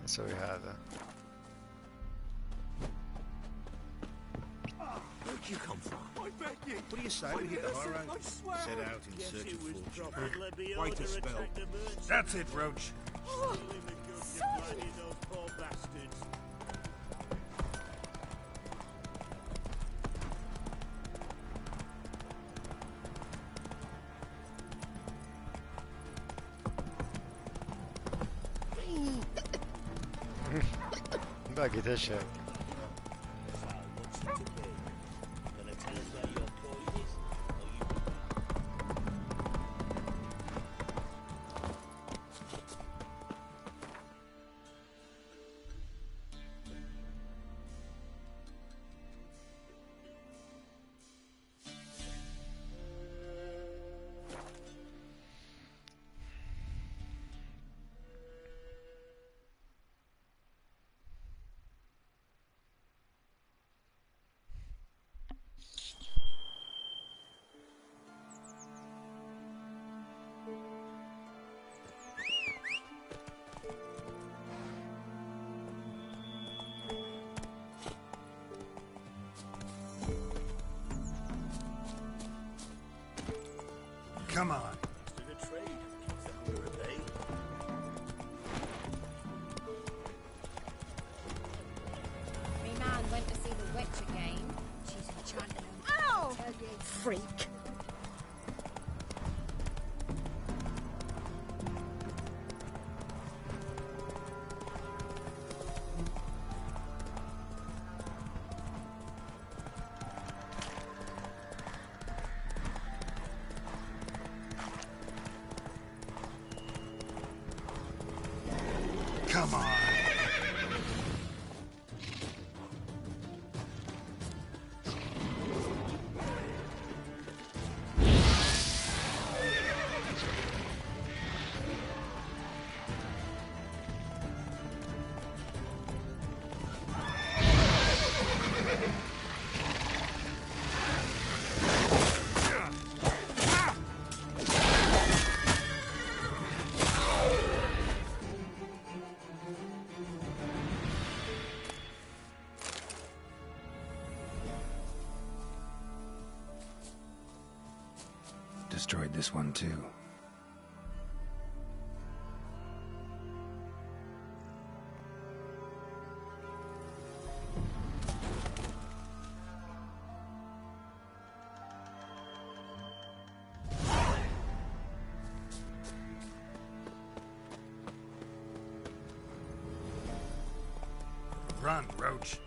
نسوي هذا. Where'd you come from? I beg you. What do you say? We hit the high road. Set out in search of fortune. Wait a spell. That's it, Roach. Those poor bastards. باقي تشهد. Come on. Me man went to see the witch again. She's enchanted him. Ow! Freak. Come on. Destroyed this one too. Run, Roach.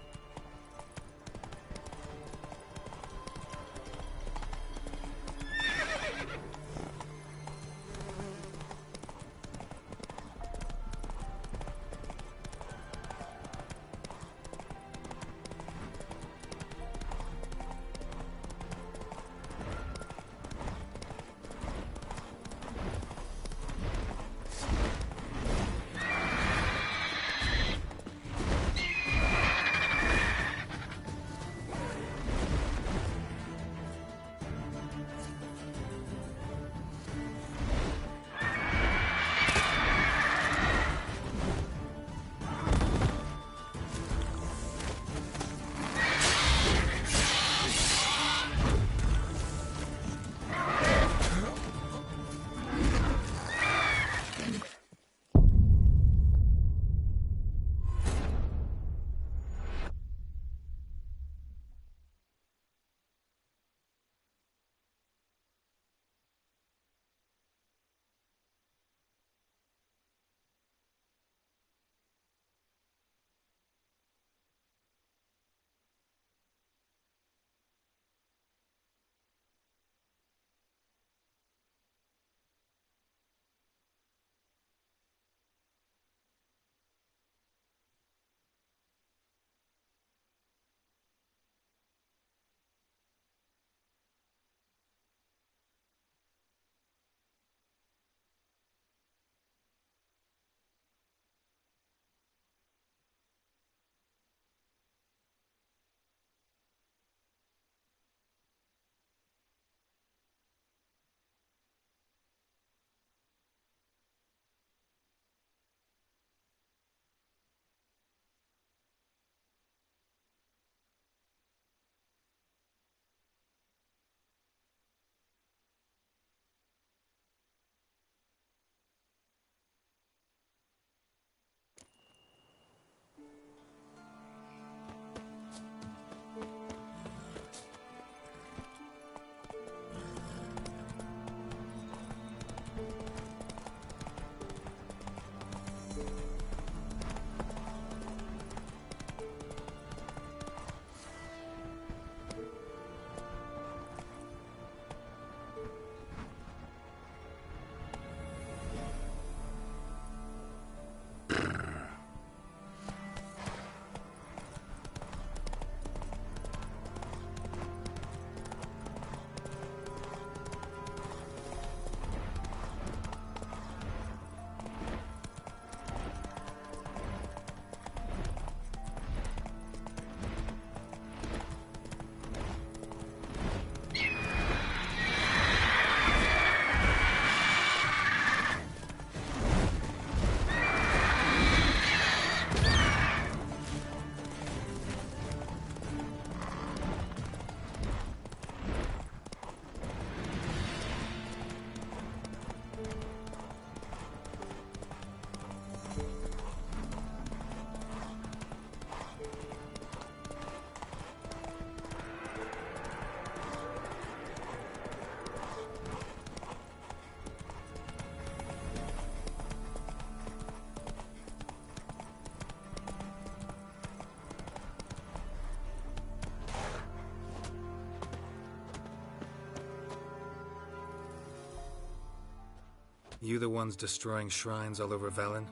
You the ones destroying shrines all over Velen?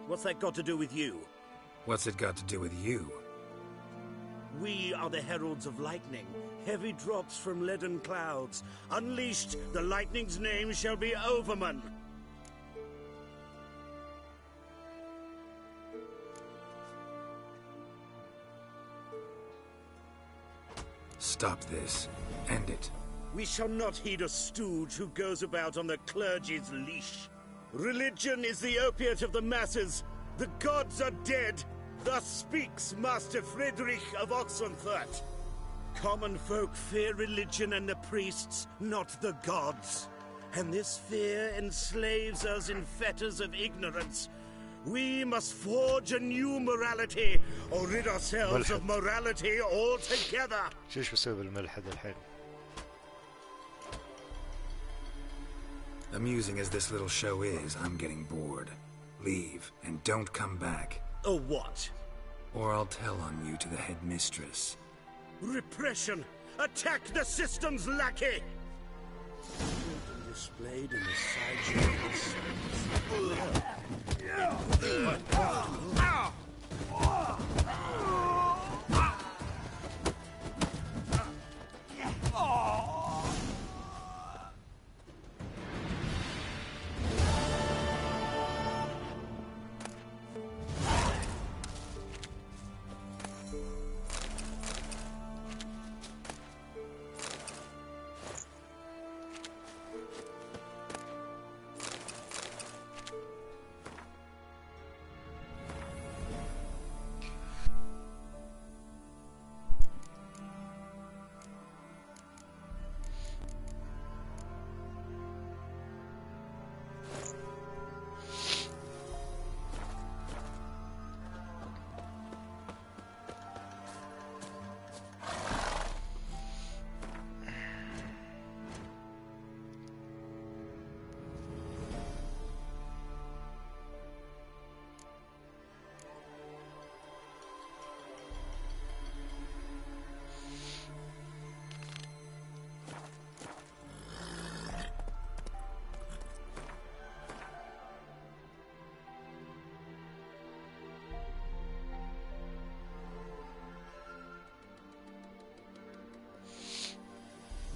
What's that got to do with you? What's it got to do with you? We are the heralds of lightning. Heavy drops from leaden clouds. Unleashed, the lightning's name shall be Overman. Stop this. End it. We shall not heed a stooge who goes about on the clergy's leash. Religion is the opiate of the masses. The gods are dead. Thus speaks Master Friedrich of Oxenfurt. Common folk fear religion and the priests, not the gods. And this fear enslaves us in fetters of ignorance. We must forge a new morality, or rid ourselves of morality altogether. شوش بسوي بالملحد الحين. Amusing as this little show is, I'm getting bored. Leave, and don't come back. Or what? Or I'll tell on you to the headmistress. Repression! Attack the system's lackey! Displayed in the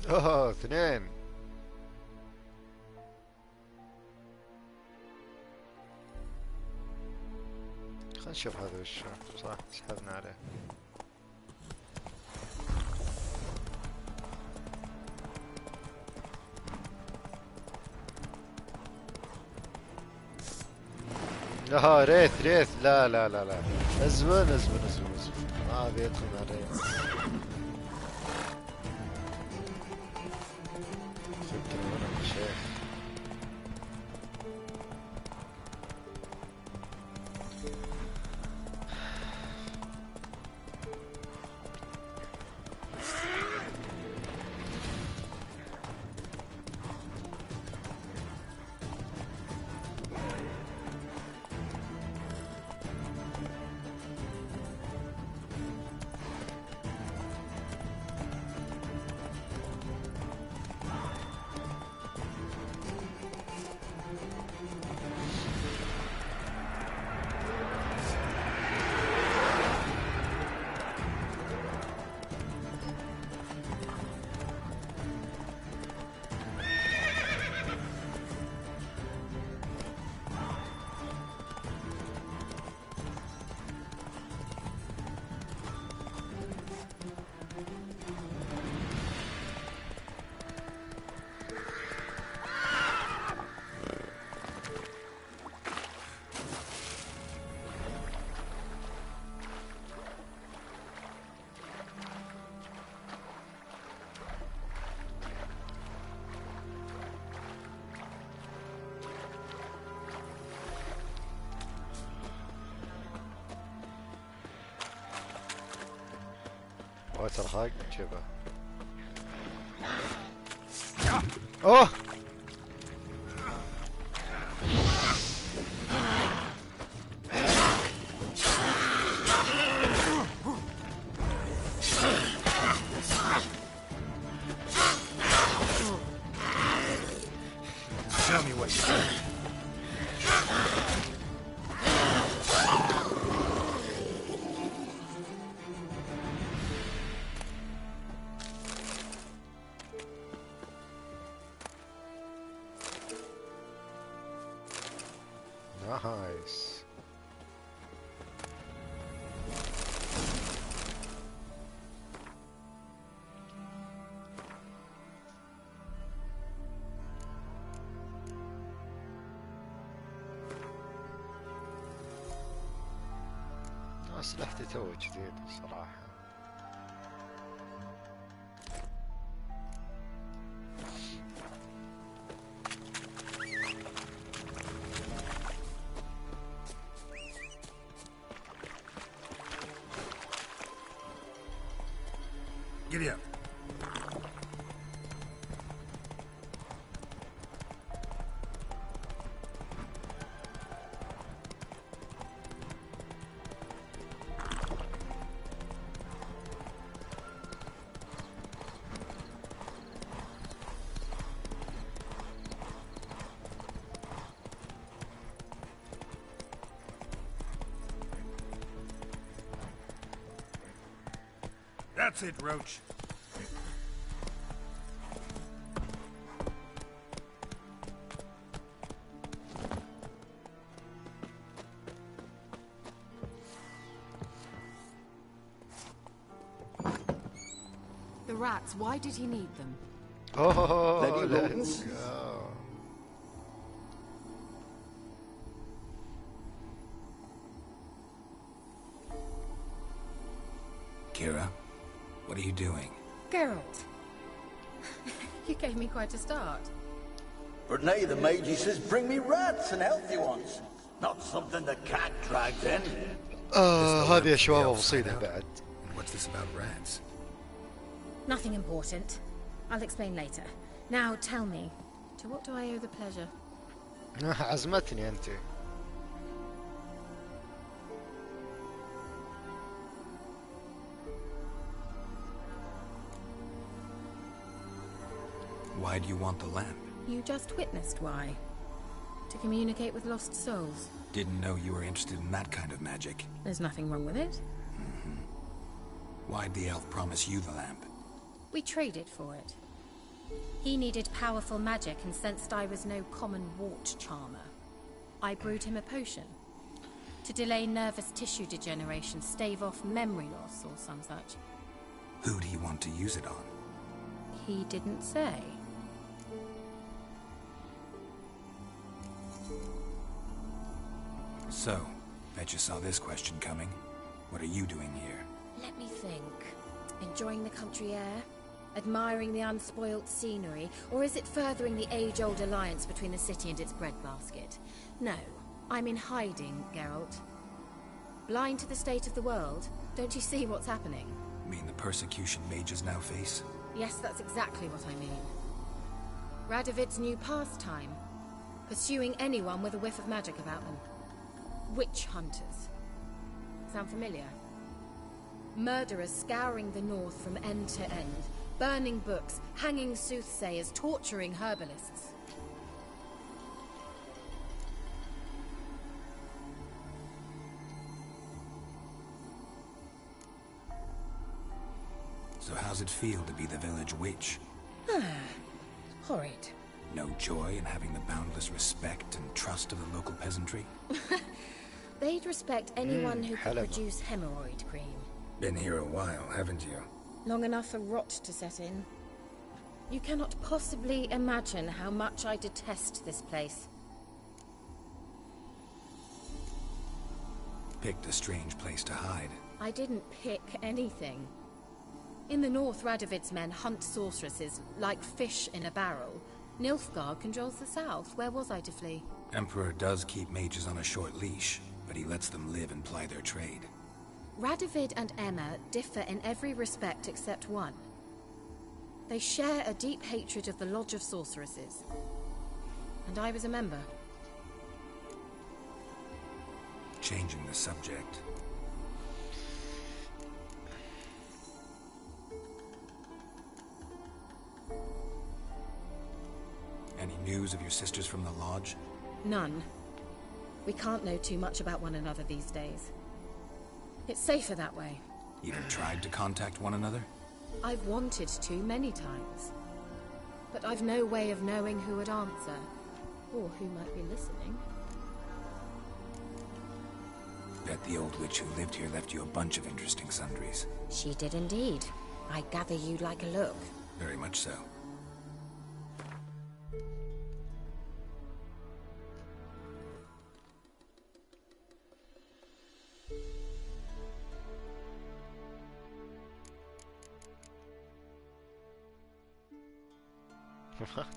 اوه اثنين. خلينا نشوف هذا وش صح سحبنا عليه. ريث لا ازمن ما ابي ادخل مع ريث. واتر خاق شوفه. اوه Show me what you نايس. أسلحتي تو جديد صراحة. Giddy up. That's it, Roach. The rats, why did he need them? Oh, Lady let's Rodents. go. Kira, what are you doing? Geralt. You gave me quite a start. But nay, the Magi says bring me rats and healthy ones. Not something the cat dragged in. هذه أشواط بسيطة بعد. What's this about rats? Nothing important. I'll explain later. Now tell me, to what do I owe the pleasure? عزمتني أنت. Why do you want the lamp? You just witnessed why. To communicate with lost souls. Didn't know you were interested in that kind of magic. There's nothing wrong with it. Why'd the elf promise you the lamp? We traded for it. He needed powerful magic and sensed I was no common wart charmer. I brewed him a potion. To delay nervous tissue degeneration, stave off memory loss or some such. Who'd he want to use it on? He didn't say. So, bet you saw this question coming. What are you doing here? Let me think. Enjoying the country air? Admiring the unspoilt scenery? Or is it furthering the age-old alliance between the city and its breadbasket? No, I'm in hiding, Geralt. Blind to the state of the world? Don't you see what's happening? Mean the persecution mages now face? Yes, that's exactly what I mean. Radovid's new pastime. Pursuing anyone with a whiff of magic about them. Witch hunters. Sound familiar? Murderers scouring the north from end to end. Burning books, hanging soothsayers, torturing herbalists. So how's it feel to be the village witch? Horrid. No joy in having the boundless respect and trust of the local peasantry? They'd respect anyone who could Helena. produce hemorrhoid cream. Been here a while, haven't you? Long enough for rot to set in. You cannot possibly imagine how much I detest this place. Picked a strange place to hide. I didn't pick anything. In the north, Radovid's men hunt sorceresses like fish in a barrel. Nilfgaard controls the south. Where was I to flee? Emperor does keep mages on a short leash, but he lets them live and ply their trade. Radovid and Emma differ in every respect except one. They share a deep hatred of the Lodge of Sorceresses. And I was a member. Changing the subject. Any news of your sisters from the lodge? None. We can't know too much about one another these days. It's safer that way. Even tried to contact one another? I've wanted to many times. But I've no way of knowing who would answer. Or who might be listening. Bet the old witch who lived here left you a bunch of interesting sundries. She did indeed. I gather you'd like a look. Very much so. What?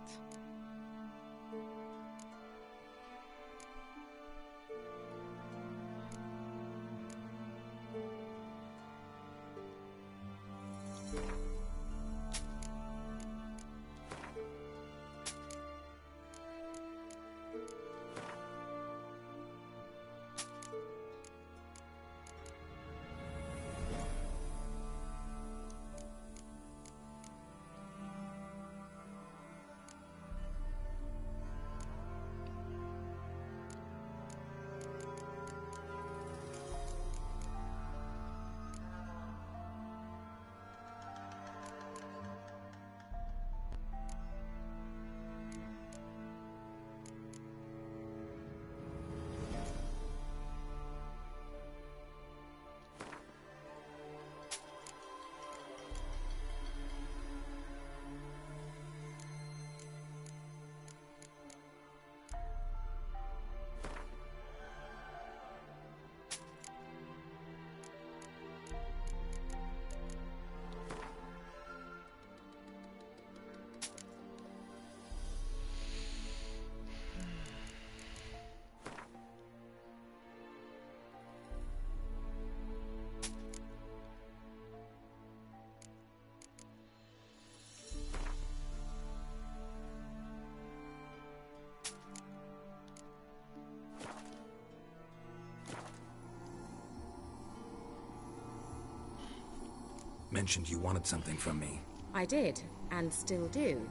Mentioned you wanted something from me. I did, and still do.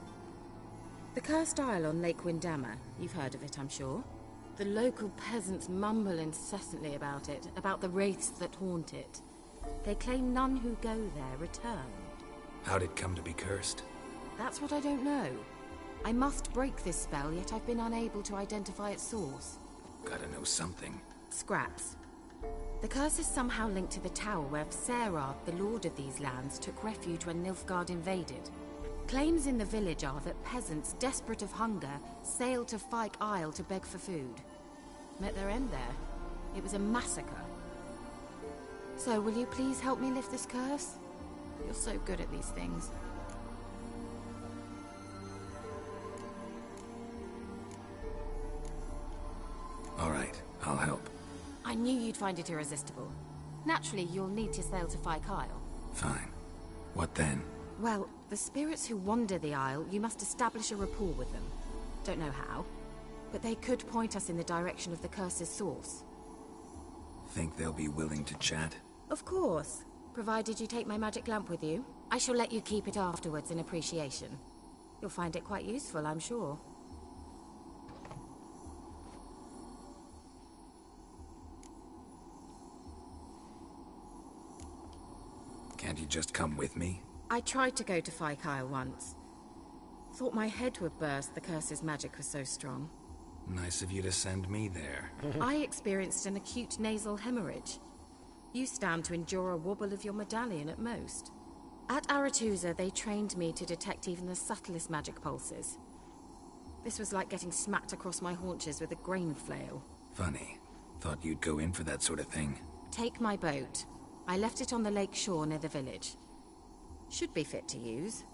The Cursed Isle on Lake Windammer. You've heard of it, I'm sure. The local peasants mumble incessantly about it, about the wraiths that haunt it. They claim none who go there return. How'd it come to be cursed? That's what I don't know. I must break this spell, yet I've been unable to identify its source. Gotta know something. Scraps. The curse is somehow linked to the tower where Serad, the lord of these lands, took refuge when Nilfgaard invaded. Claims in the village are that peasants, desperate of hunger, sailed to Fyke Isle to beg for food. Met their end there. It was a massacre. So, will you please help me lift this curse? You're so good at these things. All right, I'll help. I knew you'd find it irresistible. Naturally, you'll need to sail to Fyke Isle. Fine. What then? Well, the spirits who wander the Isle, you must establish a rapport with them. Don't know how, but they could point us in the direction of the curse's source. Think they'll be willing to chat? Of course. Provided you take my magic lamp with you. I shall let you keep it afterwards in appreciation. You'll find it quite useful, I'm sure. Can't you just come with me? I tried to go to Fyke Isle once. Thought my head would burst, the curse's magic was so strong. Nice of you to send me there. I experienced an acute nasal hemorrhage. You stand to endure a wobble of your medallion at most. At Aretusa, they trained me to detect even the subtlest magic pulses. This was like getting smacked across my haunches with a grain flail. Funny. Thought you'd go in for that sort of thing. Take my boat. I left it on the lake shore near the village. Should be fit to use.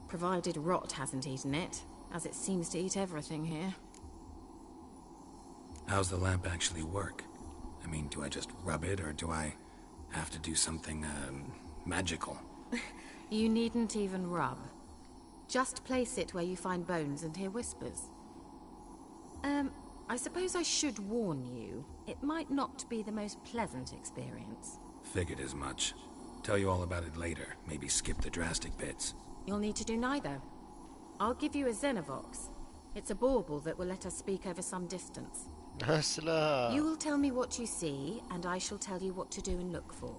Provided rot hasn't eaten it, as it seems to eat everything here. How's the lamp actually work? I mean, do I just rub it, or do I have to do something, magical? You needn't even rub. Just place it where you find bones and hear whispers. I suppose I should warn you, it might not be the most pleasant experience. Figured as much. Tell you all about it later. Maybe skip the drastic bits. You'll need to do neither. I'll give you a Xenovox. It's a bauble that will let us speak over some distance. You will tell me what you see, and I shall tell you what to do and look for.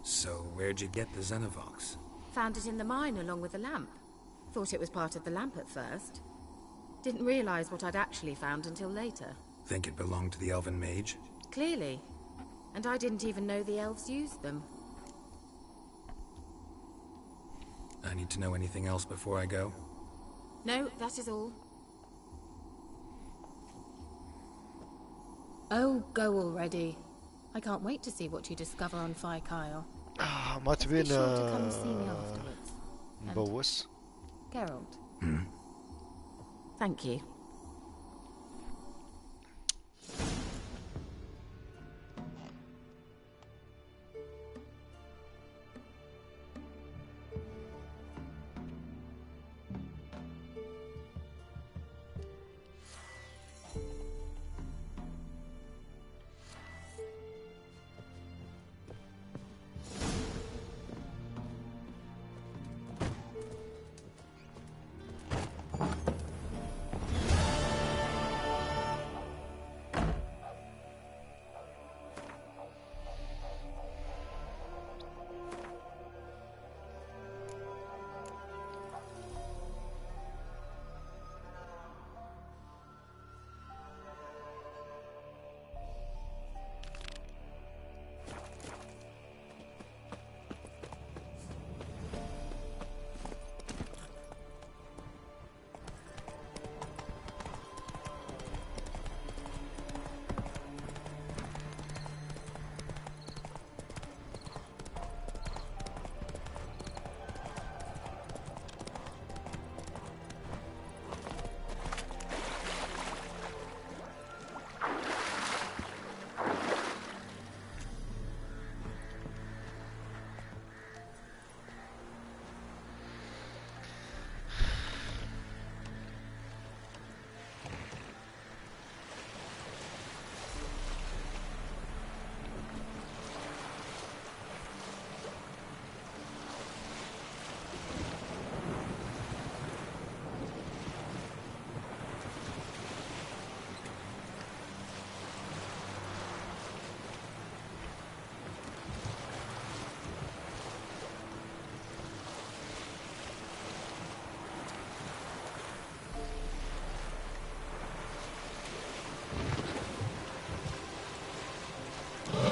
So, where'd you get the Xenovox? Found it in the mine along with the lamp. Thought it was part of the lamp at first. Didn't realize what I'd actually found until later. Think it belonged to the elven mage? Clearly. And I didn't even know the elves used them. I need to know anything else before I go? No, that is all. Oh, go already. I can't wait to see what you discover on Phi Kyle. ما تبين Be sure to come see me afterwards. And نبوس؟ Geralt. Thank you.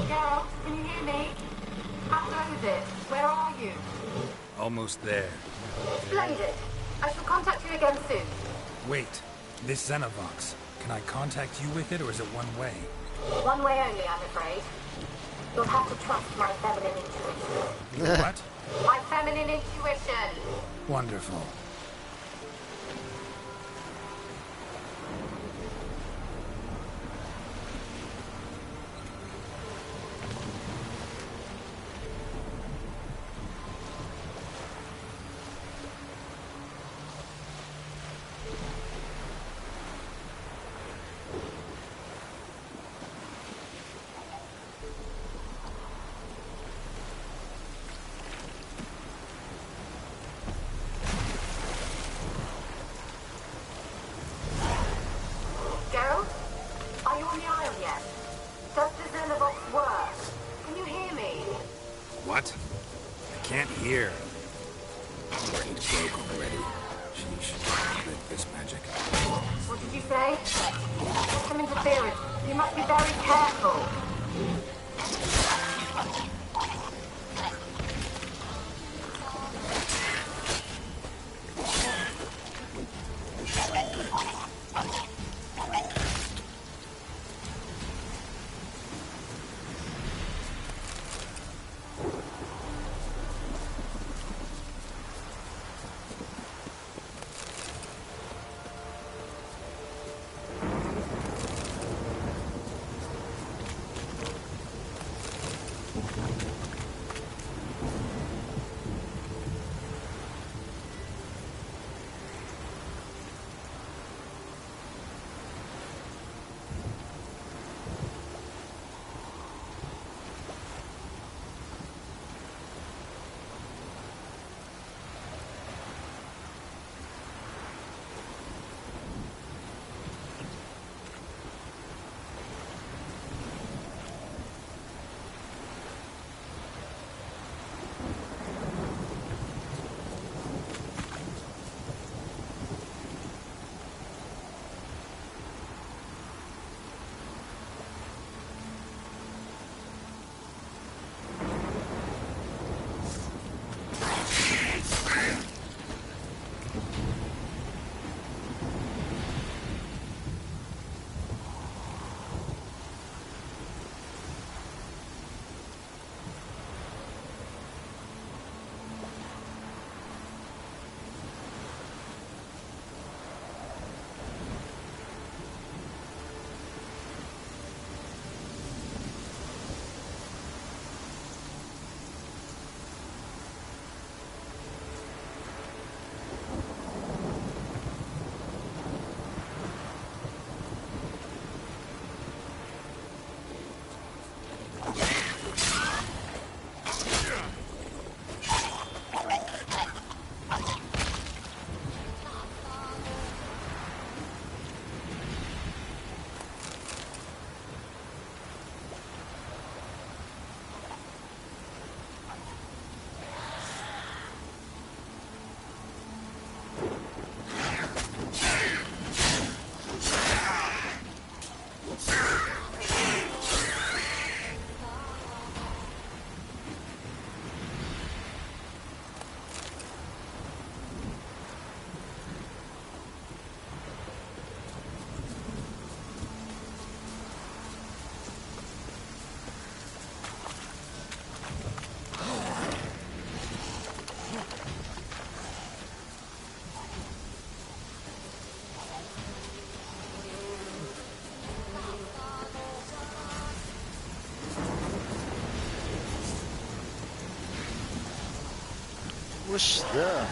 Geralt, can you hear me? How close is it? Where are you? Almost there. Splendid. I shall contact you again soon. Wait, this Xenovox. Can I contact you with it, or is it one way? One way only, I'm afraid. You'll have to trust my feminine intuition. What? My feminine intuition! Wonderful. Geralt? Are you on the isle yet? Does the Xenovox work? Can you hear me? What? I can't hear. Brain broke already. Sheesh. Rip this magic. What did you say? There's some interference. You must be very careful. وش ذا؟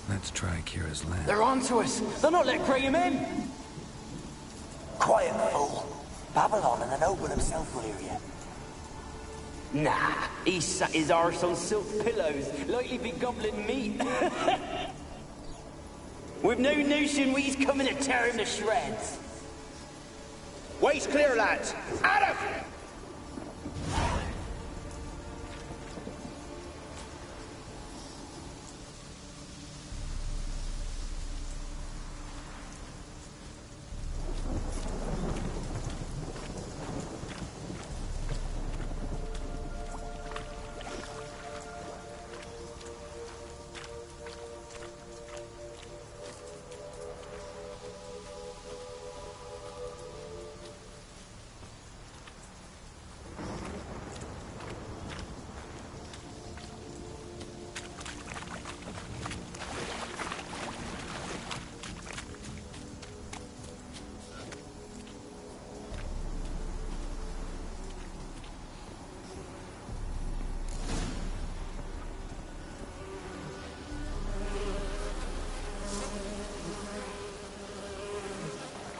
Let's try Kira's land. They're onto us! They're not letting Graham in! Quiet, fool. Babylon and an open himself will hear you. Nah, he sat his arse on silk pillows, like he'd be gobbling meat. We've no notion he's coming to tear him to shreds. Way's clear, lads. Out of!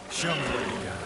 Show me what you got.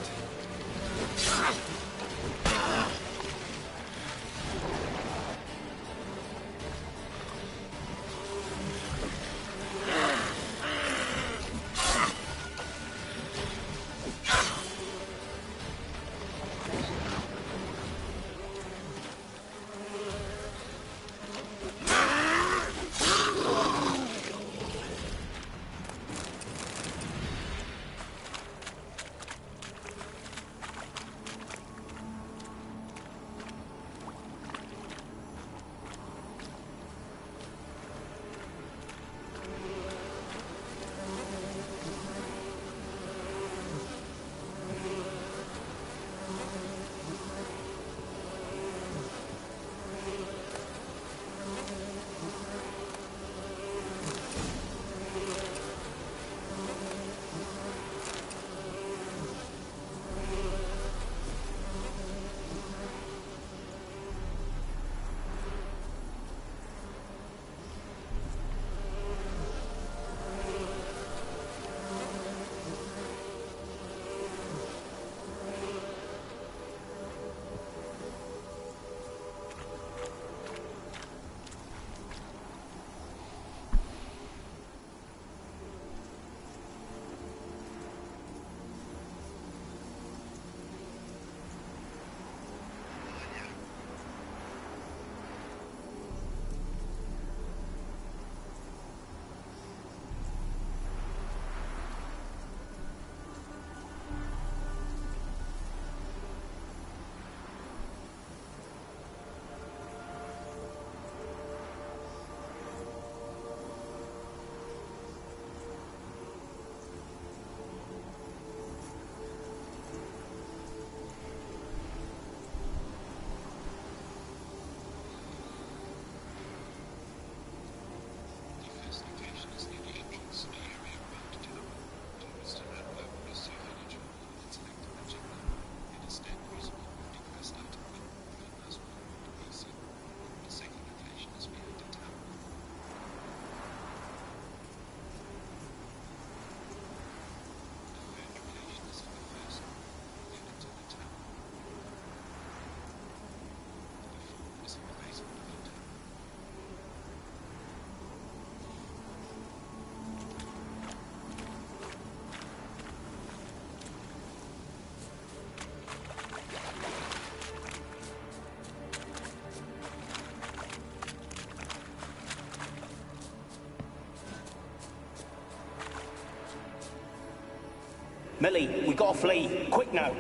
Millie, we gotta flee. Quick now.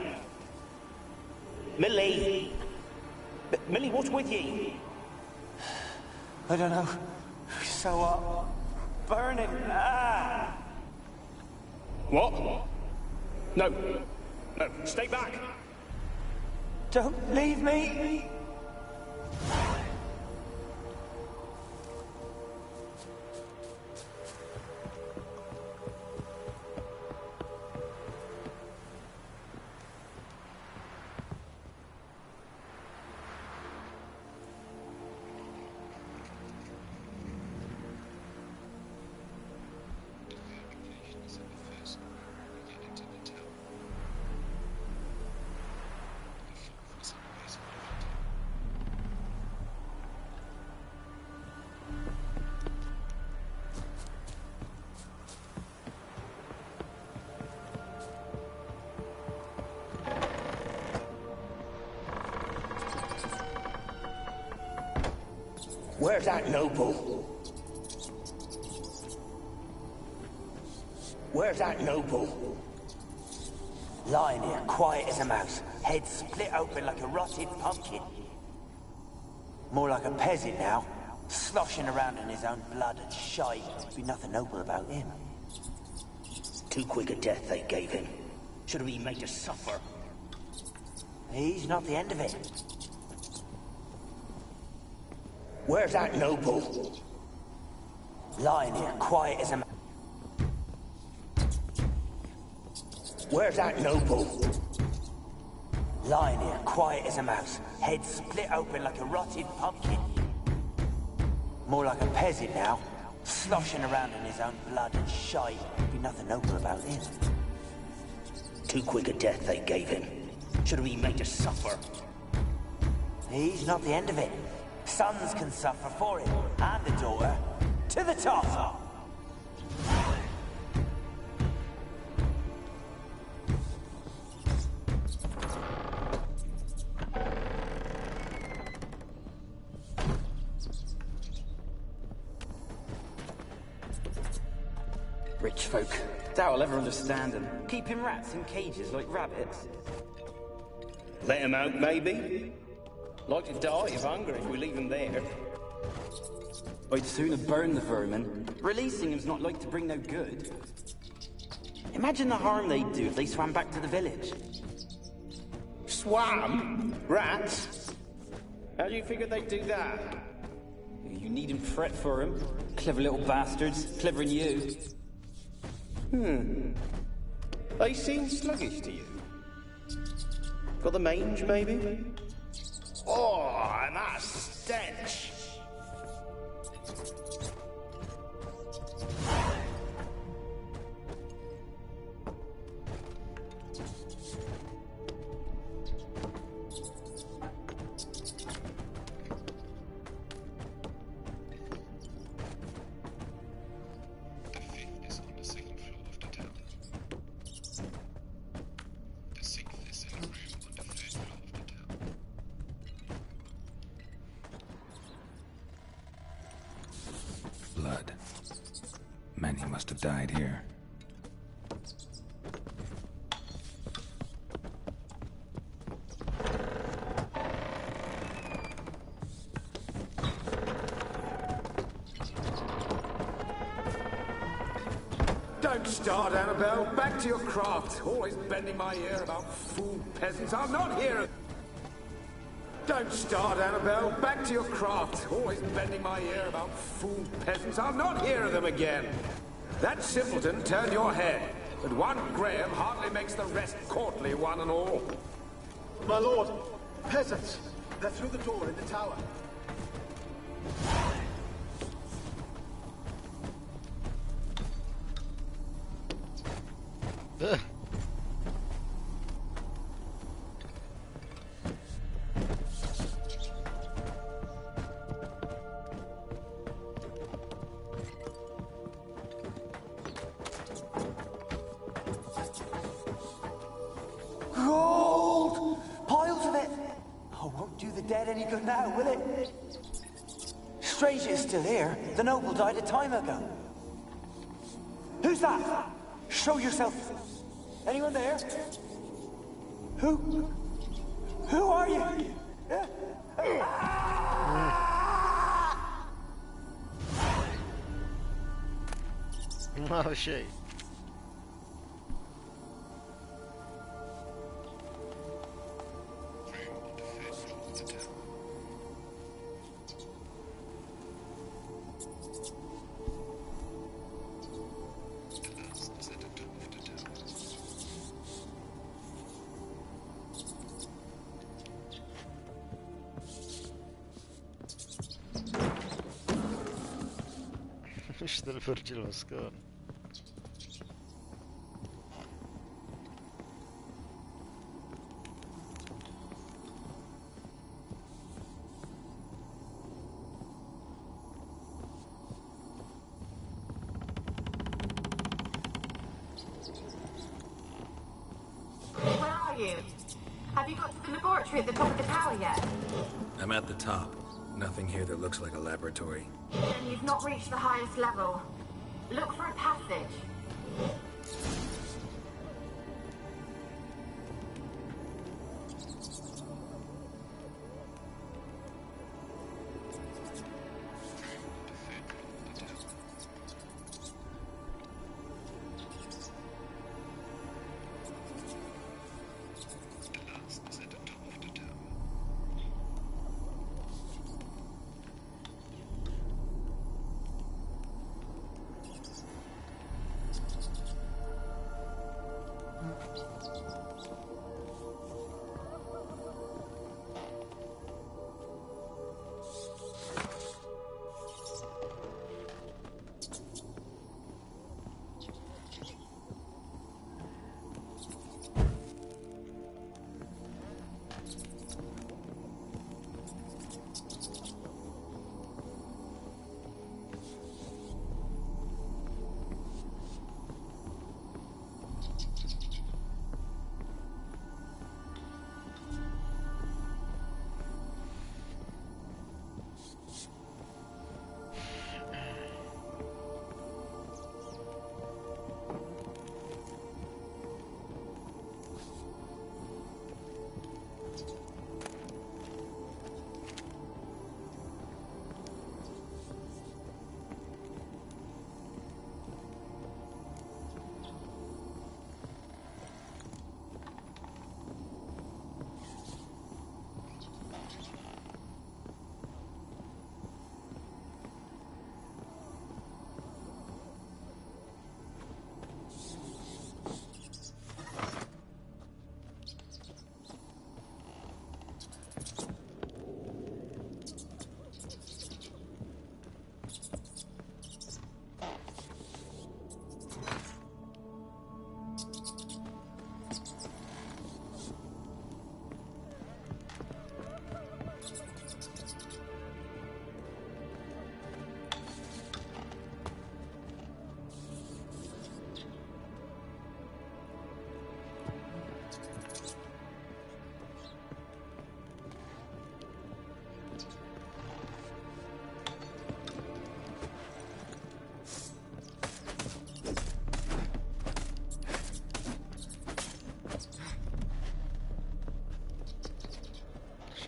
Millie! Millie, what's with you? I don't know. So, burning. Ah! What? No. No, stay back. Don't leave me. Where's that noble? Where's that noble? Lying here, quiet as a mouse, head split open like a rotted pumpkin. More like a peasant now, sloshing around in his own blood and shite. Be nothing noble about him. Too quick a death they gave him. Should have been made to suffer. He's not the end of it. Where's that noble? Lying here, quiet as a mouse. Where's that noble? Lying here, quiet as a mouse, head split open like a rotted pumpkin. More like a peasant now, sloshing around in his own blood and shite. Be nothing noble about him. Too quick a death they gave him. Should have been made to suffer. He's not the end of it. Sons can suffer for him, and the daughter. To the top! Rich folk. Doubt I'll ever understand them. Keeping rats in cages like rabbits. Let him out, maybe? Like to die of hunger if we leave him there. I'd sooner burn the vermin. Releasing him's not like to bring no good. Imagine the harm they'd do if they swam back to the village. Swam? Rats? How do you figure they'd do that? You needn't fret for him. Clever little bastards. Clever than you. They seem sluggish to you. Got the mange, maybe? Oh, and that stench! Blood. Many must have died here. Don't start, Annabelle. Back to your craft. Always bending my ear about fool peasants. I'm not here. Don't start, Annabelle. Back to your craft. Always bending my ear about fool peasants. I'll not hear of them again. That simpleton turned your head, but one Graham hardly makes the rest courtly, one and all. My lord, peasants. They're through the door in the tower. Gold! Piles of it! Oh, won't do the dead any good now, will it? Strange it's still here. The noble died a time ago. Who's that? Show yourself. Anyone there? Who? Who are you? ما شيء. ايش ذا الفرج المسكون. Where are you? Have you got to the laboratory at the top of the tower yet? I'm at the top. Nothing here that looks like a laboratory. Then you've not reached the highest level. Look for a passage.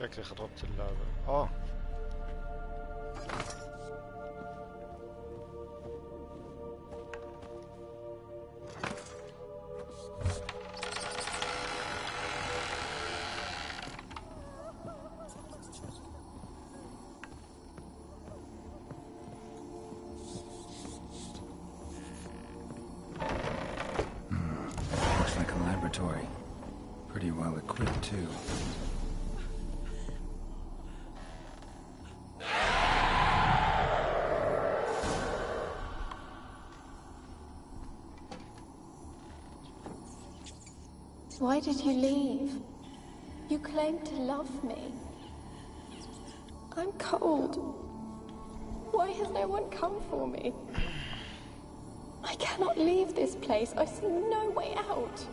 شكلي خربت اللعبة. Looks like a laboratory. Pretty well equipped, too. Why did you leave? You claimed to love me. I'm cold. Why has no one come for me? I cannot leave this place. I see no way out.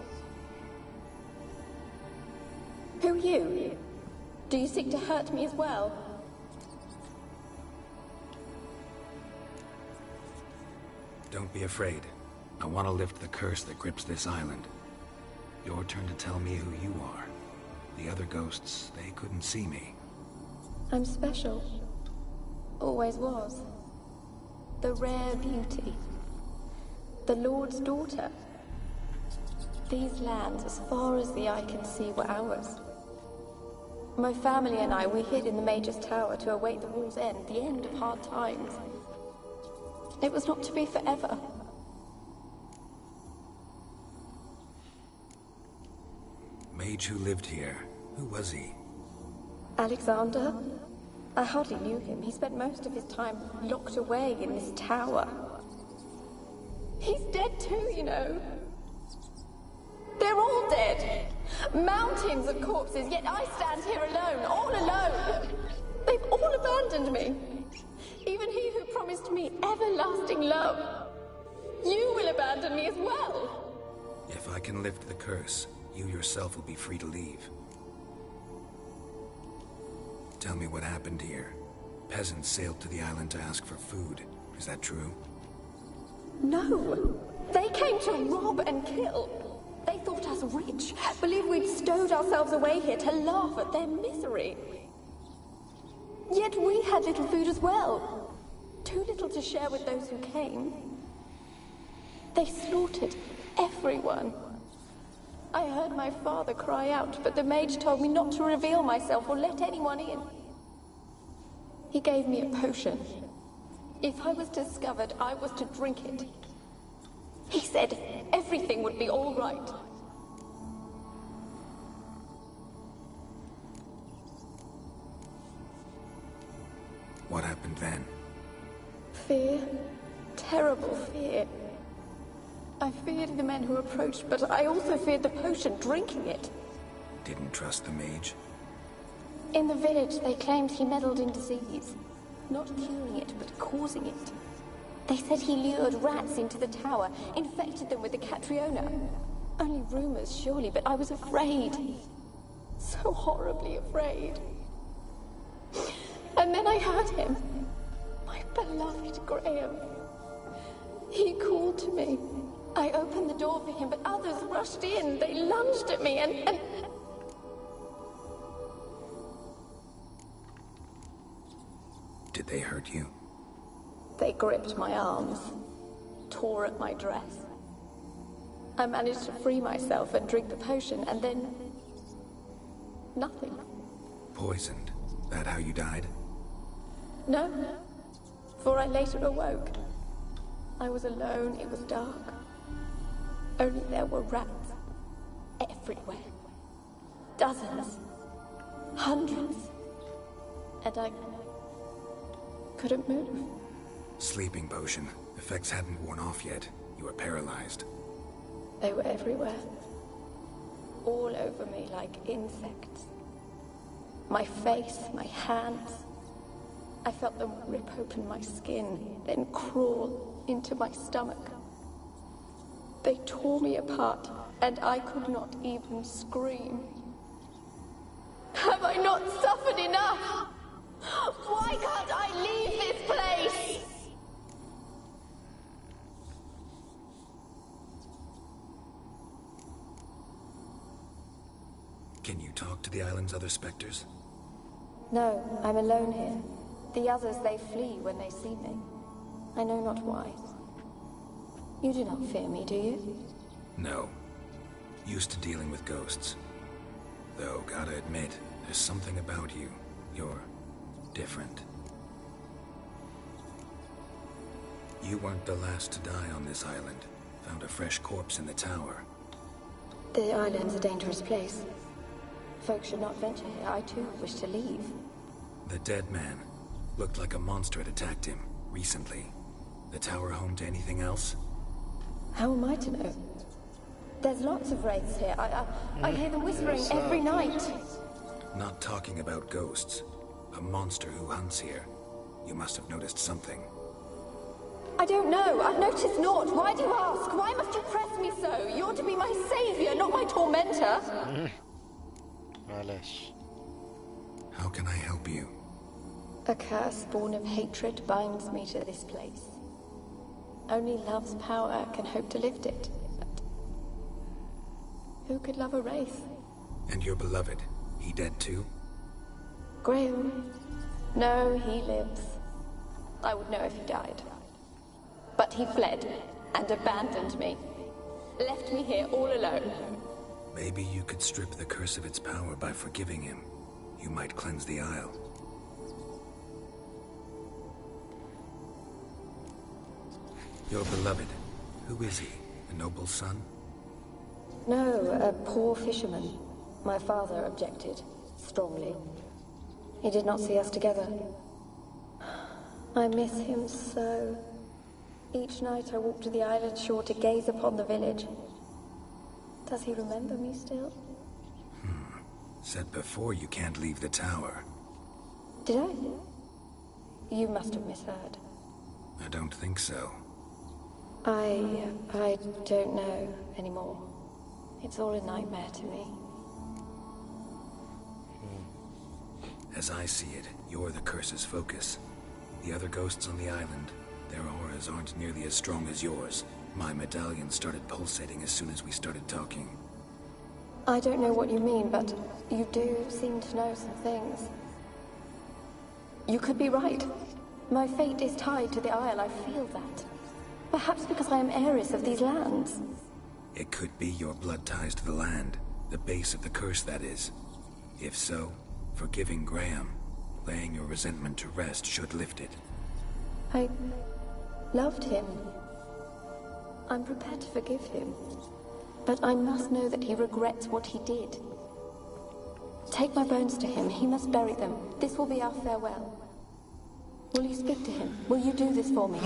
Who are you? Do you seek to hurt me as well? Don't be afraid. I want to lift the curse that grips this island. Your turn to tell me who you are. The other ghosts, they couldn't see me. I'm special. Always was. The rare beauty. The Lord's daughter. These lands, as far as the eye can see, were ours. My family and I, we hid in the Major's Tower to await the war's end, the end of hard times. It was not to be forever. Mage who lived here. Who was he? Alexander? I hardly knew him. He spent most of his time locked away in this tower. He's dead too, you know. They're all dead. Mountains of corpses, yet I stand here alone, all alone. They've all abandoned me. Even he who promised me everlasting love. You will abandon me as well. If I can lift the curse, you yourself will be free to leave. Tell me what happened here. peasants sailed to the island to ask for food. Is that true? No! They came to rob and kill. They thought us rich, believed we'd stowed ourselves away here to laugh at their misery. Yet we had little food as well. Too little to share with those who came. They slaughtered everyone. I heard my father cry out, but the mage told me not to reveal myself or let anyone in. He gave me a potion. If I was discovered, I was to drink it. He said everything would be all right. What happened then? Fear. Terrible fear. I feared the men who approached, but I also feared the potion, drinking it. Didn't trust the mage? In the village, they claimed he meddled in disease. Not curing it, but causing it. They said he lured rats into the tower, infected them with the Catriona. Only rumors, surely, but I was afraid. So horribly afraid. And then I heard him. My beloved Graham. He called to me. I opened the door for him, but others rushed in. They lunged at me and... Did they hurt you? They gripped my arms, tore at my dress. I managed to free myself and drink the potion, and then... nothing. Poisoned? That how you died? No, for I later awoke. I was alone, it was dark. Only there were rats everywhere. Dozens. Hundreds. And I couldn't move. Sleeping potion. Effects hadn't worn off yet. You were paralyzed. They were everywhere. All over me like insects. My face, my hands. I felt them rip open my skin, then crawl into my stomach. They tore me apart, and I could not even scream. Have I not suffered enough? Why can't I leave this place? Can you talk to the island's other specters? No, I'm alone here. The others, they flee when they see me. I know not why. You do not fear me, do you? No. Used to dealing with ghosts. Though, gotta admit, there's something about you. You're different. You weren't the last to die on this island. Found a fresh corpse in the tower. The island's a dangerous place. Folks should not venture here. I too wish to leave. The dead man. Looked like a monster had attacked him, recently. The tower home to anything else? How am I to know? There's lots of wraiths here. I hear them whispering every night. Not talking about ghosts. A monster who hunts here. You must have noticed something. I don't know. I've noticed naught. Why do you ask? Why must you press me so? You're to be my savior, not my tormentor. How can I help you? A curse born of hatred binds me to this place. Only love's power can hope to lift it. But who could love a wraith? And your beloved, he dead too? Graham? No, he lives. I would know if he died. But he fled and abandoned me. Left me here all alone. Maybe you could strip the curse of its power by forgiving him. You might cleanse the Isle. Your beloved, who is he? A noble son? No, a poor fisherman. My father objected, strongly. He did not see us together. I miss him so. Each night I walk to the island shore to gaze upon the village. Does he remember me still? Said before you can't leave the tower. Did I? You must have misheard. I don't think so. I don't know anymore. It's all a nightmare to me. As I see it, you're the curse's focus. The other ghosts on the island, their auras aren't nearly as strong as yours. My medallion started pulsating as soon as we started talking. I don't know what you mean, but you do seem to know some things. You could be right. My fate is tied to the Isle, I feel that. Perhaps because I am heiress of these lands. It could be your blood ties to the land, the base of the curse, that is. If so, forgiving Graham, laying your resentment to rest should lift it. I loved him. I'm prepared to forgive him. But I must know that he regrets what he did. Take my bones to him. He must bury them. This will be our farewell. Will you speak to him? Will you do this for me?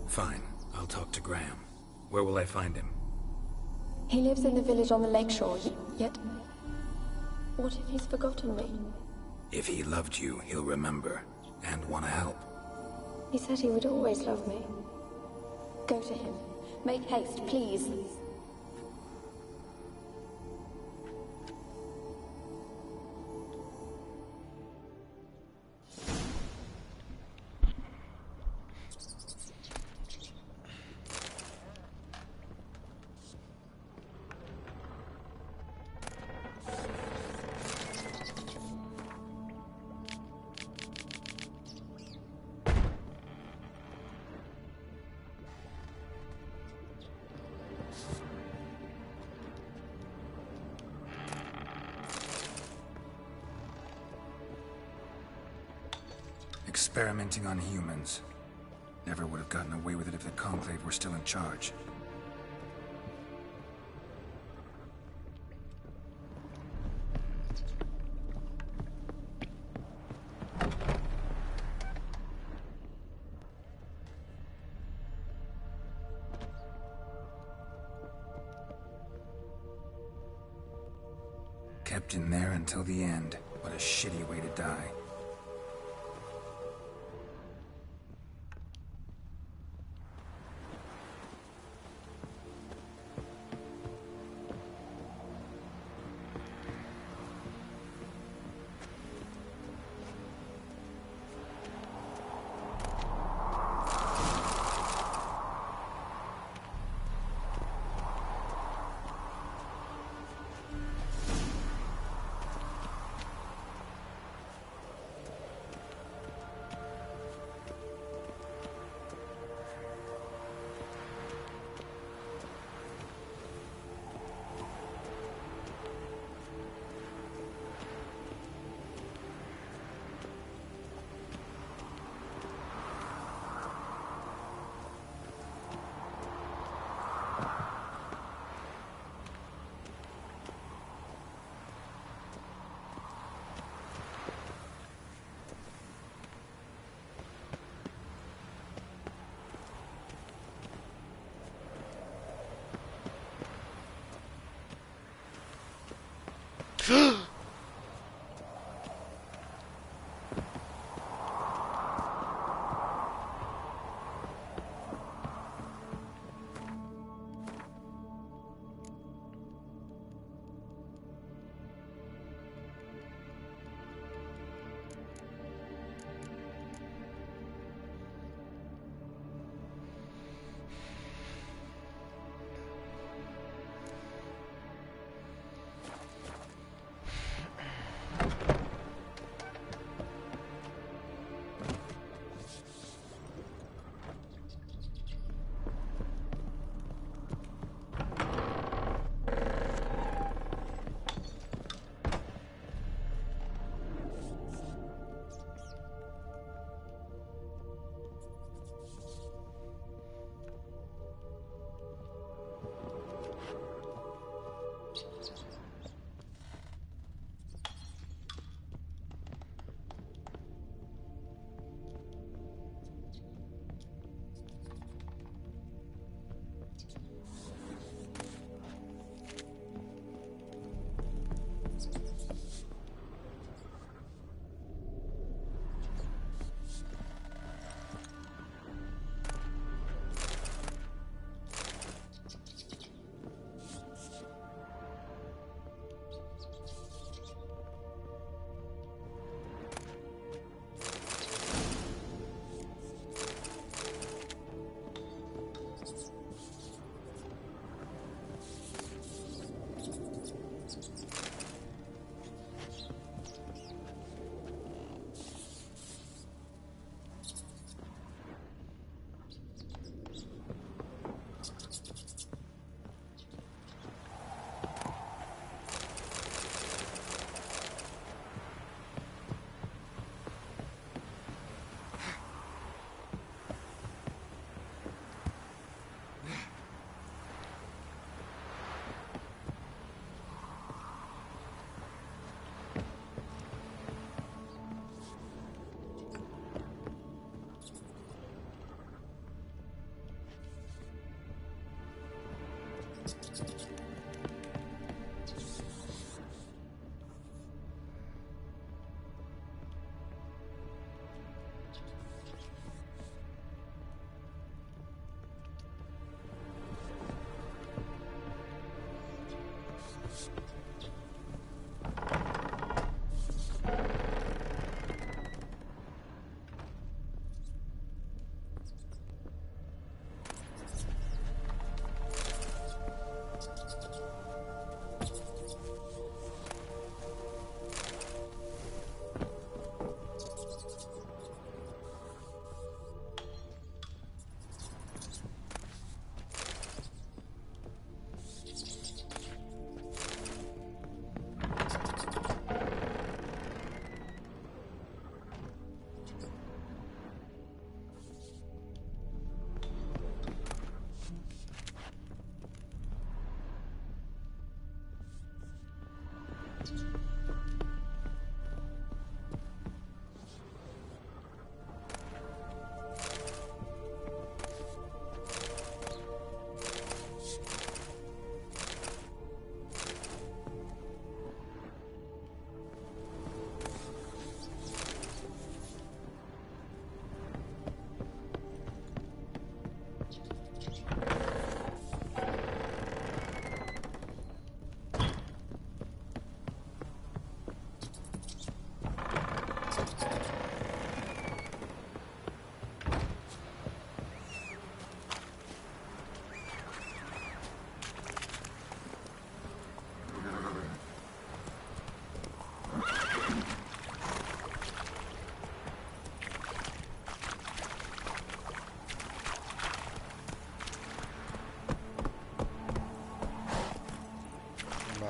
Fine. I'll talk to Graham. Where will I find him? He lives in the village on the lakeshore, yet... What if he's forgotten me? If he loved you, he'll remember, and want to help. He said he would always love me. Go to him. Make haste, please. Experimenting on humans. Never would have gotten away with it if the Conclave were still in charge. Kept in there until the end. What a shitty way to die.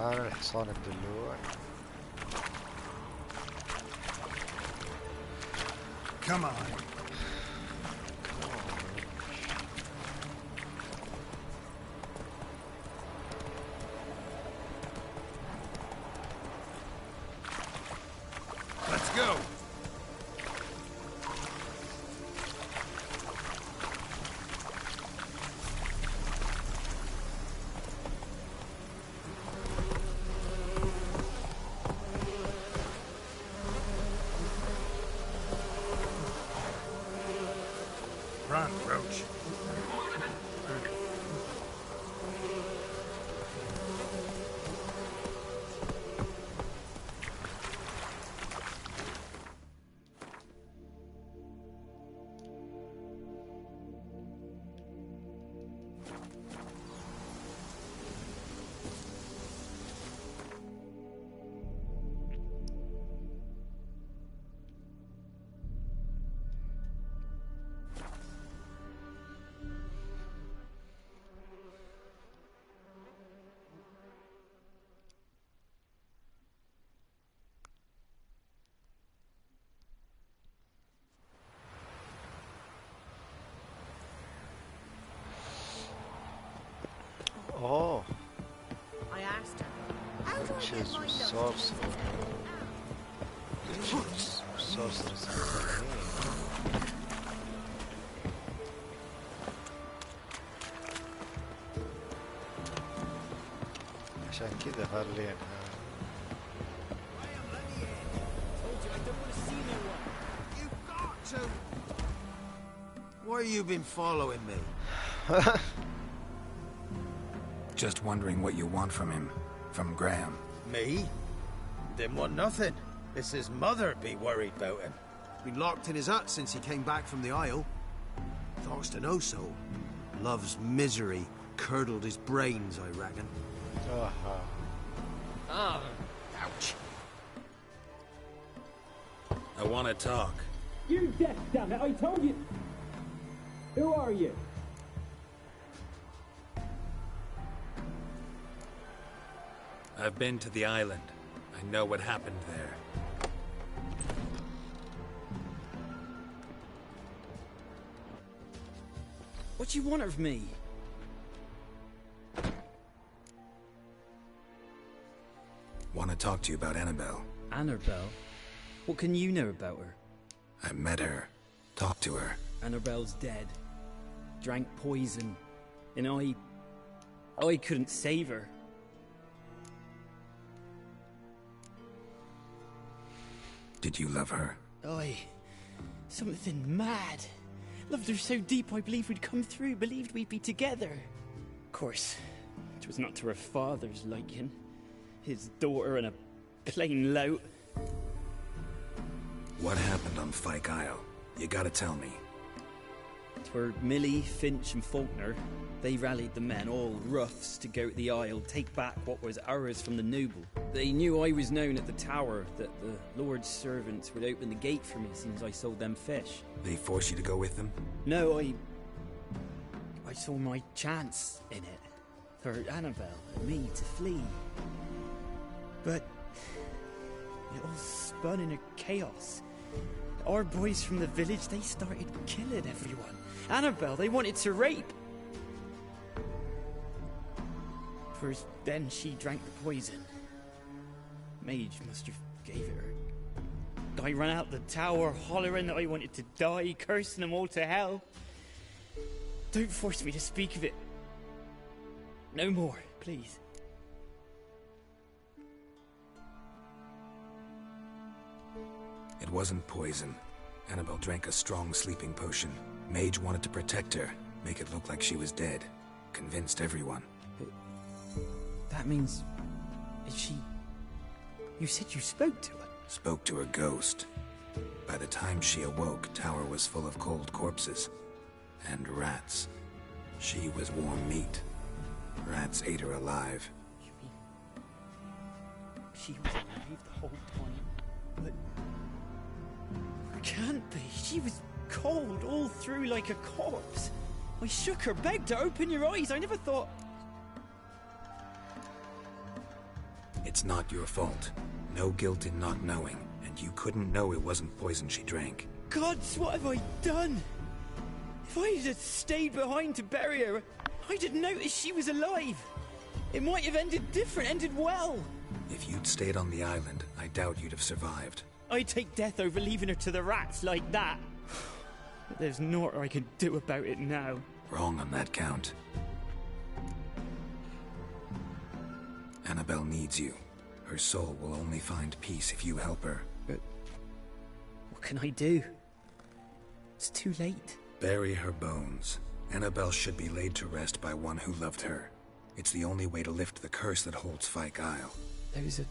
أنا الحصان الدلوع. Come on. Let's go. Run, Roach. Oh, I asked her, how do I get witches my with love? sorcerers. Witches with sorcerers. عشان كذا خلينها. Told you I don't want to see no one. You've got to. Why you been following me? Just wondering what you want from him. From Graham. Me? Didn't want nothing. It's his mother be worried about him. Been locked in his hut since he came back from the Isle. Talks to no soul. Love's misery curdled his brains, I reckon. Ah, ouch. I want to talk. You deaf, damn it! I told you. Who are you? I've been to the island. I know what happened there. What do you want of me? Want to talk to you about Annabelle. Annabelle? What can you know about her? I met her. Talked to her. Annabelle's dead. Drank poison. And I couldn't save her. Did you love her? Something mad. Loved her so deep I believed we'd come through, believed we'd be together. Of course, it was not to her father's liking. His daughter and a plain lout. What happened on Fyke Isle? You gotta tell me. 'Twere Millie, Finch and Faulkner. They rallied the men, all roughs, to go to the Isle, take back what was ours from the noble. They knew I was known at the tower, that the Lord's servants would open the gate for me as soon as I sold them fish. They forced you to go with them? No, I saw my chance in it. For Annabelle and me to flee. But it all spun in a chaos. Our boys from the village, they started killing everyone. Annabelle, they wanted to rape. First, then she drank the poison. Mage must have gave it her. I ran out the tower, hollering that I wanted to die, cursing them all to hell. Don't force me to speak of it. No more, please. It wasn't poison. Annabelle drank a strong sleeping potion. Mage wanted to protect her, make it look like she was dead. Convinced everyone. That means... is she... You said you spoke to her? Spoke to her ghost. By the time she awoke, Tower was full of cold corpses. And rats. She was warm meat. Rats ate her alive. You mean... she was alive the whole time? But... can't be. She was cold all through like a corpse. I shook her, begged her, open your eyes. I never thought... It's not your fault. No guilt in not knowing, and you couldn't know it wasn't poison she drank. Gods, what have I done? If I had stayed behind to bury her, I'd have noticed she was alive. It might have ended different, ended well. If you'd stayed on the island, I doubt you'd have survived. I'd take death over leaving her to the rats like that. But there's naught I can do about it now. Wrong on that count. Annabelle needs you. Her soul will only find peace if you help her. But what can I do? It's too late. Bury her bones. Annabelle should be laid to rest by one who loved her. It's the only way to lift the curse that holds Fyke Isle. Those are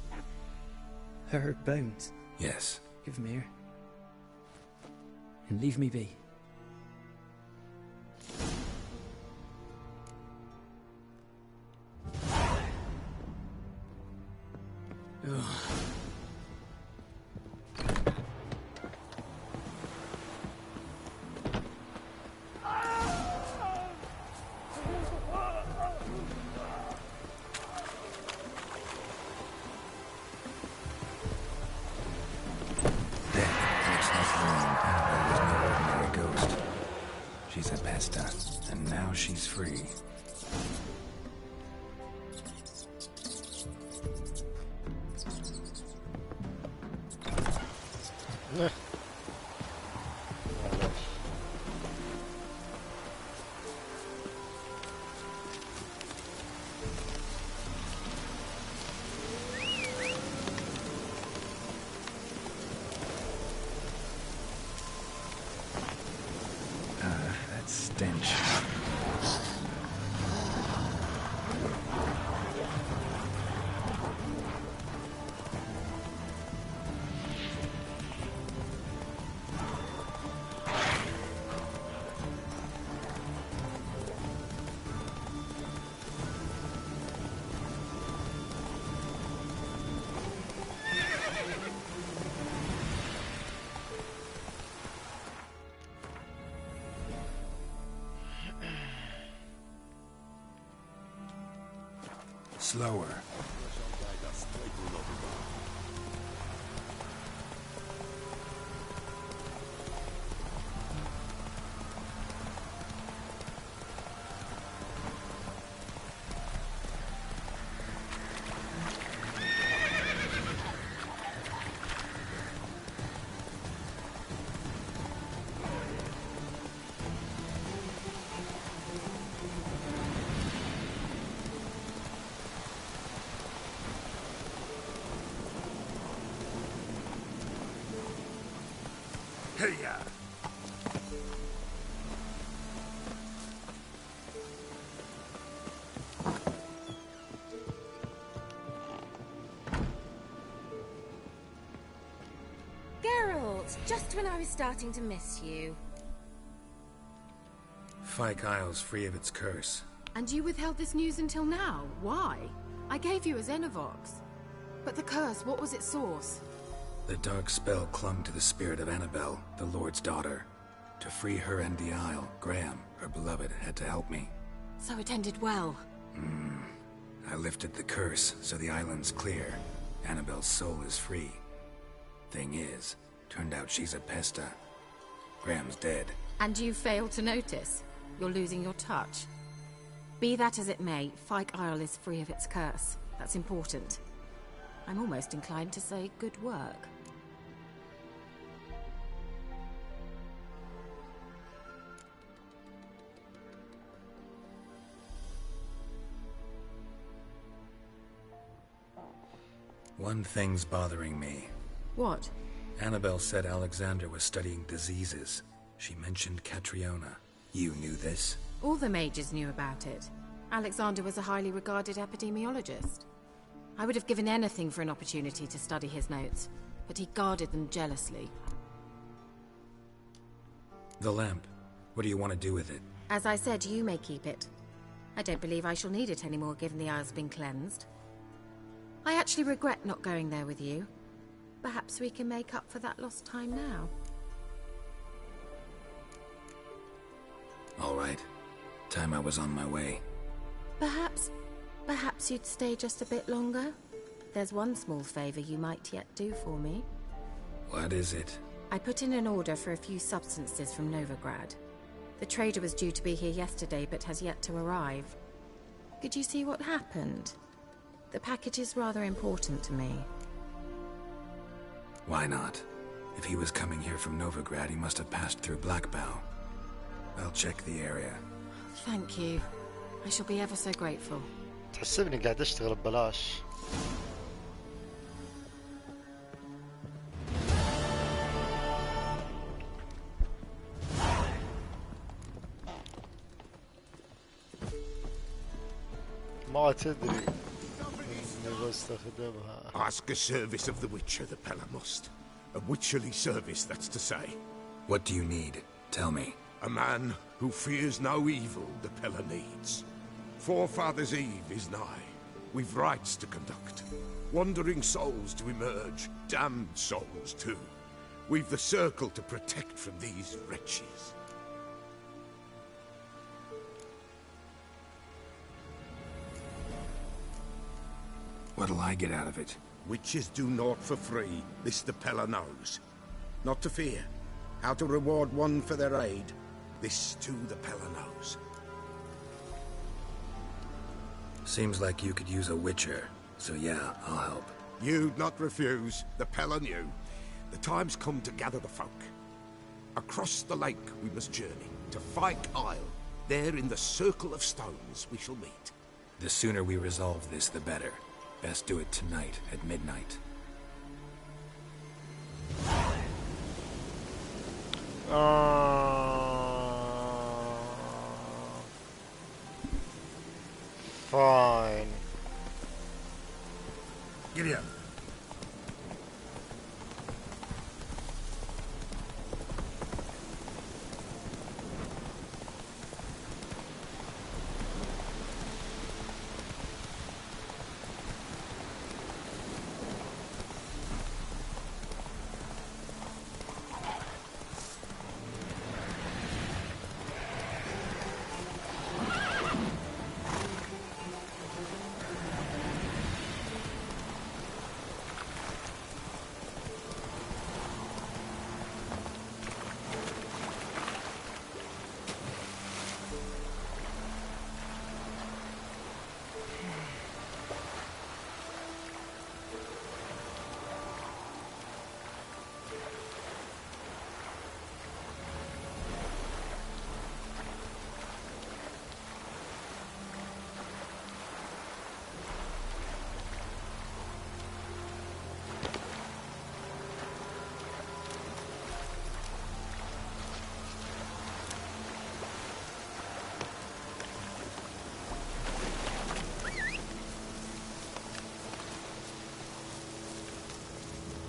her bones. Yes. Give them here. And leave me be. Ugh. She's a pesta, and now she's free. Stench. Slower. Hiya! Geralt, just when I was starting to miss you. Fyke Isle's free of its curse. And you withheld this news until now? Why? I gave you a Xenovox. But the curse, what was its source? The dark spell clung to the spirit of Annabelle, the Lord's daughter. To free her and the Isle, Graham, her beloved, had to help me. So it ended well. I lifted the curse, so the island's clear. Annabelle's soul is free. Thing is, turned out she's a pesta. Graham's dead. And you failed to notice. You're losing your touch. Be that as it may, Fyke Isle is free of its curse. That's important. I'm almost inclined to say good work. One thing's bothering me. What? Annabelle said Alexander was studying diseases. She mentioned Catriona. You knew this? All the mages knew about it. Alexander was a highly regarded epidemiologist. I would have given anything for an opportunity to study his notes, but he guarded them jealously. The lamp. What do you want to do with it? As I said, you may keep it. I don't believe I shall need it anymore, given the Isle's been cleansed. I actually regret not going there with you. Perhaps we can make up for that lost time now. All right. Time I was on my way. Perhaps you'd stay just a bit longer? there's one small favor you might yet do for me. What is it? I put in an order for a few substances from Novigrad. The trader was due to be here yesterday, but has yet to arrive. Could you see what happened? The package is rather important to me. Why not? If he was coming here from Novigrad, he must have passed through Blackbow. I'll check the area. Thank you. I shall be ever so grateful. تحسبني قاعد اشتغل ببلاش. ما تدري اني بستخدمها. Ask a service of the Witcher, the Pella must. A witcherly service, that's to say. What do you need? Tell me. A man who fears no evil the Pella needs. Forefathers' Eve is nigh. We've rites to conduct. Wandering souls to emerge. Damned souls, too. We've the circle to protect from these wretches. What'll I get out of it? Witches do naught for free. This the Pella knows. Not to fear. How to reward one for their aid. This too the Pella knows. Seems like you could use a witcher, so yeah, I'll help. You'd not refuse. The Pella knew. The time's come to gather the folk. Across the lake we must journey, to Fyke Isle. There in the circle of stones we shall meet. The sooner we resolve this, the better. Best do it tonight, at midnight. Fine. Giddy up.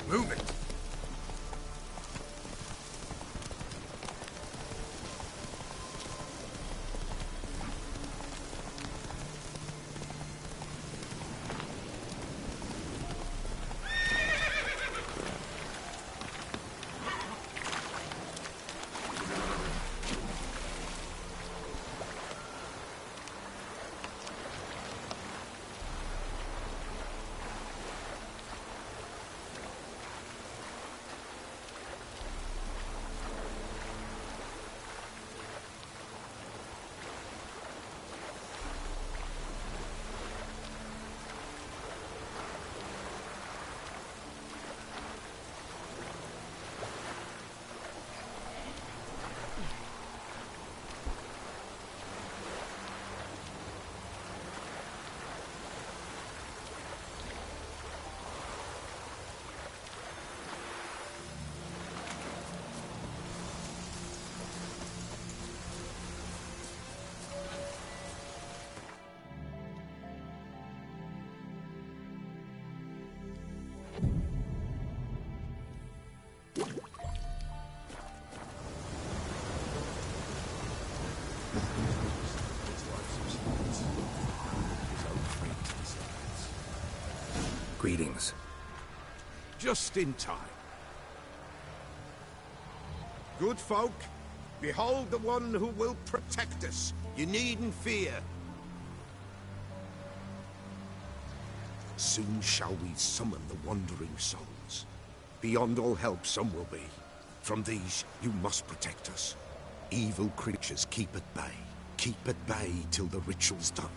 Move it. Greetings. Just in time. Good folk, behold the one who will protect us. You needn't fear. Soon shall we summon the wandering souls. Beyond all help some will be. From these you must protect us. Evil creatures keep at bay. Keep at bay till the ritual's done.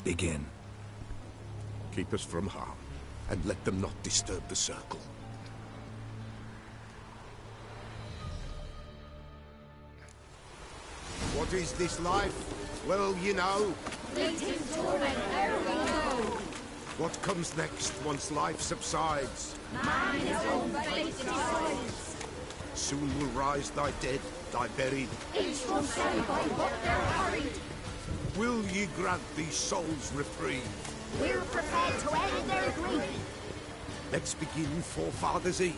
Begin. Keep us from harm, and let them not disturb the circle. What is this life? Well, you know. What comes next once life subsides? Man is all fate decides. Soon will rise thy dead, thy buried. Each will say by what they're hurried. Will ye grant these souls reprieve? We're prepared to end their grief. Let's begin Forefathers' Eve.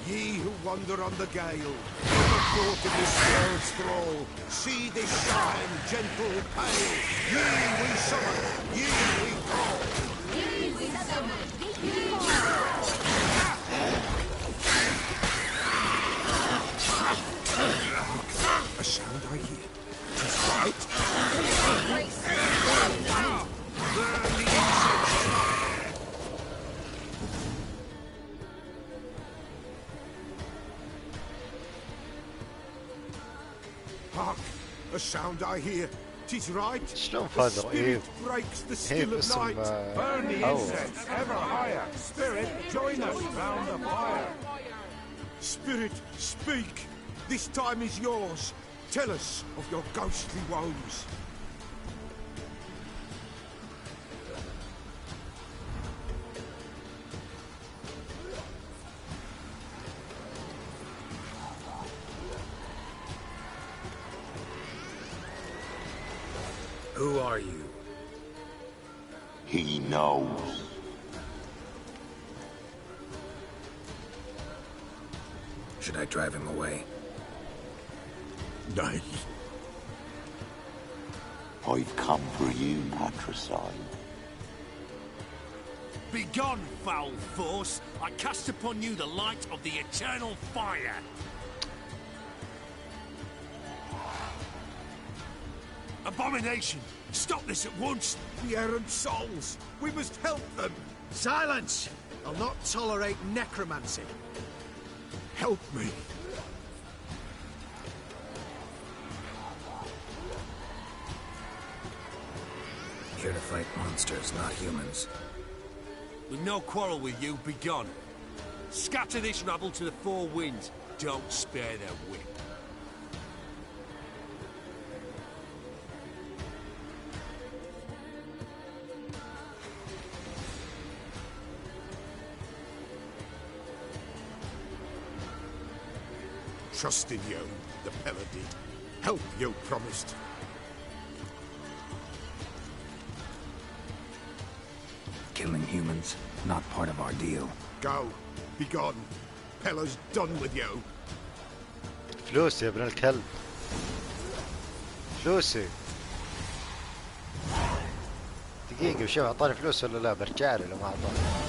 Ye who wander on the gale, never caught in this world's thrall, see this shine, gentle, pale. Ye we summon, ye we call. Ye we summon, ye we call. A sound I hear. 'Tis right. Burn the incense. Hark! A sound I hear. 'Tis right. The spirit breaks the still of night. Burn the incense ever higher. Spirit, join us round the fire. Spirit, speak. This time is yours. Tell us of your ghostly woes. Who are you? He knows. Should I drive him away? Nay. I've come for you, patricide. Begone, foul force! I cast upon you the light of the eternal fire! Abomination! Stop this at once! The errant souls! We must help them! Silence! I'll not tolerate necromancy. Help me! Here to fight monsters, not humans. With no quarrel with you, begone. Scatter this rabble to the four winds. Don't spare their wit. Trust in you, the Pella did. Help you promised. Killing humans, not part of our deal. Go. Be gone. Pella's done with you. فلوس يا ابن الكلب. فلوسي. دقيقة وشوف اعطاني فلوس ولا لا؟ برجع له لو ما اعطاني.